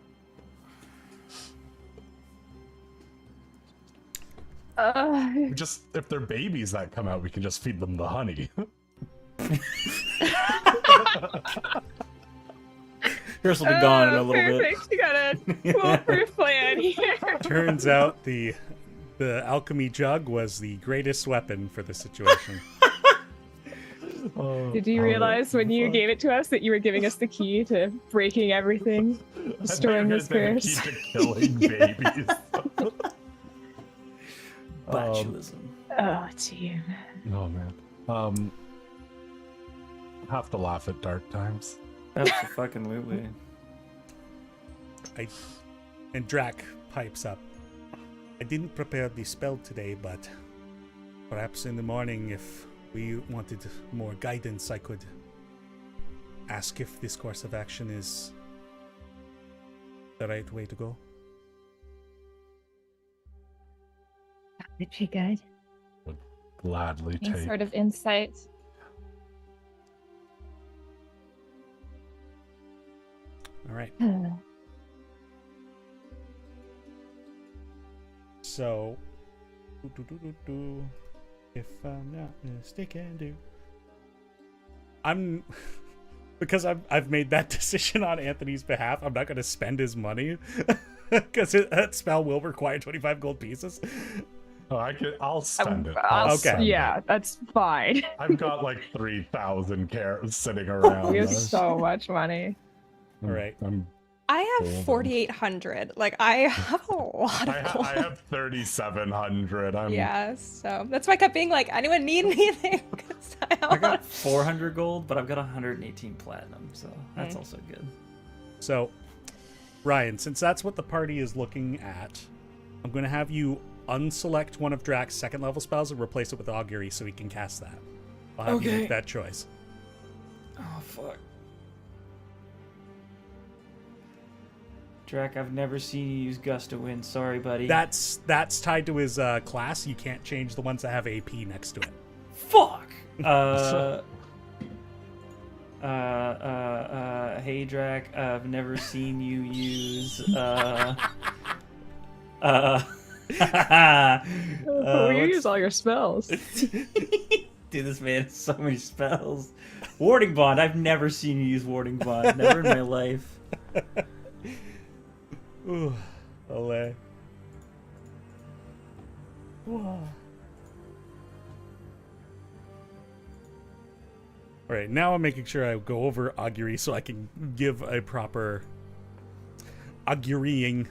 Just if they're babies that come out, we can just feed them the honey. Yours will be gone in a little perfect. You got a foolproof plan here. turns out the alchemy jug was the greatest weapon for the situation. Did you realize when you gave it to us that you were giving us the key to breaking everything, destroying this curse? Keep killing babies. bit. Botulism. Oh, team. Oh man. Have to laugh at dark times. Absolutely. And Drac pipes up. I didn't prepare the spell today, but perhaps in the morning, if we wanted more guidance, I could ask if this course of action is the right way to go. Would be good. Gladly Any take. sort of insight. All right. So, if I'm not mistaken, I'm because I've made that decision on Anthony's behalf. I'm not going to spend his money. Because that spell will require 25 gold pieces. Oh, I'll spend it. I'll- Okay. Yeah, that's fine. I've got like 3,000 carats sitting around. We have so much money. All right. I have Cool, then. 4,800. Like, I have a lot of gold. I have 3,700. Yeah, so that's why I kept being like, anyone need anything? 'Cause I got 400 gold, but I've got 118 platinum, so that's also good. So, Ryan, since that's what the party is looking at, I'm going to have you unselect one of Drax's second level spells and replace it with Augury so he can cast that. I'll have you Okay. make that choice. Oh, fuck. Drac, I've never seen you use Gust of Wind. Sorry, buddy. That's tied to his class. You can't change the ones that have AP next to it. Fuck! Hey, Drac, I've never seen you use, You use all your spells. Dude, this man has so many spells. Warding Bond. I've never seen you use Warding Bond. Never in my life. Ooh, ole. Whoa. All right, now I'm making sure I go over augury so I can give a proper augurying.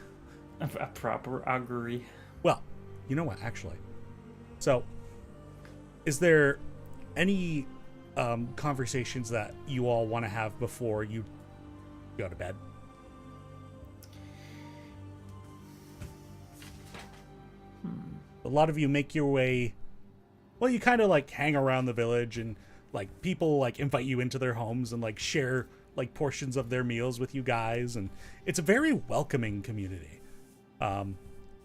A proper augury. Well, you know what, actually. So, is there any conversations that you all want to have before you go to bed? A lot of you make your way, well, you kind of like hang around the village, and like people like invite you into their homes and like share like portions of their meals with you guys, and it's a very welcoming community. And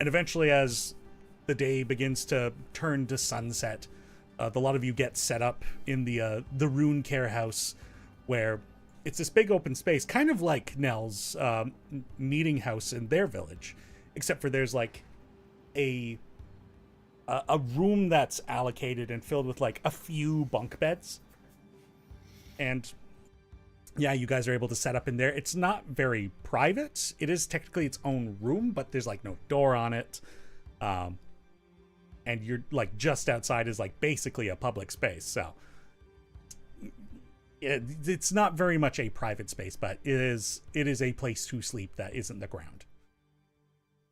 eventually, as the day begins to turn to sunset, a lot of you get set up in the Rune Care House, where it's this big open space, kind of like Nell's meeting house in their village, except for there's like a room that's allocated and filled with like a few bunk beds. And yeah, you guys are able to set up in there. It's not very private. It is technically its own room, but there's like no door on it. And you're like just outside is like basically a public space. So it's not very much a private space, but it is a place to sleep that isn't the ground.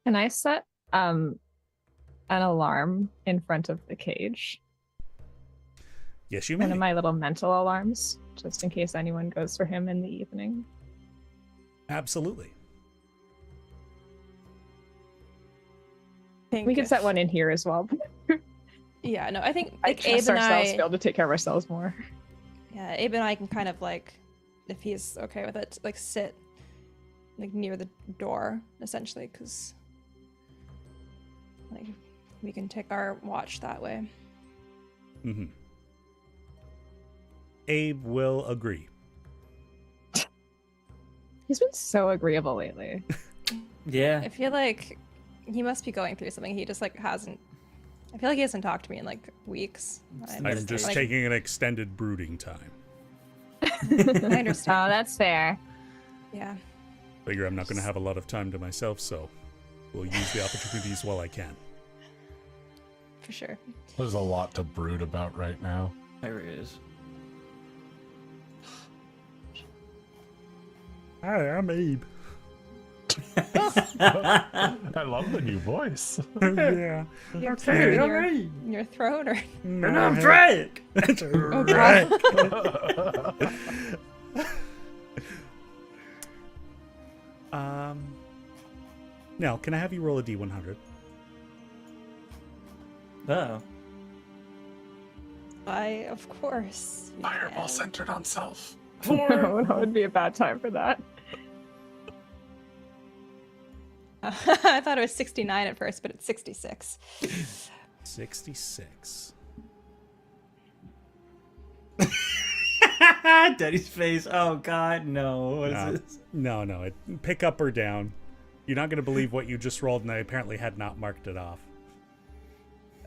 Can I set an alarm in front of the cage? Yes, you may. One of my little mental alarms, just in case anyone goes for him in the evening. Absolutely. We could set one in here as well. Yeah, no, I think I like Abe trust and ourselves to I. be able to take care of ourselves more. Yeah, Abe and I can kind of like, if he's okay with it, like sit like near the door essentially, because like we can take our watch that way. Mm-hmm. Abe will agree. He's been so agreeable lately. Yeah. I feel like he must be going through something. He just like hasn't. I feel like he hasn't talked to me in like weeks. I'm just like, taking an extended brooding time. I Oh, understand. that's fair. Yeah. Figure I'm not going to have a lot of time to myself, so we'll use the opportunities while I can. For sure. There's a lot to brood about right now. There it is. Hi, I'm Abe. I love the new voice. Yeah. Your, Okay, your, alright. your throat or And I'm Drake! oh god. Now, can I have you roll a D100? Oh. I of course. Fireball can. centered on self. No, that would be a bad time for that. I thought it was 69 at first, but it's 66. 66. Daddy's face. Oh god, no. What is No. this? No. Pick up or down. You're not going to believe what you just rolled, and I apparently had not marked it off.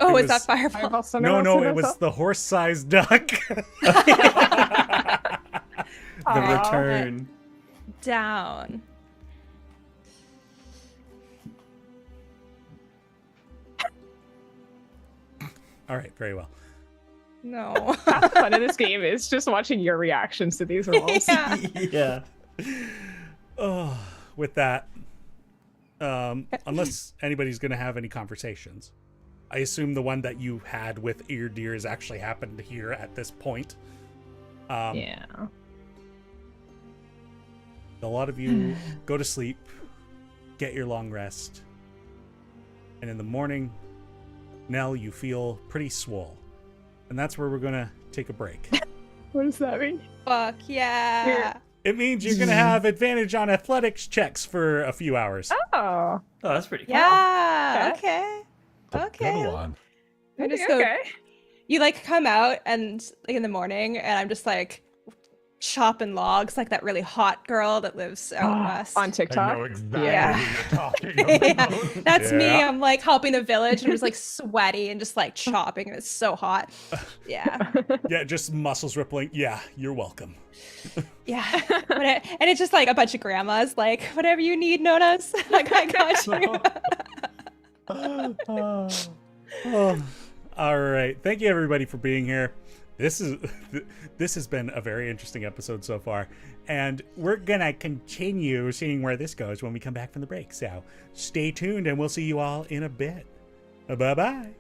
Oh, It is that was- fireball? No, it was the horse-sized duck. The return. Down. All right, very well. No. Half the fun of this game is just watching your reactions to these rolls. Yeah. Yeah. Oh, with that, unless anybody's going to have any conversations, I assume the one that you had with Ear Deer has actually happened here at this point. Yeah. A lot of you go to sleep, get your long rest, and in the morning, Nell, you feel pretty swole. And that's where we're going to take a break. What does that mean? Fuck yeah. It means you're going to have advantage on athletics checks for a few hours. Oh. Oh, that's pretty cool. Yeah. Okay. Good Okay. one. I just Okay. go, you like come out and like in the morning and I'm just like chopping logs like that really hot girl that lives out west. On I TikTok. know exactly Yeah. who you're talking Yeah, about. that's me. Yeah. I'm like helping the village and I'm just like sweaty and just like chopping and it's so hot. Yeah. Yeah, just muscles rippling. Yeah, you're welcome. Yeah. And it's just like a bunch of grandmas like, whatever you need, Nonas. Like, I got you. Oh, all right. Thank you everybody for being here. This has been a very interesting episode so far, and we're gonna continue seeing where this goes when we come back from the break. So stay tuned, and we'll see you all in a bit. Bye bye.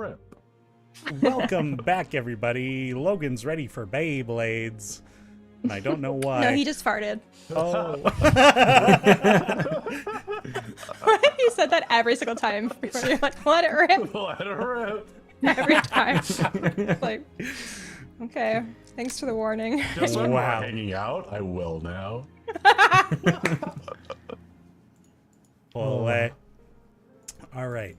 rip. Welcome back, everybody. Logan's ready for Beyblades. And I don't know why. No, he just farted. Oh. What if you said that every single time before you're like, let it rip Let it rip. every time? Like, okay, thanks for the warning. Just when Wow. we're hanging out, I will now. Ole. All right.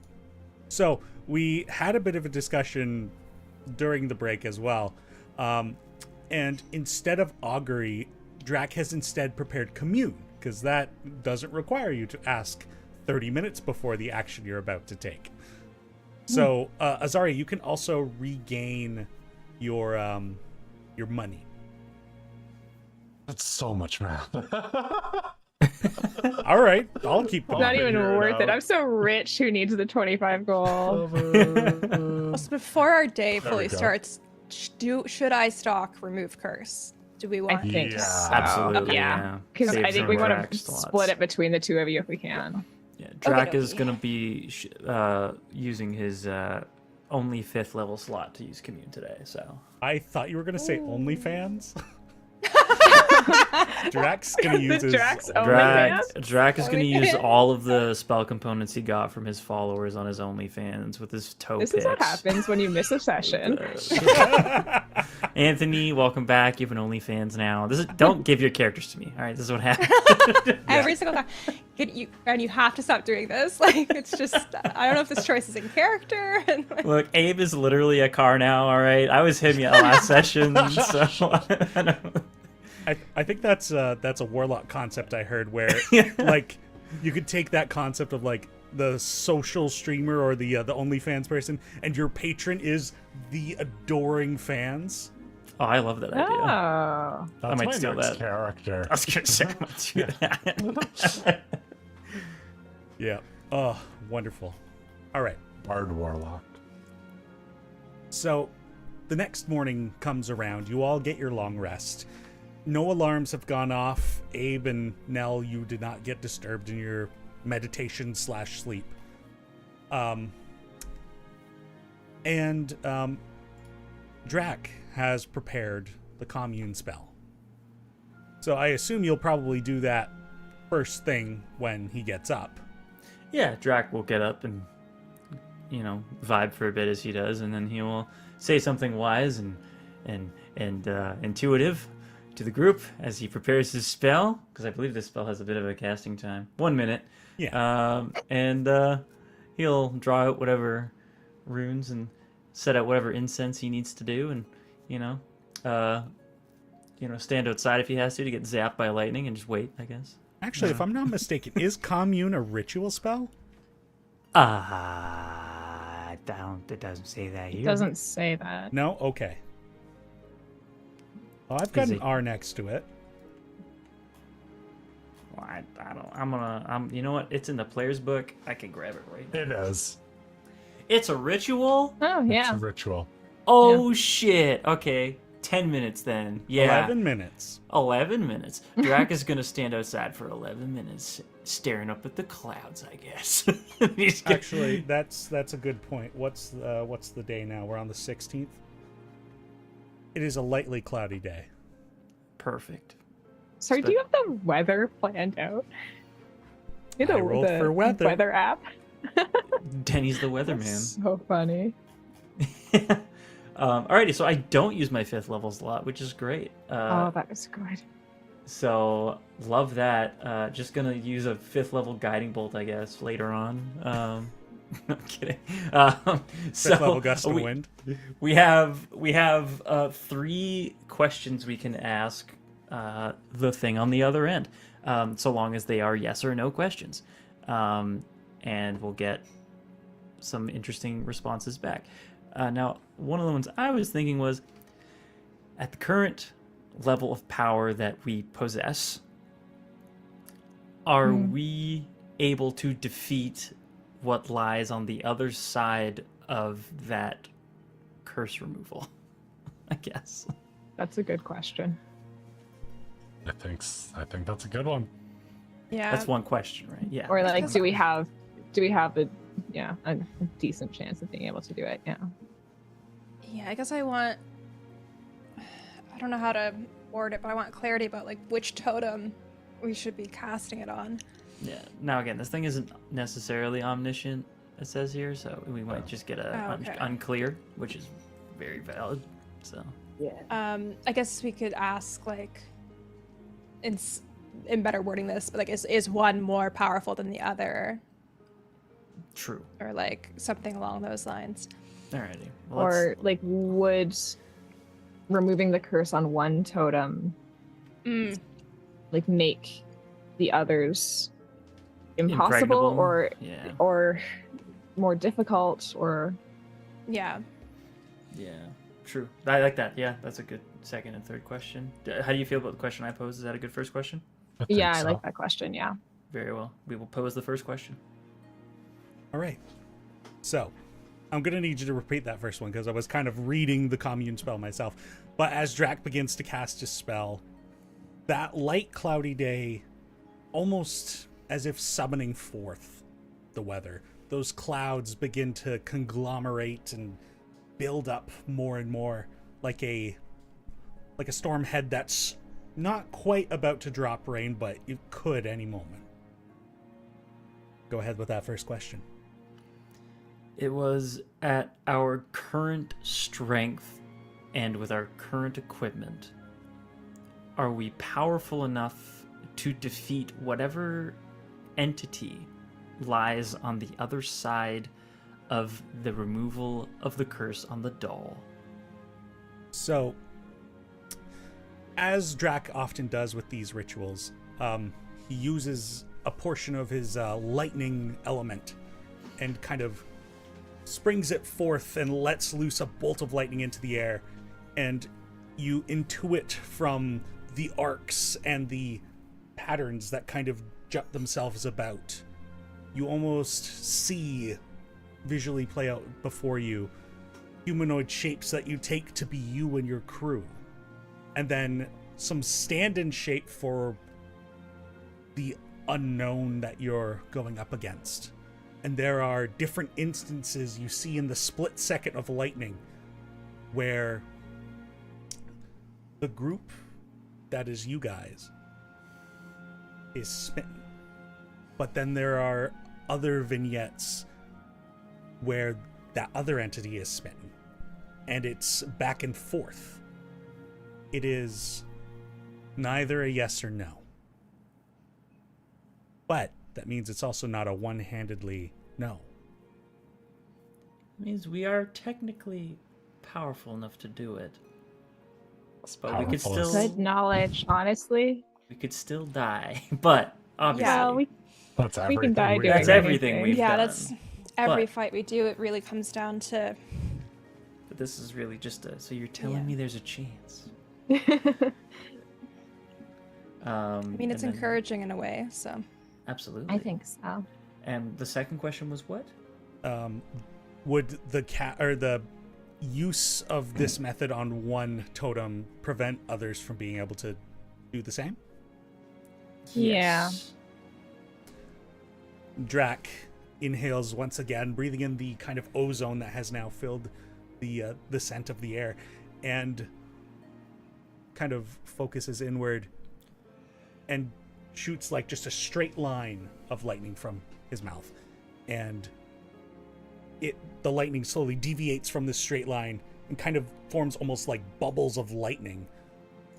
So we had a bit of a discussion during the break as well. And instead of augury, Drac has instead prepared commune, because that doesn't require you to ask 30 minutes before the action you're about to take. So, Azariah, you can also regain your money. That's so much math. All right, I'll keep It's not I'll even figure it worth it. out. I'm so rich. Who needs the 25 gold? So before our day There fully we go. starts, should I stalk remove curse? Do we want? I think Yeah. so. Absolutely, Yeah. yeah. Because Save I think some we want Drac to slots. split it between the two of you if we can. Yeah, Drac Okay, is okay. going to be using his only 5th level slot to use commune today, so. I thought you were going to say OnlyFans. Drac's going to use The his... Drac's OnlyFans? Drac is going to use OnlyFans. all of the spell components he got from his followers on his OnlyFans with his toe This picks. is what happens when you miss a session. Anthony, welcome back. You have an OnlyFans now. Don't give your characters to me. All right, this is what happens. Every single time. You have to stop doing this. Like, it's just, I don't know if this choice is in character. And like, Look, Abe is literally a car now. All right, I was him last session, so I don't. I think that's a warlock concept I heard where like you could take that concept of like the social streamer or the OnlyFans person, and your patron is the adoring fans. Oh, I love that idea. Oh. That's might my steal next that. character. I was gonna say I'm gonna do that. Yeah. Oh, wonderful. All right. Bard Warlock. So the next morning comes around. You all get your long rest. No alarms have gone off. Abe and Nell, you did not get disturbed in your meditation/sleep. Drac has prepared the commune spell. So I assume you'll probably do that first thing when he gets up. Yeah, Drac will get up and vibe for a bit as he does, and then he will say something wise and intuitive to the group as he prepares his spell, because I believe this spell has a bit of a casting time, 1 minute. Yeah. He'll draw out whatever runes and set out whatever incense he needs to do, and stand outside if he has to get zapped by lightning and just wait, I guess. Actually, if I'm not mistaken, is commune a ritual spell? It doesn't say that here. It doesn't say that. No? Okay. Well, I've got Is an it- R next to it. Well, I don't. You know what? It's in the player's book. I can grab it right now. It is. It's a ritual? Oh, yeah. It's a ritual. Oh, shit. Okay. 10 minutes then. Yeah. 11 minutes. 11 minutes. Drac is going to stand outside for 11 minutes staring up at the clouds, I guess. He's gonna- Actually, that's a good point. What's the day now? We're on the 16th. It is a lightly cloudy day. Perfect. Sorry, do you have the weather planned out? You know, I rolled the for weather. app. Denny's the weatherman. So funny. Alrighty, so I don't use my 5th level slot, which is great. Oh, that is good. So love that. Just gonna use a 5th level guiding bolt, I guess, later on. I'm kidding. Fifth level gust of wind. We have 3 questions we can ask the thing on the other end, so long as they are yes or no questions, and we'll get some interesting responses back. Now, one of the ones I was thinking was, at the current level of power that we possess, are we able to defeat what lies on the other side of that curse removal? I guess. That's a good question. I think that's a good one. yeah. That's one question, right? Yeah. Or like, do we have yeah, a decent chance of being able to do it. Yeah. Yeah, I guess I want. I don't know how to word it, but I want clarity about like which totem we should be casting it on. Yeah. Now again, this thing isn't necessarily omniscient, it says here, so we might just get a okay. unclear, which is very valid. So. Yeah. I guess we could ask like, in better wording this, but like, is one more powerful than the other, True. or like something along those lines? Alrighty. Well, Or like, would removing the curse on one totem like make the others impossible, impregnable. or Yeah. or more difficult, or Yeah. Yeah. True. I like that. Yeah, that's a good second and third question. How do you feel about the question I posed? Is that a good first question? I think yeah, I so. like that question. Yeah. Very well. We will pose the first question. All right. So, I'm going to need you to repeat that first one because I was kind of reading the commune spell myself. But as Drac begins to cast his spell, that light, cloudy day, almost as if summoning forth the weather, those clouds begin to conglomerate and build up more and more like a storm head that's not quite about to drop rain, but it could any moment. Go ahead with that first question. It was at our current strength and with our current equipment, are we powerful enough to defeat whatever entity lies on the other side of the removal of the curse on the doll? So, as Drac often does with these rituals, he uses a portion of his lightning element and kind of springs it forth and lets loose a bolt of lightning into the air. And you intuit from the arcs and the patterns that kind of jut themselves about. You almost see visually play out before you humanoid shapes that you take to be you and your crew. And then some stand-in shape for the unknown that you're going up against. And there are different instances you see in the split second of lightning where the group that is you guys is smitten. But then there are other vignettes where that other entity is smitten. And it's back and forth. It is neither a yes or no. But that means it's also not a one-handedly no. It means we are technically powerful enough to do it. But we could Powerful still is- Good knowledge, honestly. we could still die. But obviously Yeah, That's we everything. can die we doing that's do. everything we've yeah, done. that's every But- fight we do. It really comes down to But this is really just a, so you're telling Yeah. me there's a chance. I mean, it's and then- encouraging in a way, so. Absolutely. I think so. And the second question was what? Would the use of this method on one totem prevent others from being able to do the same? Yeah. Yes. Drac inhales once again, breathing in the kind of ozone that has now filled the scent of the air, and kind of focuses inward and shoots like just a straight line of lightning from his mouth. And the lightning slowly deviates from this straight line and kind of forms almost like bubbles of lightning.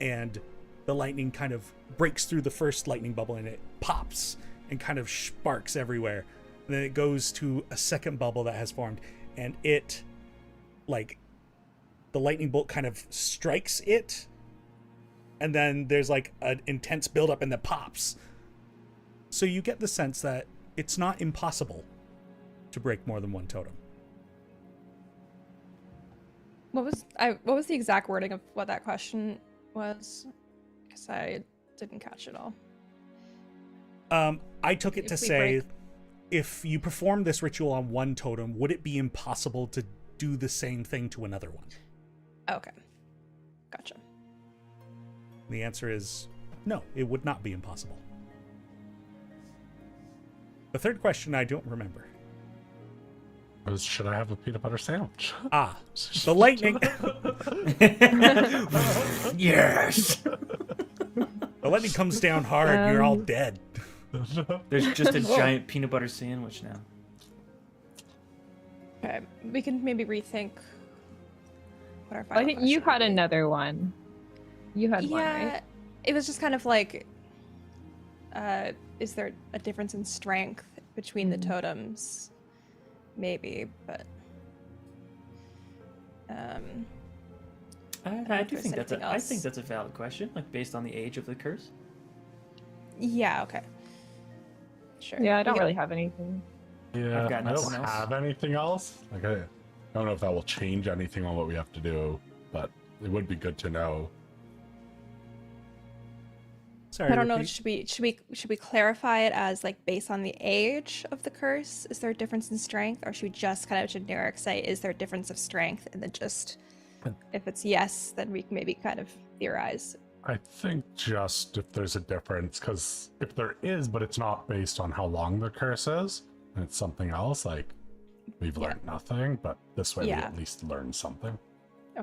And the lightning kind of breaks through the first lightning bubble and it pops and kind of sparks everywhere. And then it goes to a second bubble that has formed, and it, like, the lightning bolt kind of strikes it, and then there's like an intense buildup and then pops. So you get the sense that it's not impossible to break more than one totem. What was the exact wording of what that question was? Because I didn't catch it all. I took it to If we say, break- if you perform this ritual on one totem, would it be impossible to do the same thing to another one? Okay. Gotcha. The answer is no, it would not be impossible. The third question I don't remember. Should I have a peanut butter sandwich? Ah, the lightning. Yes. The lightning comes down hard, and you're all dead. There's just a giant peanut butter sandwich now. Okay, we can maybe rethink what our Well, I final think you question had would be. another one. You had one, Yeah, right? it was just kind of like, is there a difference in strength between the totems? Maybe, but I if do there's think anything I think else. that's a valid question, like based on the age of the curse. yeah, okay, sure. Yeah, I We don't can- really have anything. Yeah, I've got I don't nothing else. have anything else. Like I don't know if that will change anything on what we have to do, but it would be good to know. Sorry, I don't know. repeat. Should we clarify it as like based on the age of the curse? Is there a difference in strength, or should we just kind of generic say is there a difference of strength, and then just if it's yes, then we can maybe kind of theorize. I think just if there's a difference, because if there is, but it's not based on how long the curse is, and it's something else, like we've Yeah. learned nothing, but this way we Yeah. at least learn something.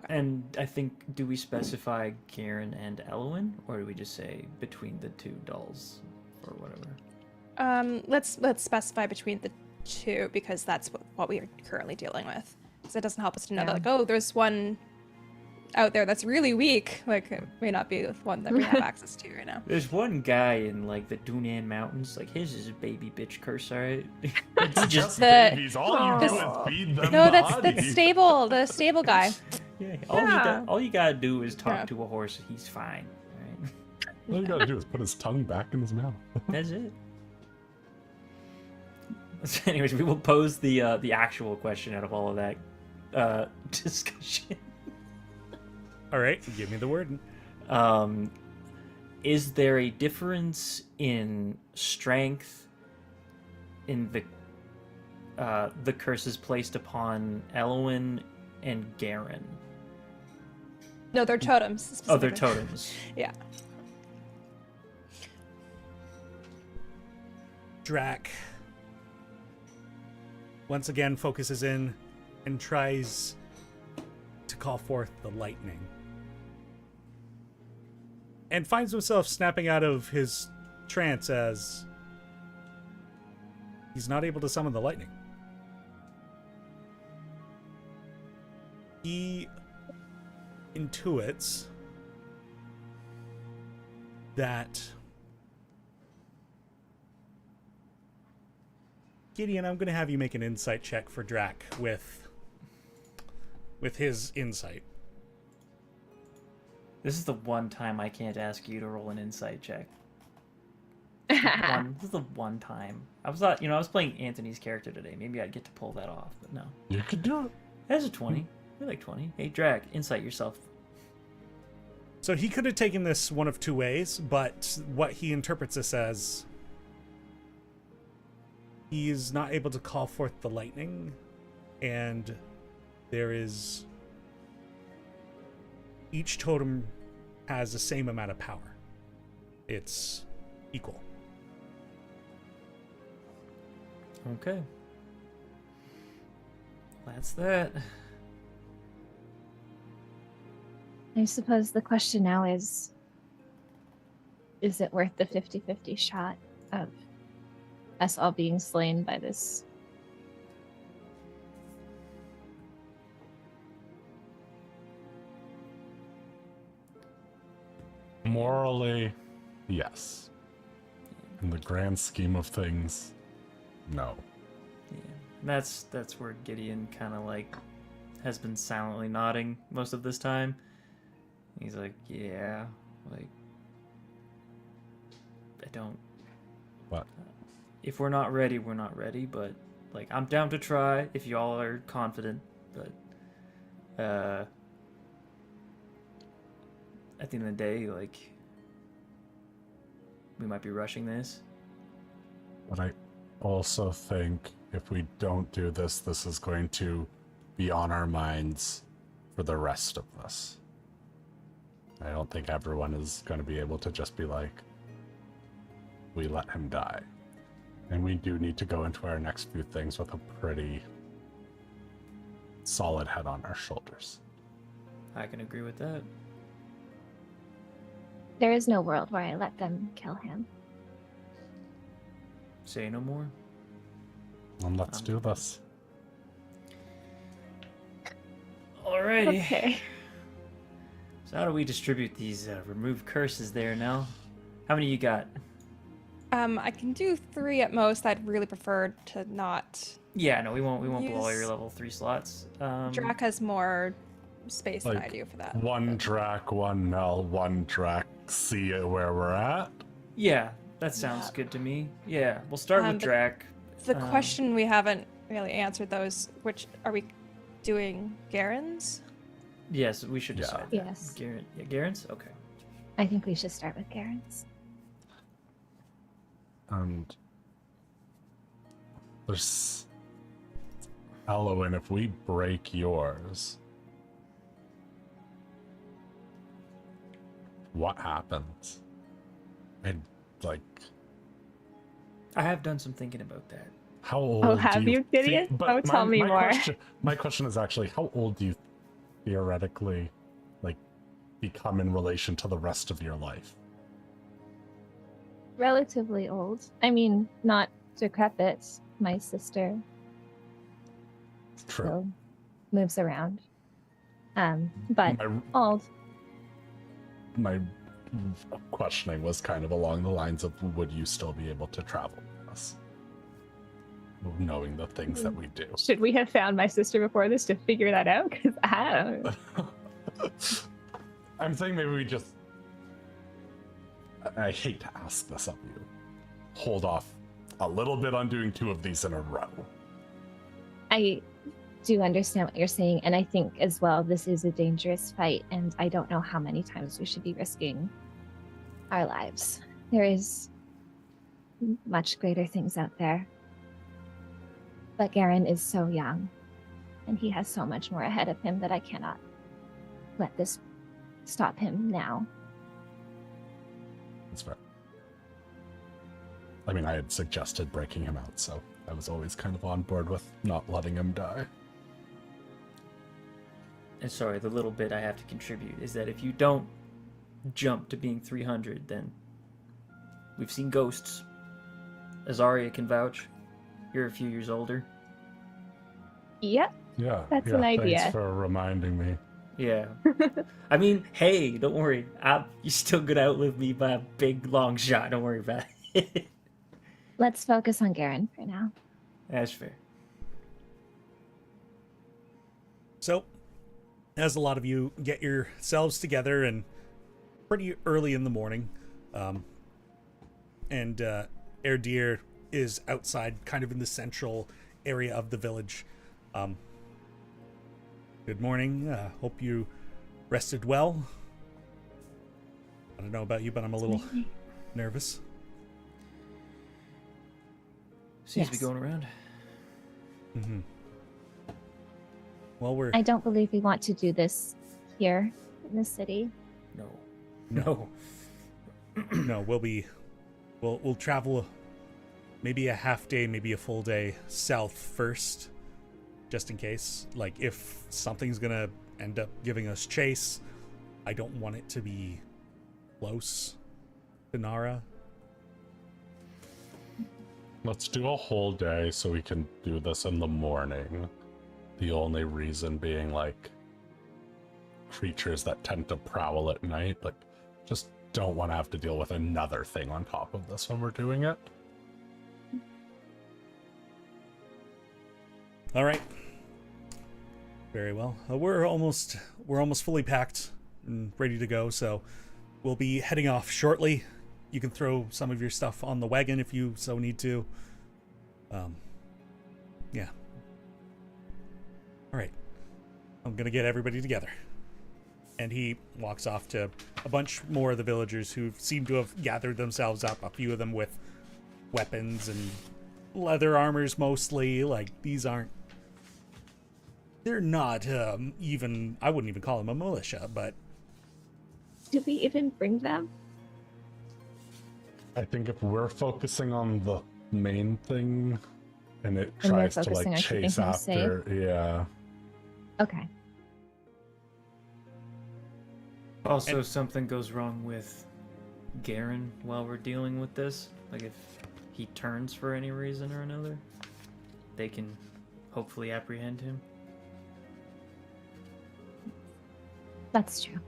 And I think, do we specify Garen and Elowyn, or do we just say between the two dolls, or whatever? Let's specify between the two because that's what we are currently dealing with. Because it doesn't help us to know that Yeah. like, oh, there's one out there that's really weak. Like it may not be the one that we have access to right now. There's one guy in like the Dunan Mountains, like his is a baby bitch curse, alright? He just The- babies, all you do is feed them. No, the that's honey. the stable guy. yeah, Yeah. all you gotta do is talk Yeah. to a horse, he's fine. Right? All you gotta do is put his tongue back in his mouth. That's it. So anyways, we will pose the actual question out of all of that discussion. All right, give me the word. Is there a difference in strength in the curses placed upon Elowyn and Garen? No, they're totems. Oh, they're specifically. totems. Yeah. Drac once again focuses in and tries to call forth the lightning. And finds himself snapping out of his trance as he's not able to summon the lightning. He intuits that Gideon, I'm going to have you make an insight check for Drac with his insight. This is the one time I can't ask you to roll an insight check. This is the one time. I was playing Anthony's character today. Maybe I'd get to pull that off, but no. You could do it. That's a 20. We like 20. Hey, Drac, insight yourself. So he could have taken this one of two ways, but what he interprets this as, he is not able to call forth the lightning, and there is, each totem has the same amount of power. It's equal. Okay. That's that. I suppose the question now is it worth the 50-50 shot of us all being slain by this? Morally, yes. In the grand scheme of things, no. Yeah. That's where Gideon kind of like has been silently nodding most of this time. He's like, yeah, like I don't. What? If we're not ready, we're not ready. But like, I'm down to try if y'all are confident. But at the end of the day, like, we might be rushing this. But I also think if we don't do this, this is going to be on our minds for the rest of us. I don't think everyone is going to be able to just be like, we let him die. And we do need to go into our next few things with a pretty solid head on our shoulders. I can agree with that. There is no world where I let them kill him. Say no more. And let's do this. Alrighty. Okay. So how do we distribute these remove curses there now? How many you got? I can do 3 at most. I'd really prefer to not. Yeah, no, we won't blow Use- your level 3 slots. Drac has more space than I Like, do for that. One Drac, one Mel, one Drac. See where we're at. Yeah, that sounds good to me. Yeah, we'll start with but Drac. The question we haven't really answered those. Which are we doing? Garen's? Yes, we should Yeah. decide. that. Yes. Yeah, Garen's? Okay. I think we should start with Garen's. And there's Elowyn, if we break yours, what happens? And like, I have done some thinking about that. how old? Oh, have do you, Gideon? think- Oh, tell me more. My question is actually, how old do you theoretically, like, become in relation to the rest of your life? Relatively old. I mean, not decrepit. My sister True. still moves around. But My, old. my questioning was kind of along the lines of, would you still be able to travel with us? Knowing the things that we do. Should we have found my sister before this to figure that out? Because I don't know. I'm saying maybe we just... I hate to ask this of you. Hold off a little bit on doing 2 of these in a row. I do understand what you're saying, and I think as well this is a dangerous fight, and I don't know how many times we should be risking our lives. There is much greater things out there. But Garen is so young, and he has so much more ahead of him that I cannot let this stop him now. That's fair. I mean, I had suggested breaking him out, so I was always kind of on board with not letting him die. And sorry, the little bit I have to contribute is that if you don't jump to being 300, then we've seen ghosts. Azariah can vouch. You're a few years older. Yep. Yeah, That's yeah, an idea. Thanks for reminding me. Yeah. I mean, hey, don't worry. You're still gonna outlive me by a big long shot. Don't worry about it. Let's focus on Garen for now. That's fair. So, as a lot of you get yourselves together and pretty early in the morning, and Erdir is outside, kind of in the central area of the village. Good morning. Hope you rested well. I don't know about you, but I'm a little nervous. Seems to be Yes. going around. Mm-hmm. Well, I don't believe we want to do this here in the city. No. no, we'll travel maybe a half day, maybe a full day south first, just in case. Like, if something's gonna end up giving us chase, I don't want it to be close to Nara. Let's do a whole day so we can do this in the morning. The only reason being, like, creatures that tend to prowl at night, like, just don't want to have to deal with another thing on top of this when we're doing it. All right. Very well. We're almost fully packed and ready to go, so we'll be heading off shortly. You can throw some of your stuff on the wagon if you so need to. Yeah. All right. I'm gonna get everybody together. And he walks off to a bunch more of the villagers who seem to have gathered themselves up. A few of them with weapons and leather armors mostly. Like, these aren't... They're not even... I wouldn't even call them a militia, but... Did we even bring them? I think if we're focusing on the main thing and it And they're tries to, focusing like, on keeping chase him after... Yeah. Okay. Also, And- something goes wrong with Garen while we're dealing with this. Like if he turns for any reason or another, they can hopefully apprehend him. That's true.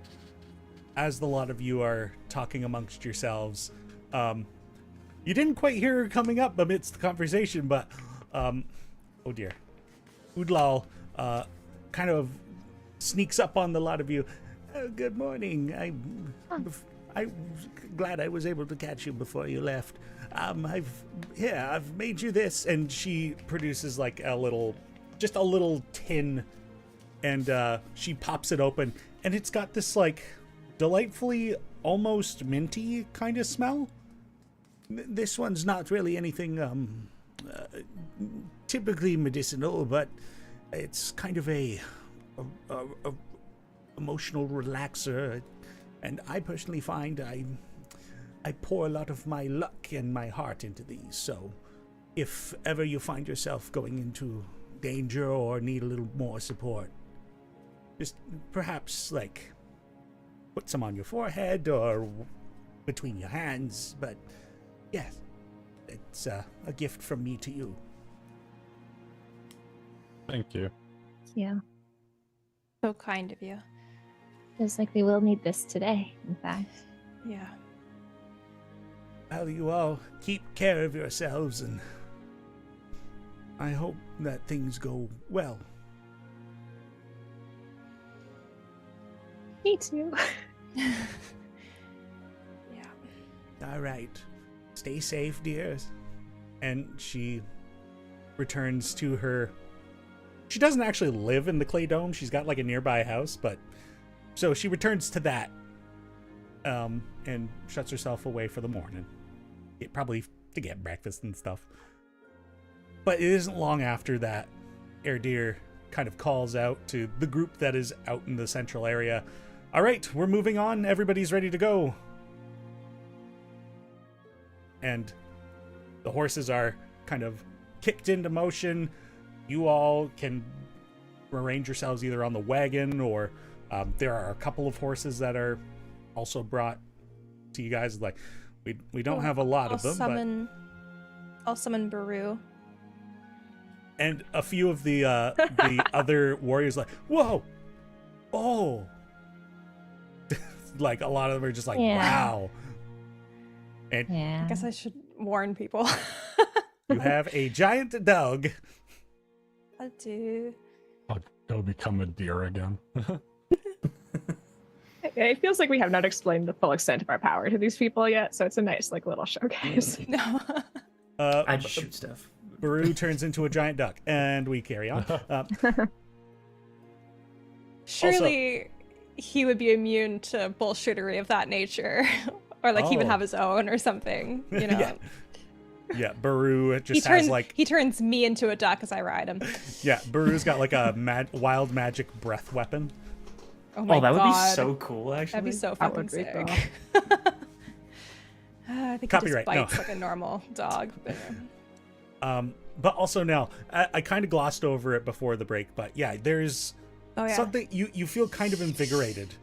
As the lot of you are talking amongst yourselves, you didn't quite hear her coming up amidst the conversation, but oh dear, Udlal kind of sneaks up on the lot of you. Good morning. I'm glad I was able to catch you before you left. I've made you this, and she produces like a little tin, and she pops it open, and it's got this like delightfully almost minty kind of smell. This one's not really anything typically medicinal, but it's kind of a emotional relaxer, and I personally find I pour a lot of my luck and my heart into these. So if ever you find yourself going into danger or need a little more support, just perhaps like put some on your forehead or between your hands. But yes, it's a gift from me to you. Thank you. Yeah. So kind of you. Feels like we will need this today, in fact. Yeah. Well, you all keep care of yourselves, and I hope that things go well. Me too. Yeah. All right. Stay safe, dears. And she returns to her... She doesn't actually live in the clay dome. She's got like a nearby house, but... So she returns to that, and shuts herself away for the morning. Probably to get breakfast and stuff. But it isn't long after that Erdir kind of calls out to the group that is out in the central area. All right, we're moving on. Everybody's ready to go. And the horses are kind of kicked into motion. You all can arrange yourselves either on the wagon, or there are a couple of horses that are also brought to you guys. Like, we don't have a lot of them, I'll summon Baru. and a few of the other warriors like, whoa, oh, like a lot of them are just like, Yeah. wow. And Yeah. I guess I should warn people. you have a giant dog. I do. I'll go become a deer again. It feels like we have not explained the full extent of our power to these people yet, so it's a nice like little showcase. No. I just shoot stuff. Baru turns into a giant duck, and we carry on. Surely he would be immune to bullshittery of that nature. Or like he would Oh. have his own or something, you know. Yeah, Baru just He has turns like, he turns me into a duck as I ride him. yeah, Baru's got like a wild magic breath weapon. Oh my Oh, that would be God. so cool, actually. That'd be so That fucking would be sick. I think Copyright, he no. just bites like a normal dog. But, But also now, I kind of glossed over it before the break, but yeah, there's oh yeah. something you feel kind of invigorated.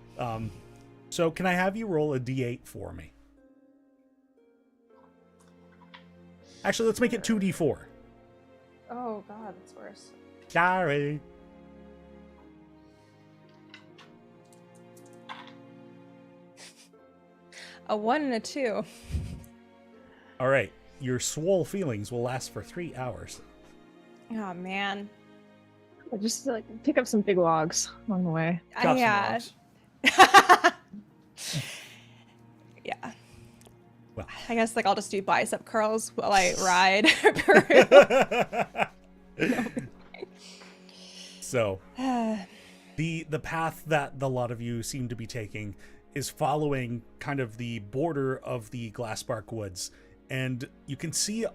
So can I have you roll a d8 for me? Actually, let's make it 2d4. Oh God, that's worse. Sorry. A 1 and a 2. All right, your swole feelings will last for 3 hours. Oh man. Just like pick up some big logs along the way. Drop some Yeah. logs. Yeah. Well. I guess like I'll just do bicep curls while I ride. So the path that the lot of you seem to be taking is following kind of the border of the Glassbark Woods, and you can see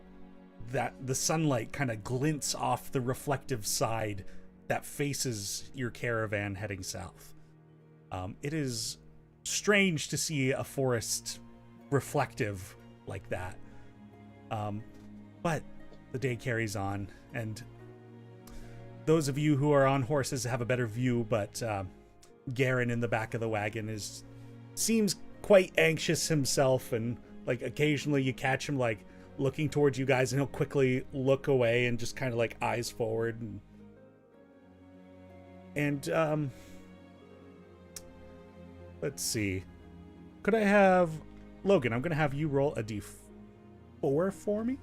that the sunlight kind of glints off the reflective side that faces your caravan heading south. It is strange to see a forest reflective like that, but the day carries on, and those of you who are on horses have a better view, but Garen in the back of the wagon seems quite anxious himself, and like occasionally you catch him like looking towards you guys, and he'll quickly look away and just kind of like eyes forward. And let's see. Could I have Logan? I'm gonna have you roll a d4 for me.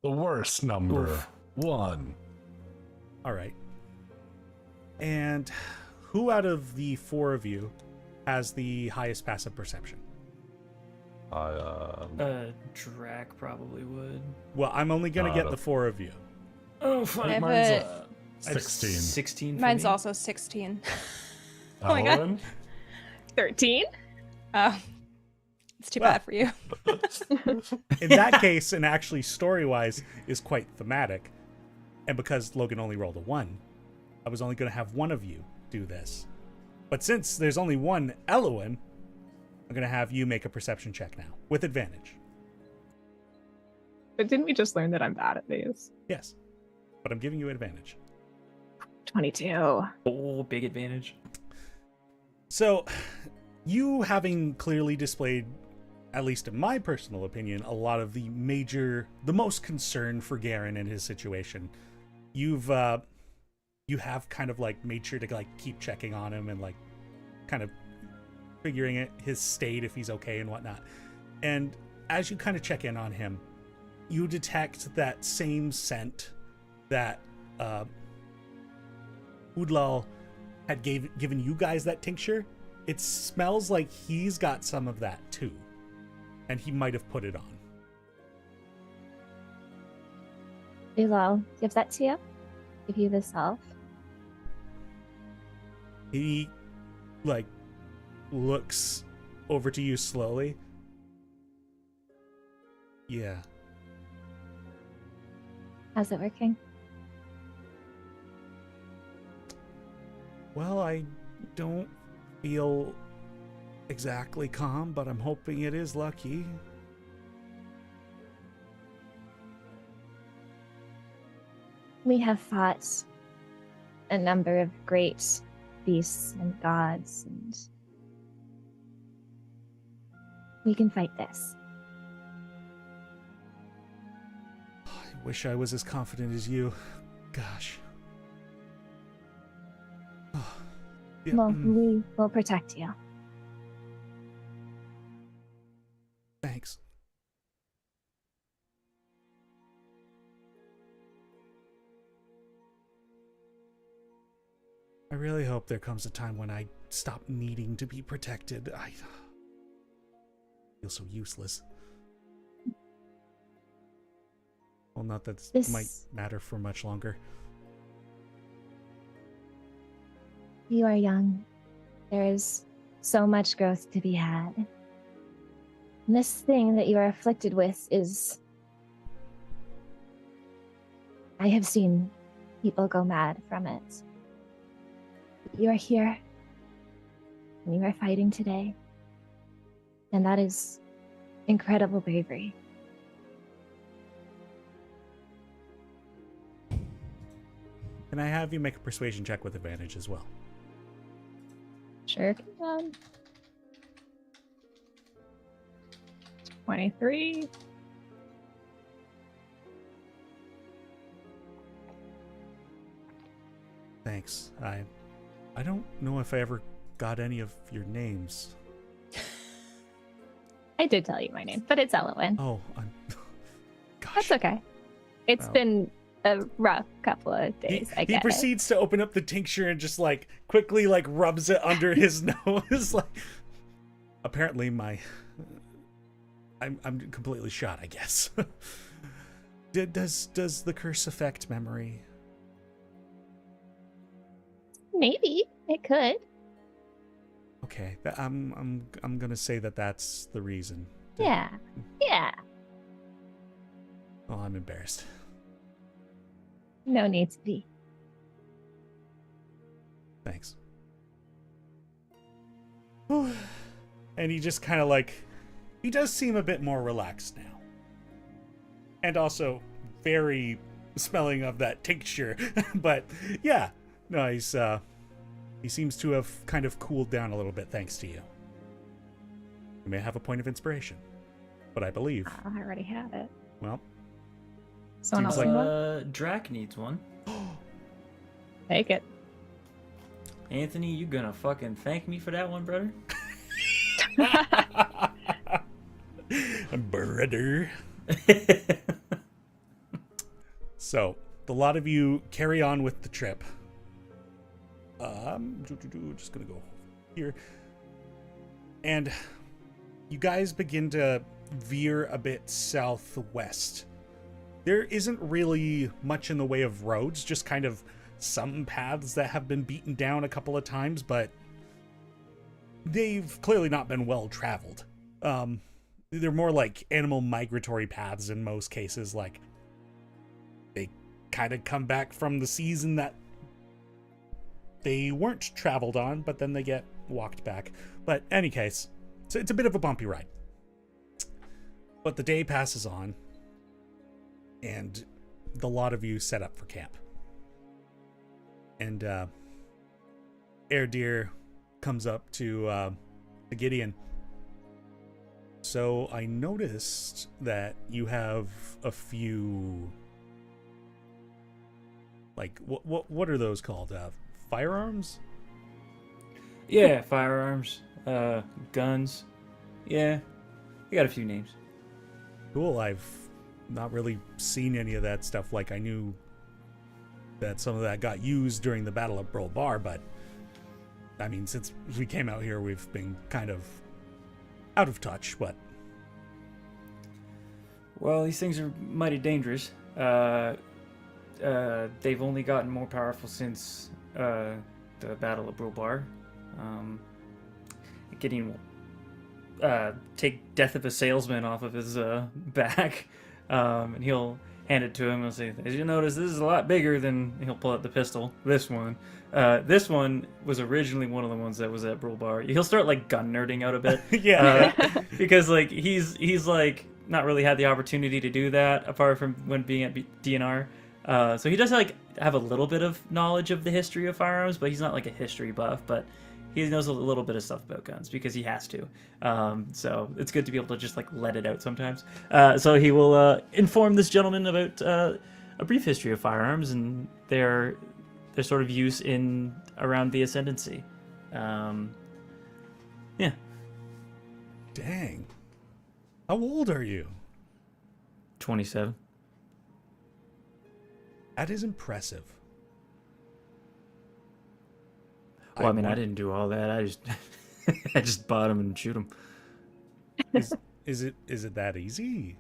The worst number. Oof. 1. All right. And who out of the 4 of you has the highest passive perception? Drac probably would. Well, I'm only gonna get Out the of- 4 of you. Oh, I fine. have Mine's a- 16. 16 for Mine's me. also 16. Oh my God. Elowyn? 13. It's too Well. bad for you. In that case, and actually story-wise, is quite thematic. And because Logan only rolled a 1, I was only going to have one of you do this. But since there's only one Elowyn, I'm going to have you make a perception check now, with advantage. But didn't we just learn that I'm bad at these? Yes. But I'm giving you advantage. 22. Oh, big advantage. So, you having clearly displayed, at least in my personal opinion, a lot of the most concern for Garen and his situation, you have kind of like made sure to like keep checking on him and like kind of figuring his state, if he's okay and whatnot. And as you kind of check in on him, you detect that same scent that Udlal had given you guys that tincture. It smells like he's got some of that too, and he might have put it on. Bilal, give that to you. Give you this elf. He like looks over to you slowly. Yeah. How's it working? Well, I don't feel exactly calm, but I'm hoping it is lucky. We have fought a number of great beasts and gods, and we can fight this. I wish I was as confident as you. Gosh. Yeah, Well, we will protect you. thanks. I really hope there comes a time when I stop needing to be protected. I feel so useless. Well, not that this might matter for much longer. You are young. There is so much growth to be had. And this thing that you are afflicted with is... I have seen people go mad from it. You are here, and you are fighting today. And that is incredible bravery. Can I have you make a persuasion check with advantage as well? Sure. 23. Thanks. I don't know if I ever got any of your names. I did tell you my name, but it's Elowyn. Oh, I'm... Gosh. That's okay. It's Wow. been a rough couple of days. I He get it. proceeds to open up the tincture and just like quickly like rubs it under his nose. Like, apparently I'm completely shot, I guess. Does the curse affect memory? Maybe it could. Okay, I'm gonna say that's the reason. Yeah. Yeah. Oh, I'm embarrassed. No need to be. Thanks. And he just kind of like, he does seem a bit more relaxed now. And also very smelling of that tincture. But yeah, no, he seems to have kind of cooled down a little bit thanks to you. You may have a point of inspiration, but I believe, I already have it. well, Someone else Seems need like- one? Drac needs one. Take it. Anthony, you gonna fucking thank me for that one, brother? brother. So, the lot of you carry on with the trip. Just gonna go here. And you guys begin to veer a bit southwest. There isn't really much in the way of roads, just kind of some paths that have been beaten down a couple of times, but they've clearly not been well traveled. They're more like animal migratory paths in most cases, like they kind of come back from the season that they weren't traveled on, but then they get walked back. But any case, so it's a bit of a bumpy ride. But the day passes on, and the lot of you set up for camp. And Erdir comes up to Gideon. So I noticed that you have a few, like, what are those called? Firearms? Yeah, firearms, guns. Yeah, we got a few names. Cool. I've not really seen any of that stuff. Like, I knew that some of that got used during the Battle of Burl Bar, but I mean, since we came out here, we've been kind of out of touch. But Well, these things are mighty dangerous. They've only gotten more powerful since the Battle of Burl Bar. Gideon will take Death of a Salesman off of his back, and he'll hand it to him and he'll say, as you notice, this is a lot bigger than, he'll pull out the pistol. This one was originally one of the ones that was at Burl Bar. He'll start like gun nerding out a bit. yeah, Because like he's like not really had the opportunity to do that apart from when being at DNR. So he does like have a little bit of knowledge of the history of firearms, but he's not like a history buff, but he knows a little bit of stuff about guns because he has to. So it's good to be able to just like let it out sometimes. So he will inform this gentleman about a brief history of firearms and their sort of use in around the Ascendancy. Yeah. dang. How old are you? 27. That is impressive. Well, I mean, I didn't do all that. I just I just bought them and shoot them. Is it that easy?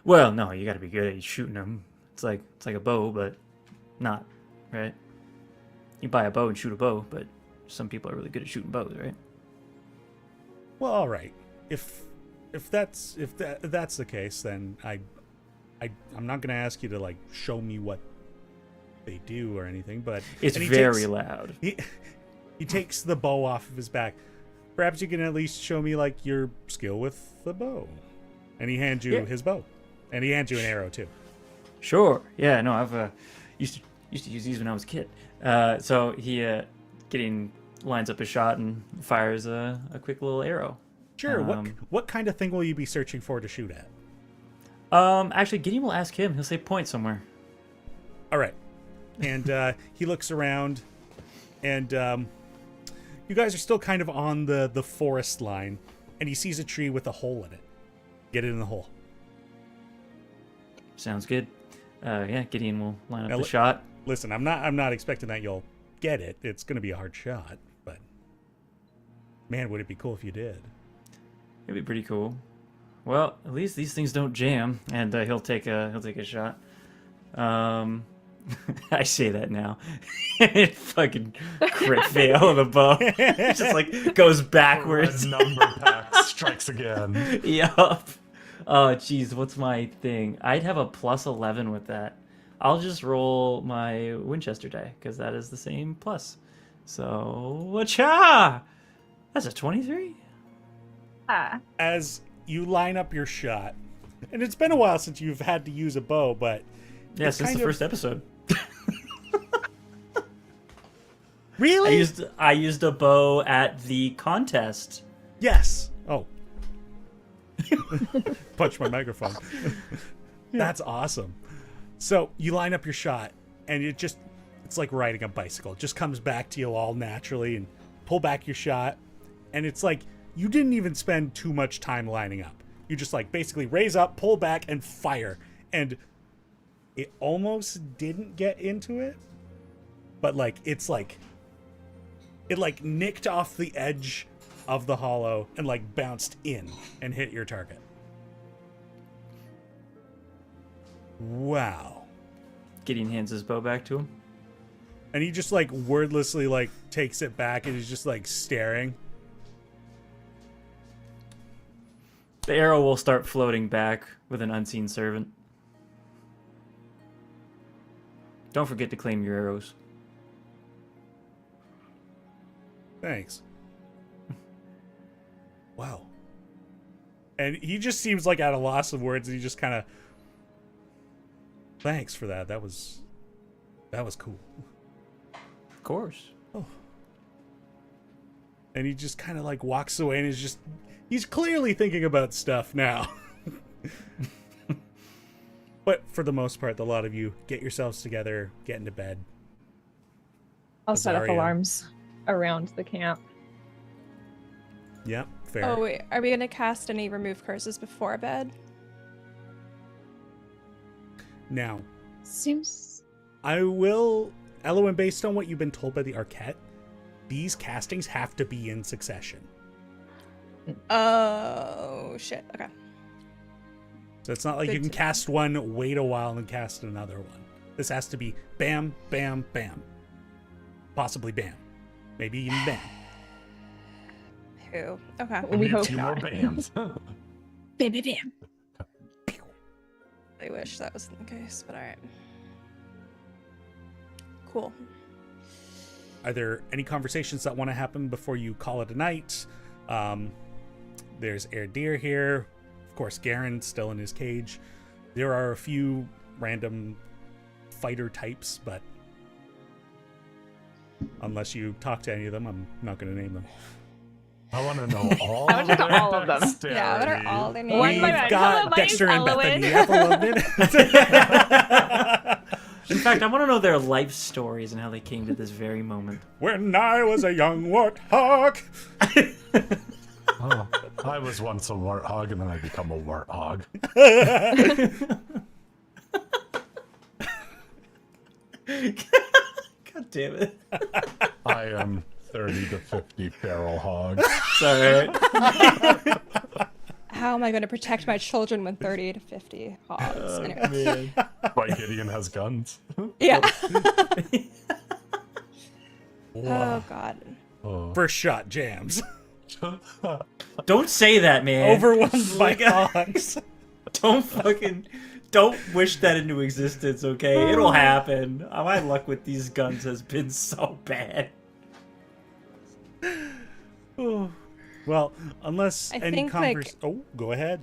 Well, no, you got to be good at shooting them. It's like a bow, but not, right? You buy a bow and shoot a bow, but some people are really good at shooting bows, right? Well, all right. If that's the case, then I'm not gonna ask you to like show me what they do or anything, but It's and he very takes- loud. He takes the bow off of his back. Perhaps you can at least show me like your skill with the bow. And he hands you Yeah. his bow, and he hands you an arrow too. Sure. Yeah. No, I've used to use these when I was a kid. So he lines up a shot and fires a quick little arrow. Sure. What kind of thing will you be searching for to shoot at? Actually, Gideon will ask him. He'll say point somewhere. All right. And he looks around, and you guys are still kind of on the forest line, and he sees a tree with a hole in it. Get it in the hole. Sounds good. Yeah, Gideon will line up Now the li- shot. Listen, I'm not expecting that you'll get it. It's going to be a hard shot, but man, would it be cool if you did? It'd be pretty cool. Well, at least these things don't jam, and he'll take a shot. I say that now. It fucking crit fail of the bow. It just like goes backwards. Red number pack strikes again. Yup. Oh, jeez, what's my thing? I'd have a plus 11 with that. I'll just roll my Winchester die, because that is the same plus. So, wacha! That's a 23? As you line up your shot, and it's been a while since you've had to use a bow, but Yeah, It's since the kind of- first episode. Really? I used a bow at the contest. Yes. Oh. Punch my microphone. That's awesome. So you line up your shot, and it's like riding a bicycle. It just comes back to you all naturally, and pull back your shot, and it's like you didn't even spend too much time lining up. You just like basically raise up, pull back, and fire. And it almost didn't get into it, but like it like nicked off the edge of the hollow and like bounced in and hit your target. Wow. Gideon hands his bow back to him. And he just like wordlessly like takes it back and he's just like staring. The arrow will start floating back with an unseen servant. Don't forget to claim your arrows. Thanks. Wow. And he just seems like at a loss of words, and he just kind of, thanks for that. That was cool. Of course. And he just kind of like walks away and he's clearly thinking about stuff now. But for the most part, the lot of you get yourselves together, get into bed. I'll set up Azariah. alarms around the camp. Yep, fair. Oh wait, are we gonna cast any remove curses before bed? Now, Seems I will, Elowyn, based on what you've been told by the Arquette, these castings have to be in succession. Oh shit. Okay. So it's not like Good you can to know. cast one, wait a while, and cast another one. This has to be bam, bam, bam. Possibly bam. Maybe even bam. Who? Okay. we hope Two more not. bands. Bam, bam, bam. I wish that was the case, but alright. Cool. Are there any conversations that want to happen before you call it a night? There's Erdir here. Of course, Garen's still in his cage. There are a few random fighter types, but unless you talk to any of them, I'm not going to name them. I want to know all I wanna know all of them. Yeah, what are all their names? One We've by one. got Hello, my name's Dexter and Elowyn. Bethany. Have a minute. In fact, I want to know their life stories and how they came to this very moment. When I was a young warthog. Oh, I was once a warthog, and then I become a warthog. God damn it. I am 30 to 50 feral hogs. It's alright. How am I going to protect my children when 30 to 50 hogs? Anyway. Man. But Gideon has guns. Yeah. Wow. Oh god. Oh. First shot jams. Don't say that, man. Overwhelmed by hogs. Don't wish that into existence, okay? It'll happen. My luck with these guns has been so bad. Well, unless I any think, conversation. Oh, go ahead.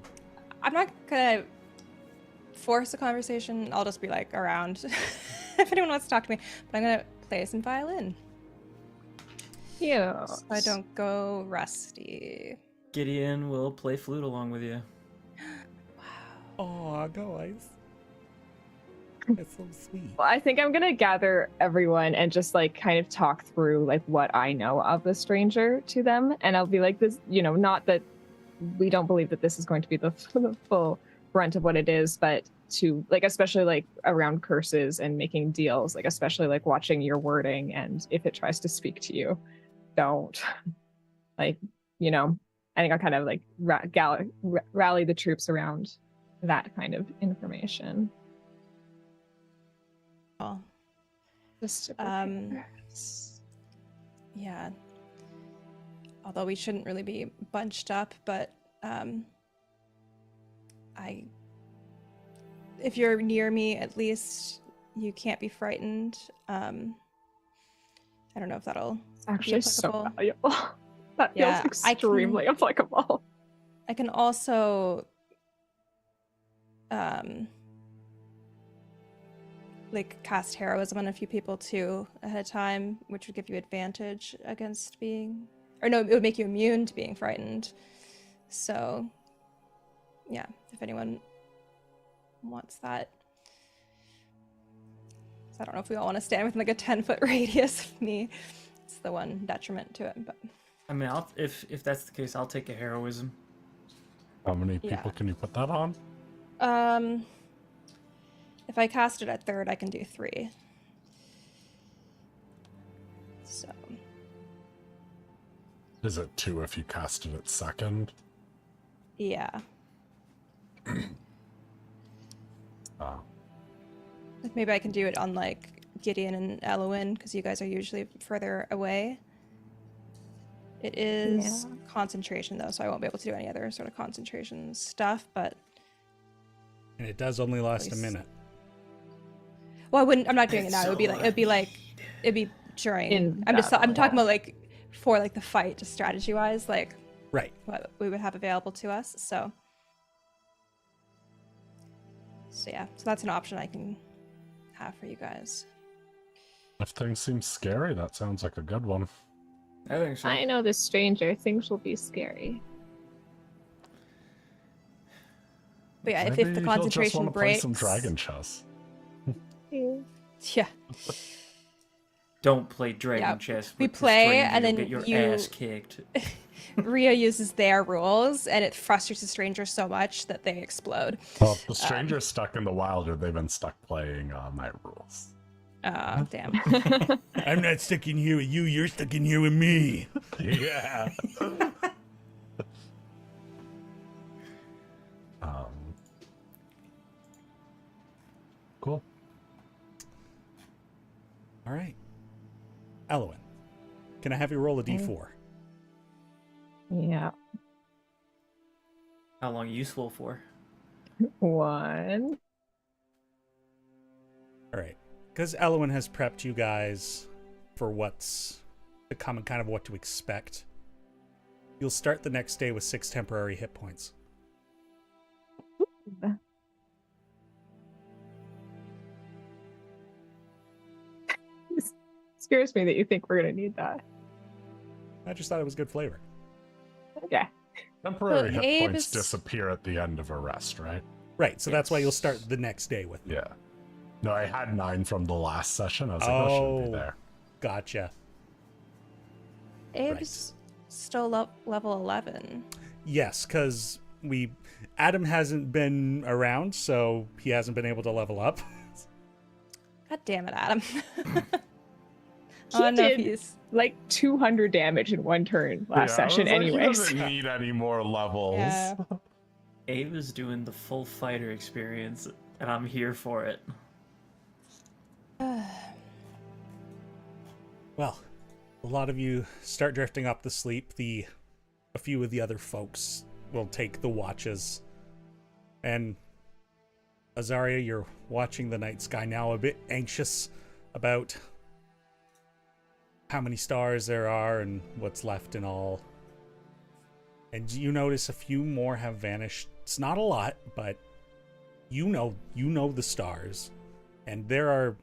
I'm not gonna force a conversation. I'll just be like around if anyone wants to talk to me. But I'm gonna play some violin Yeah. so I don't go rusty. Gideon will play flute along with you. Oh, guys. That's so sweet. Well, I think I'm gonna gather everyone and just like kind of talk through like what I know of the stranger to them, and I'll be like, this, not that we don't believe that this is going to be the full brunt of what it is, but to like, especially like around curses and making deals, like especially like watching your wording, and if it tries to speak to you, don't like, I think I'll kind of like rally the troops around that kind of information. Oh, Just to Um, yeah. Although we shouldn't really be bunched up, but if you're near me, at least you can't be frightened. I don't know if that'll It's actually so applicable. valuable. That Yeah, feels I extremely applicable. I can also like cast heroism on a few people too ahead of time, which would give you advantage against being, or no, it would make you immune to being frightened. So yeah, if anyone wants that. So I don't know if we all want to stand within like a 10-foot radius of me. It's the one detriment to it, but I mean, if that's the case, I'll take a heroism. How many people Yeah. can you put that on? if I cast it at third, I can do 3. So Is it 2 if you cast it at second? yeah. Oh. Like maybe I can do it on like Gideon and Elowyn because you guys are usually further away. It is concentration though, so I won't be able to do any other sort of concentration stuff. But And it does only last a Nice. minute. well, I wouldn't. I'm not doing it That's now. It'd be so during. In I'm talking battle. about like for like the fight, just strategy wise, like Right. what we would have available to us. So yeah, so that's an option I can have for you guys. If things seem scary, that sounds like a good one. I think so. I know this stranger. Things will be scary. But yeah, Maybe if the he'll just concentration wanna play breaks, some dragon chess. yeah, Don't play dragon Yeah, chess. we with the play, stranger, and then you'll get you- your ass kicked. Ria uses their rules, and it frustrates the stranger so much that they explode. Well, if the stranger's stuck in the wild, or they've been stuck playing my rules. Oh, damn. I'm not stuck in here with you, you're stuck in here with me. Yeah. Cool. All right. Elowyn, can I have you roll a Okay. d4? Yeah. How long useful for? 1. All right. Because Elowyn has prepped you guys for what's to come and kind of what to expect, you'll start the next day with 6 temporary hit points. It scares me that you think we're gonna need that. I just thought it was good flavor. Okay. Temporary But hit Abe points is- disappear at the end of a rest, right? Right, so that's why you'll start the next day with them. Yeah. No, I had 9 from the last session. I was like, that shouldn't be Oh. there. Gotcha. Abe's still level 11. Yes, because Adam hasn't been around, so he hasn't been able to level up. God damn it, Adam. I He don't know if did he's... like 200 damage in one turn last Yeah, I session, was like, He anyways. doesn't need any more levels. Yeah. Abe is doing the full fighter experience, and I'm here for it. Well, a lot of you start drifting up to sleep. A few of the other folks will take the watches. And Azariah, you're watching the night sky now, a bit anxious about how many stars there are and what's left and all. And you notice a few more have vanished. It's not a lot, but you know the stars. And there are,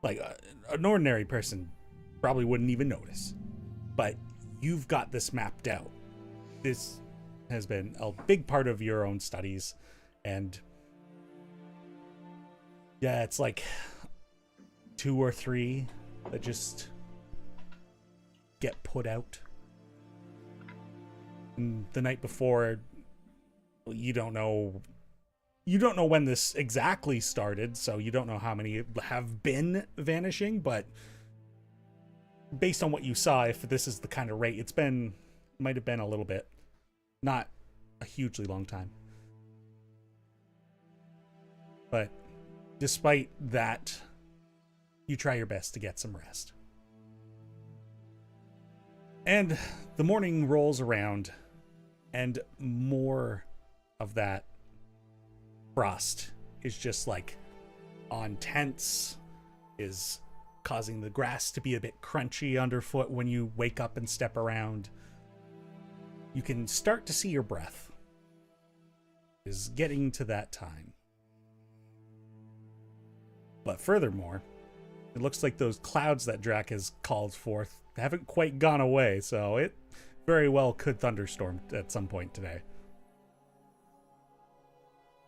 like, an ordinary person probably wouldn't even notice. But you've got this mapped out. This has been a big part of your own studies. And yeah, it's like 2 or 3 that just get put out. And the night before, you don't know when this exactly started, so you don't know how many have been vanishing, but based on what you saw, if this is the kind of rate, might have been a little bit, not a hugely long time. But despite that, you try your best to get some rest. And the morning rolls around, and more of that frost is just like on tents, is causing the grass to be a bit crunchy underfoot when you wake up and step around. You can start to see your breath. Is getting to that time. But furthermore, it looks like those clouds that Drac has called forth haven't quite gone away, so it very well could thunderstorm at some point today.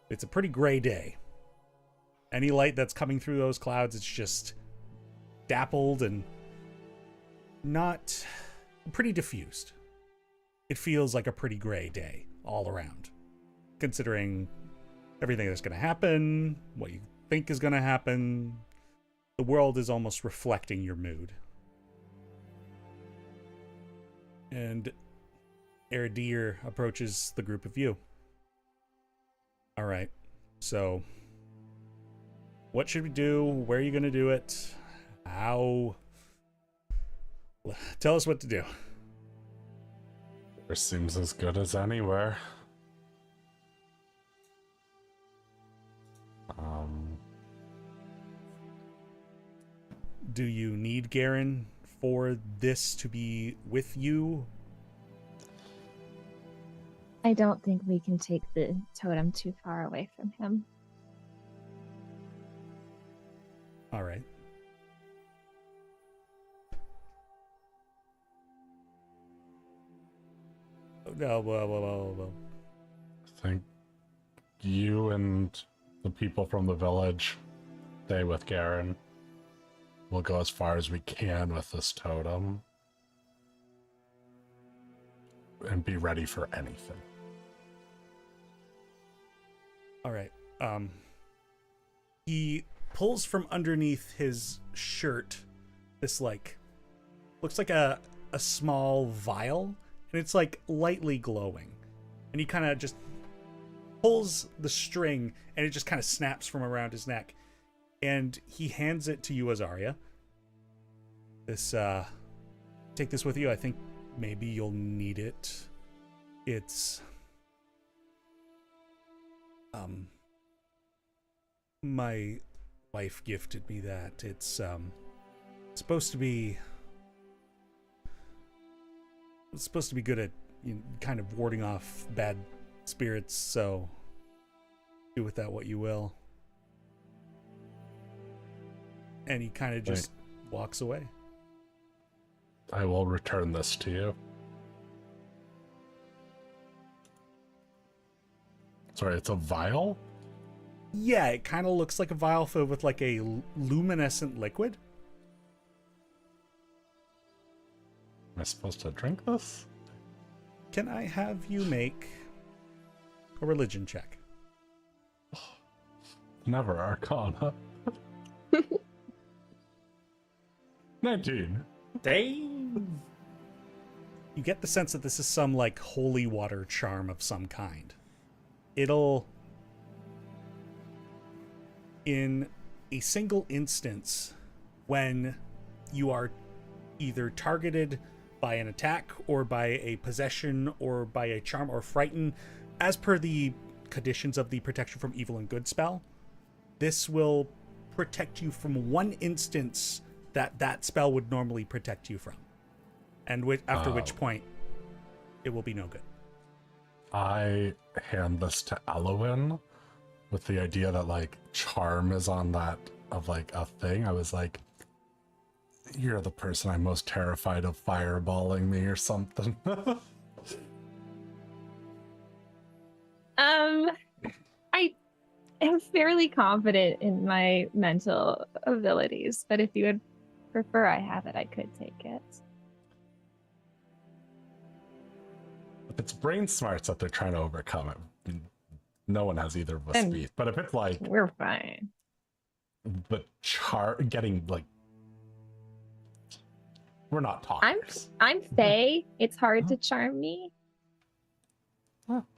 It's a pretty gray day. Any light that's coming through those clouds, it's just dappled and not pretty diffused. It feels like a pretty gray day all around, considering everything that's going to happen, what you think is going to happen. The world is almost reflecting your mood. And Eridir approaches the group of you. All right, so what should we do? Where are you going to do it? How? Tell us what to do. There seems as good as anywhere. Do you need Garen for this to be with you? I don't think we can take the totem too far away from him. All right. Well. I think you and the people from the village stay with Garen. We'll go as far as we can with this totem. And be ready for anything. All right. He pulls from underneath his shirt this, like, looks like a small vial, and it's like lightly glowing. And he kind of just pulls the string, and it just kind of snaps from around his neck. And he hands it to you, Azariah. This, take this with you. I think maybe you'll need it. It's, my wife gifted me that. It's supposed to be good at, you know, kind of warding off bad spirits, so do with that what you will. And he kind of just walks away. I will return this to you. Sorry, it's a vial? Yeah, it kind of looks like a vial filled with like a luminescent liquid. Am I supposed to drink this? Can I have you make a religion check? Never Arcana. 19. Dang. You get the sense that this is some like holy water charm of some kind. It'll, in a single instance, when you are either targeted by an attack or by a possession or by a charm or frighten, as per the conditions of the protection from evil and good spell, this will protect you from one instance that spell would normally protect you from, and after which point it will be no good. I hand this to Elowyn with the idea that like charm is on that of like a thing. I was like, you're the person I'm most terrified of fireballing me or something. I am fairly confident in my mental abilities, but if you would prefer I have it, I could take it. If it's brain smarts that they're trying to overcome it, no one has either of us And beat. But if it's like We're fine. the getting like, we're not talking. I'm Faye. It's hard to charm me.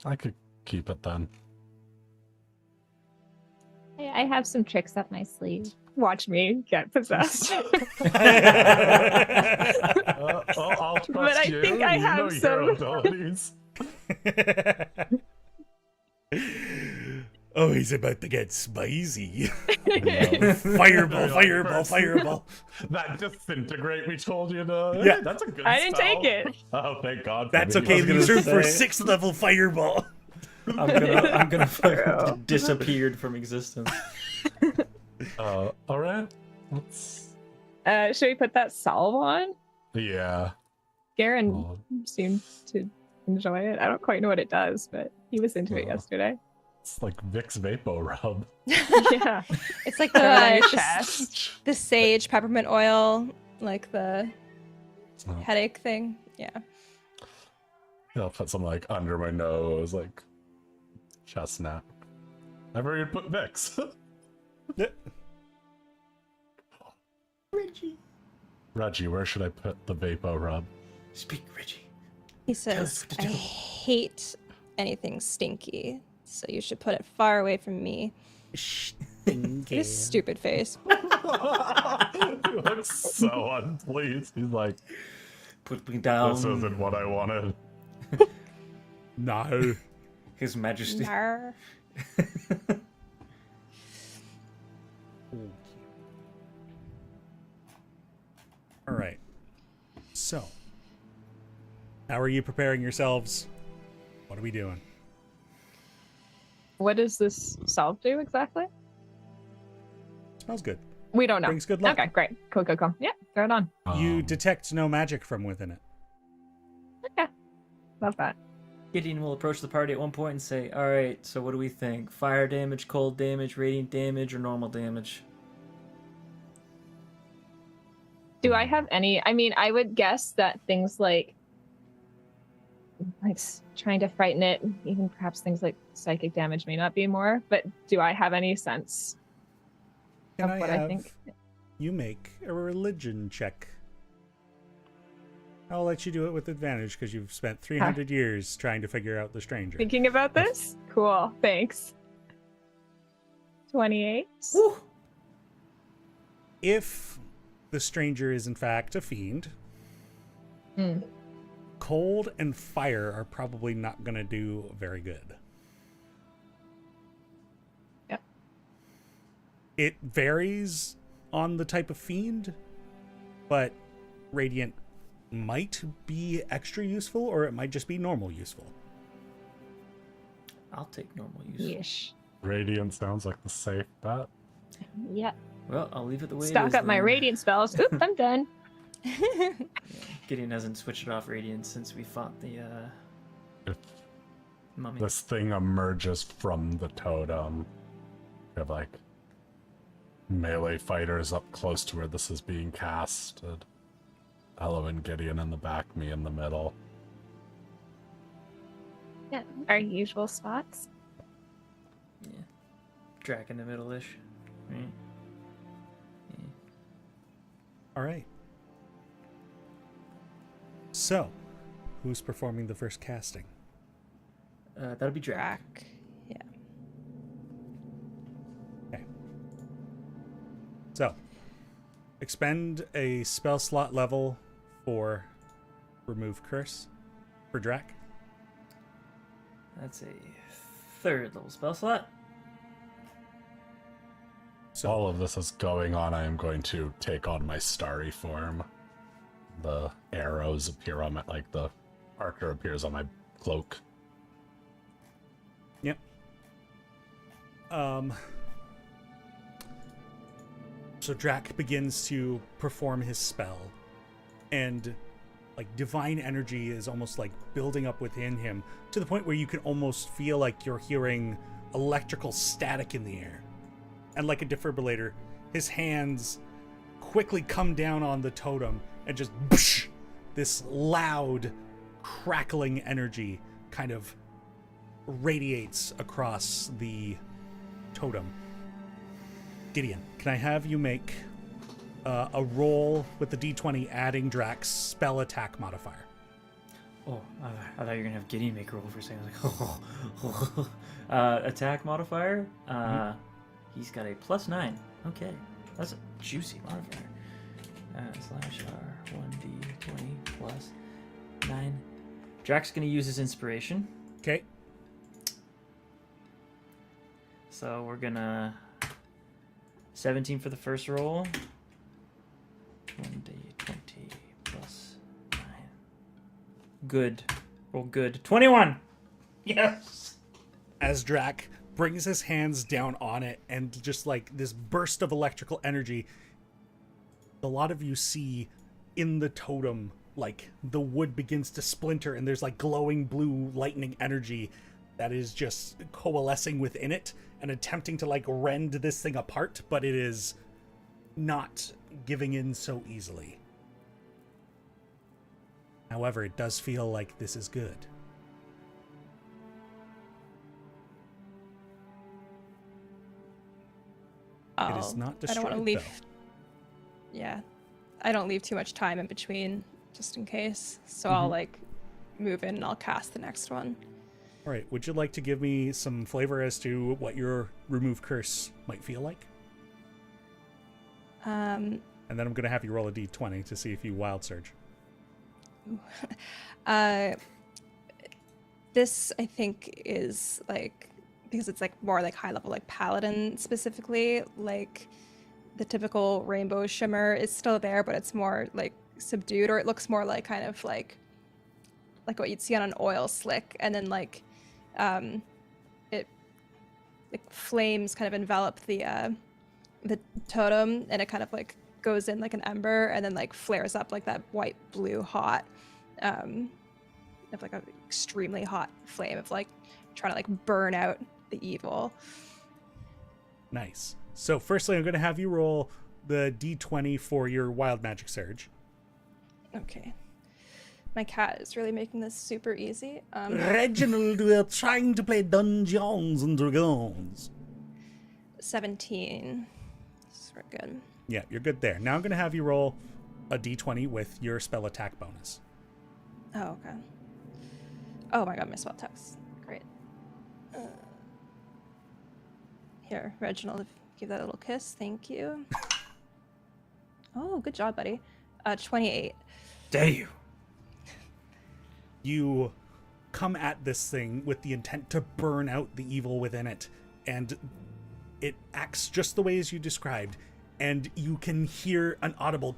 I could keep it then. I have some tricks up my sleeve. Watch me get possessed. I'll trust But I you. think I You have know your some- abilities. Oh, he's about to get spicy. No. Fireball. That disintegrate we told you to. Yeah. That's a good I didn't spell. take it. Oh, thank God. for That's me. okay. was gonna These are for say- 6th level fireball. I'm gonna fucking disappeared from existence. All right. Let's. Should we put that salve on? Yeah. Garen Well, seemed to enjoy it. I don't quite know what it does, but he was into it yesterday. it's like Vicks Vapo Rub. Yeah. It's like Put it on your the chest. the sage peppermint oil, like the So, headache thing. Yeah. I'll put some like under my nose, like chestnut. I've already put Vicks. Reggie, where should I put the Vapo Rub? Speak, Reggie. He us says, what to I do." hate anything stinky, so you should put it far away from me. His stupid face. He looks so unpleased. He's like, Put me down. this isn't what I wanted. No. His Majesty. Nar. All right. So, how are you preparing yourselves? What are we doing? What does this salve do exactly? Smells good. We don't know. Brings good luck. Okay, great. Cool. Yeah, throw it on. You Um, detect no magic from within it. Okay. Love that. Gideon will approach the party at one point and say, all right, so what do we think? Fire damage, cold damage, radiant damage, or normal damage? Do I have any? I mean, I would guess that things like trying to frighten it, even perhaps things like psychic damage may not be more, but do I have any sense Can of I what have I think? you make a religion check? I'll let you do it with advantage because you've spent 300 years trying to figure out the stranger. Thinking about this? Cool. Thanks. 28. Woo! If the stranger is in fact a fiend, Hmm. cold and fire are probably not going to do very good. Yep. It varies on the type of fiend, but radiant might be extra useful, or it might just be normal useful. I'll take normal use. Yeesh. Radiant sounds like the safe bet. Yep. Well, I'll leave it the way it is. Stock up my then. radiant spells. Oop, I'm done. Yeah, Gideon hasn't switched it off radiant since we fought the If mummy. this thing emerges from the totem, you have like melee fighters up close to where this is being casted. Elowyn, Gideon in the back, me in the middle. Yeah, our usual spots. Yeah. Drac in the middle-ish. Right? All right. So, who's performing the first casting? That'll be Drac. Drac. Yeah. Okay. So, expend a spell slot level for remove curse for Drac. That's a third level spell slot. So, All of this is going on. I am going to take on my starry form. The arrows appear on my, like the marker appears on my cloak. Yep. So Drac begins to perform his spell, and like divine energy is almost like building up within him to the point where you can almost feel like you're hearing electrical static in the air. And like a defibrillator, his hands quickly come down on the totem and just boosh, this loud crackling energy kind of radiates across the totem. Gideon, can I have you make a roll with the d20 adding Drac's spell attack modifier? Oh, I thought you were going to have Gideon make a roll for a second. I was like, attack modifier? He's got a +9. Okay. That's a juicy modifier. Slash R 1d20 +9. Drac's going to use his inspiration. Okay. So we're going to 17 for the first roll. 1d20 +9. Good. Roll good. 21! Yes! As Drac brings his hands down on it, and just like this burst of electrical energy, a lot of you see in the totem, like the wood begins to splinter, and there's like glowing blue lightning energy that is just coalescing within it and attempting to like rend this thing apart, but it is not giving in so easily. However, it does feel like this is good. It is not destroyed, I don't want to leave. though. Yeah, I don't leave too much time in between, just in case. So I'll like move in and I'll cast the next one. All right. Would you like to give me some flavor as to what your remove curse might feel like? And then I'm going to have you roll a d20 to see if you wild surge. This I think is like, because it's like more like high level, like paladin specifically, like the typical rainbow shimmer is still there, but it's more like subdued, or it looks more like kind of like what you'd see on an oil slick, and then like it like flames kind of envelop the totem, and it kind of like goes in like an ember and then like flares up like that white blue hot of like an extremely hot flame of like trying to like burn out the evil. Nice. So firstly, I'm going to have you roll the d20 for your wild magic surge. Okay. My cat is really making this super easy. Reginald, we're trying to play Dungeons and Dragons. 17. So we're good. Yeah, you're good there. Now I'm going to have you roll a d20 with your spell attack bonus. Oh, okay. Oh my god, my spell attacks. Great. Here, Reginald, give that a little kiss. Thank you. Oh, good job, buddy. 28. Damn. You come at this thing with the intent to burn out the evil within it, and it acts just the way as you described, and you can hear an audible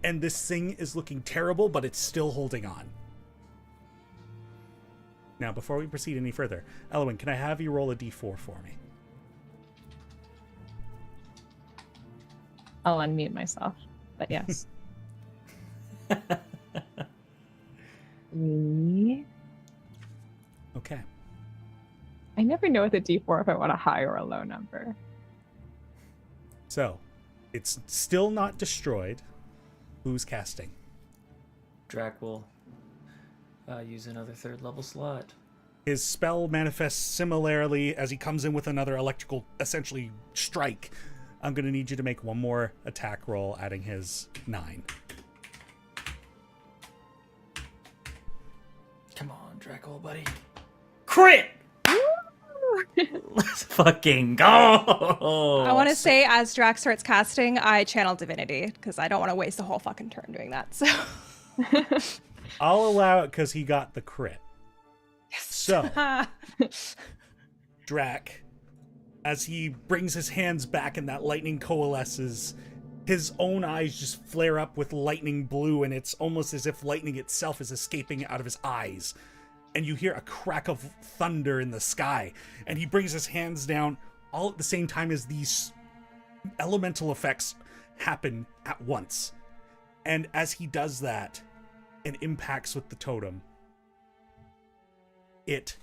and this thing is looking terrible, but it's still holding on. Now, before we proceed any further, Elowyn, can I have you roll a d4 for me? I'll unmute myself, but yes. 3. Okay. I never know with a D4 if I want a high or a low number. So, it's still not destroyed. Who's casting? Drac will use another 3rd level slot. His spell manifests similarly as he comes in with another electrical, essentially, strike. I'm going to need you to make one more attack roll, adding his 9. Come on, Drac, buddy. Crit! Let's fucking go! I want to say, as Drac starts casting, I channel divinity, because I don't want to waste a whole fucking turn doing that, so... I'll allow it because he got the crit. Yes. So, Drac, as he brings his hands back and that lightning coalesces, his own eyes just flare up with lightning blue, and it's almost as if lightning itself is escaping out of his eyes. And you hear a crack of thunder in the sky, and he brings his hands down all at the same time as these elemental effects happen at once. And as he does that and impacts with the totem, it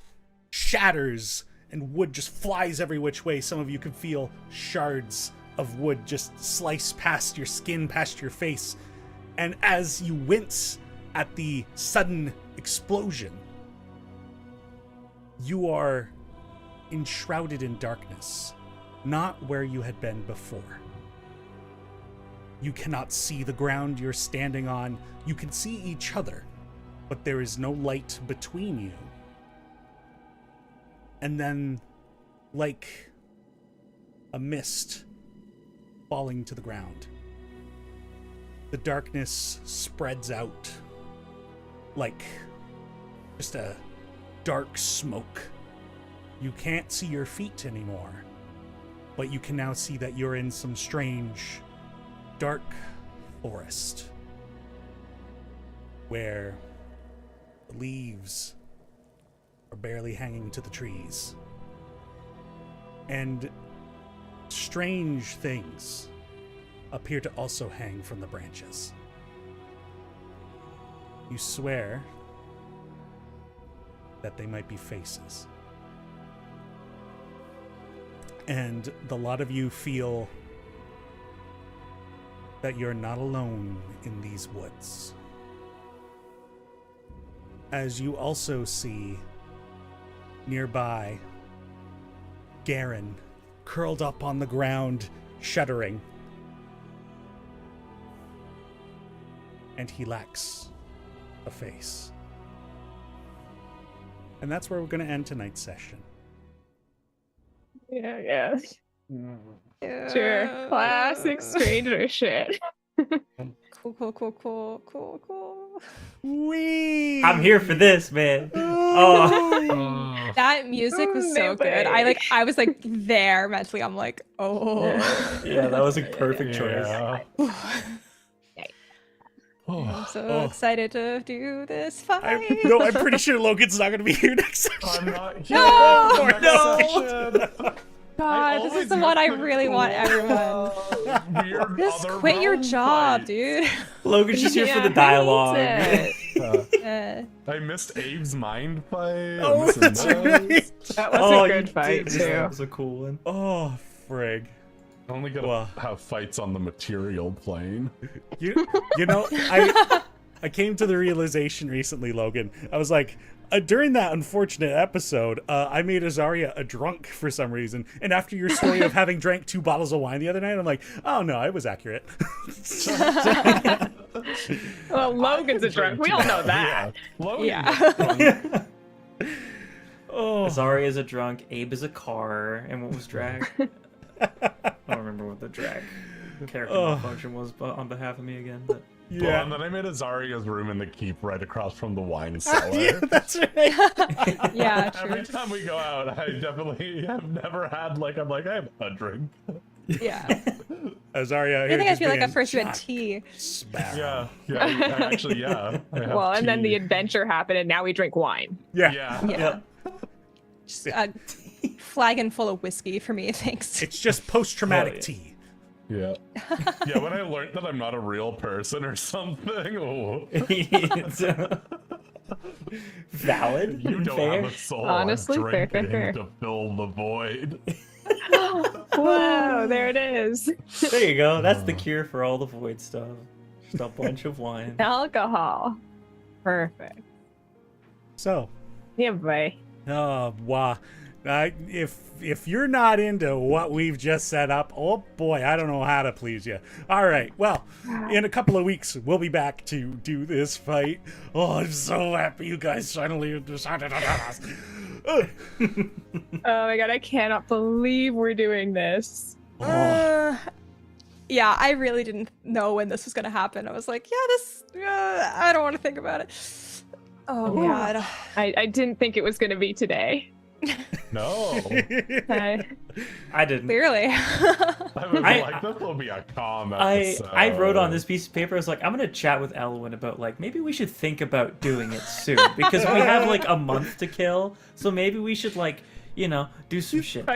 shatters and wood just flies every which way. Some of you can feel shards of wood just slice past your skin, past your face. And as you wince at the sudden explosion, you are enshrouded in darkness, not where you had been before. You cannot see the ground you're standing on. You can see each other, but there is no light between you. And then, like a mist falling to the ground, the darkness spreads out like just a dark smoke. You can't see your feet anymore, but you can now see that you're in some strange, dark forest where the leaves are barely hanging to the trees. and strange things appear to also hang from the branches. You swear that they might be faces. And the lot of you feel that you're not alone in these woods. As you also see nearby Garen curled up on the ground, shuddering. And he lacks a face. And that's where we're going to end tonight's session. Yeah. Sure. Classic stranger shit. Cool. Whee! I'm here for this, man. Oh, That music was so good. I was like there mentally. I'm like, oh. yeah, that was a perfect choice. Yeah. I'm so excited to do this fight. I'm pretty sure Logan's not going to be here next I'm session. not here. No! Next No! session. God, this is the one I really want everyone. Weird Just other quit your round job, fight. dude. Logan's just here for the Yeah, dialogue. hates it. I missed Abe's mind fight. Oh, I'm missing that's those. right. That was Oh, a you good fight, did. too. That was a cool one. Oh, frig. I only get to Well. have fights on the material plane. You know, I came to the realization recently, Logan. I was like, during that unfortunate episode, I made Azariah a drunk for some reason. And after your story of having drank 2 bottles of wine the other night, I'm like, oh no, it was accurate. Well, Logan's a drunk. We all know that. Yeah. Logan Yeah. Oh, Azariah is a drunk, Abe is a car, and what was drag? I don't remember what the drag character malfunction was on behalf of me again. But Well, yeah. and then I made Azariah's room in the keep right across from the wine cellar. Yeah, that's right. Yeah, true. Every time we go out, I definitely have never had I have a drink. Yeah. Azariah, I think I feel like at first you had tea. Yeah, actually, yeah. I have Well, and then the tea. adventure happened, and now we drink wine. Yeah. Yeah. Just a flagon full of whiskey for me, thanks. It's just post-traumatic Oh, yeah. tea. Yeah. Yeah, when I learned that I'm not a real person or something, oh, it's valid. you don't fair. have a soul. Honestly, I'm fair, drinking fair. to fill the void. Whoa, there it is. There you go. That's the cure for all the void stuff. Just a bunch of wine. Alcohol. Perfect. So, Yeah, boy. oh, wow. If you're not into what we've just set up, oh boy, I don't know how to please you. All right, well, in a couple of weeks, we'll be back to do this fight. Oh, I'm so happy you guys finally decided on us. Oh my god, I cannot believe we're doing this. Yeah, I really didn't know when this was gonna happen. I was like, I don't want to think about it. Oh Yeah. god. I didn't think it was going to be today. No. I didn't. Clearly. I was I- like, this will be a calm I episode. wrote on this piece of paper, I was like, I'm gonna chat with Elowyn about maybe we should think about doing it soon because we have a month to kill, so maybe we should do some shit.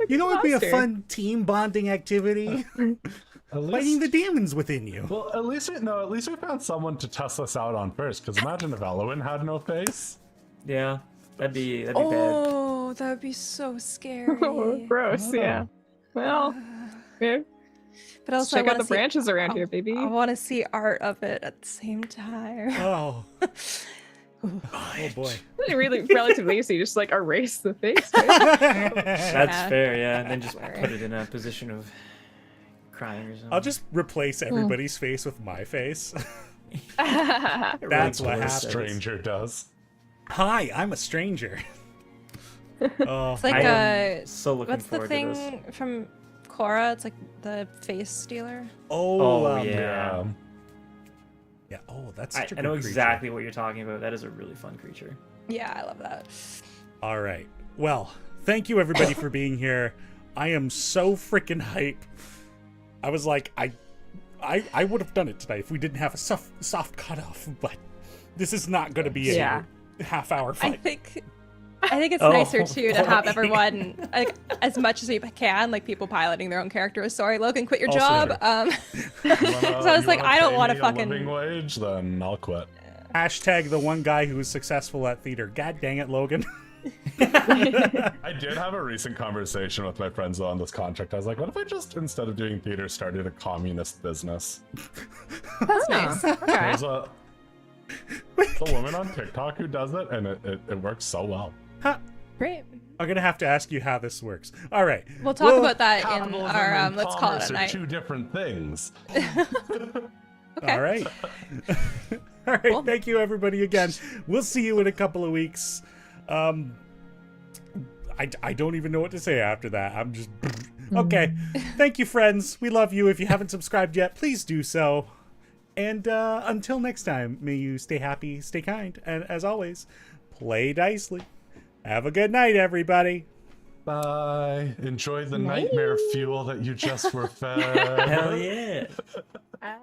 You know, it'd be a fun team bonding activity. At least- Fighting the demons within you. Well, at least we found someone to test us out on first. Because imagine if Elowyn had no face. Yeah, that'd be bad. Oh, that would be so scary. Oh, gross, yeah. Well, yeah. But also, check I out want the to see. branches around here, baby. I want to see art of it at the same time. Oh. Oh boy. Really relatively easy, just erase the face. Right? That's Yeah. fair, yeah, and then just Whatever. put it in a position of crying or something. I'll just replace everybody's face with my face. It really That's what blurs happens. it. Stranger does. Hi, I'm a stranger. Oh, It's like I am so looking what's the forward to this. thing from Korra? It's like the face stealer. oh, Oh, yeah. yeah. Yeah. Oh, that's I such a I know good creature. exactly what you're talking about. That is a really fun creature. Yeah, I love that. All right. Well, thank you everybody for being here. I am so freaking hype. I was like, I would have done it tonight if we didn't have a soft cutoff, but this is not going to be Yeah. a half-hour I fight. think I think it's Oh, nicer too to have boy. everyone like as much as we can, like people piloting their own characters. Sorry, Logan, quit your Also job. true. So I was like, I don't want to living fucking. wage, then I'll quit. Hashtag the one guy who was successful at theater. God dang it, Logan. I did have a recent conversation with my friends on this contract. I was like, what if I just, instead of doing theater, started a communist business? That's nice. There's a woman on TikTok who does it, and it works so well. Huh. Great. I'm gonna have to ask you how this works. All right. We'll talk about that in Capitalism our and let's call it commerce a are night. two different things. Okay. All right. All right. Cool. Thank you, everybody, again. We'll see you in a couple of weeks. I don't even know what to say after that. I'm just okay. Thank you, friends. We love you. If you haven't subscribed yet, please do so. And until next time, may you stay happy, stay kind, and as always, play Dicely. Have a good night, everybody. Bye. Enjoy the nightmare fuel that you just were fed. Hell yeah. Bye.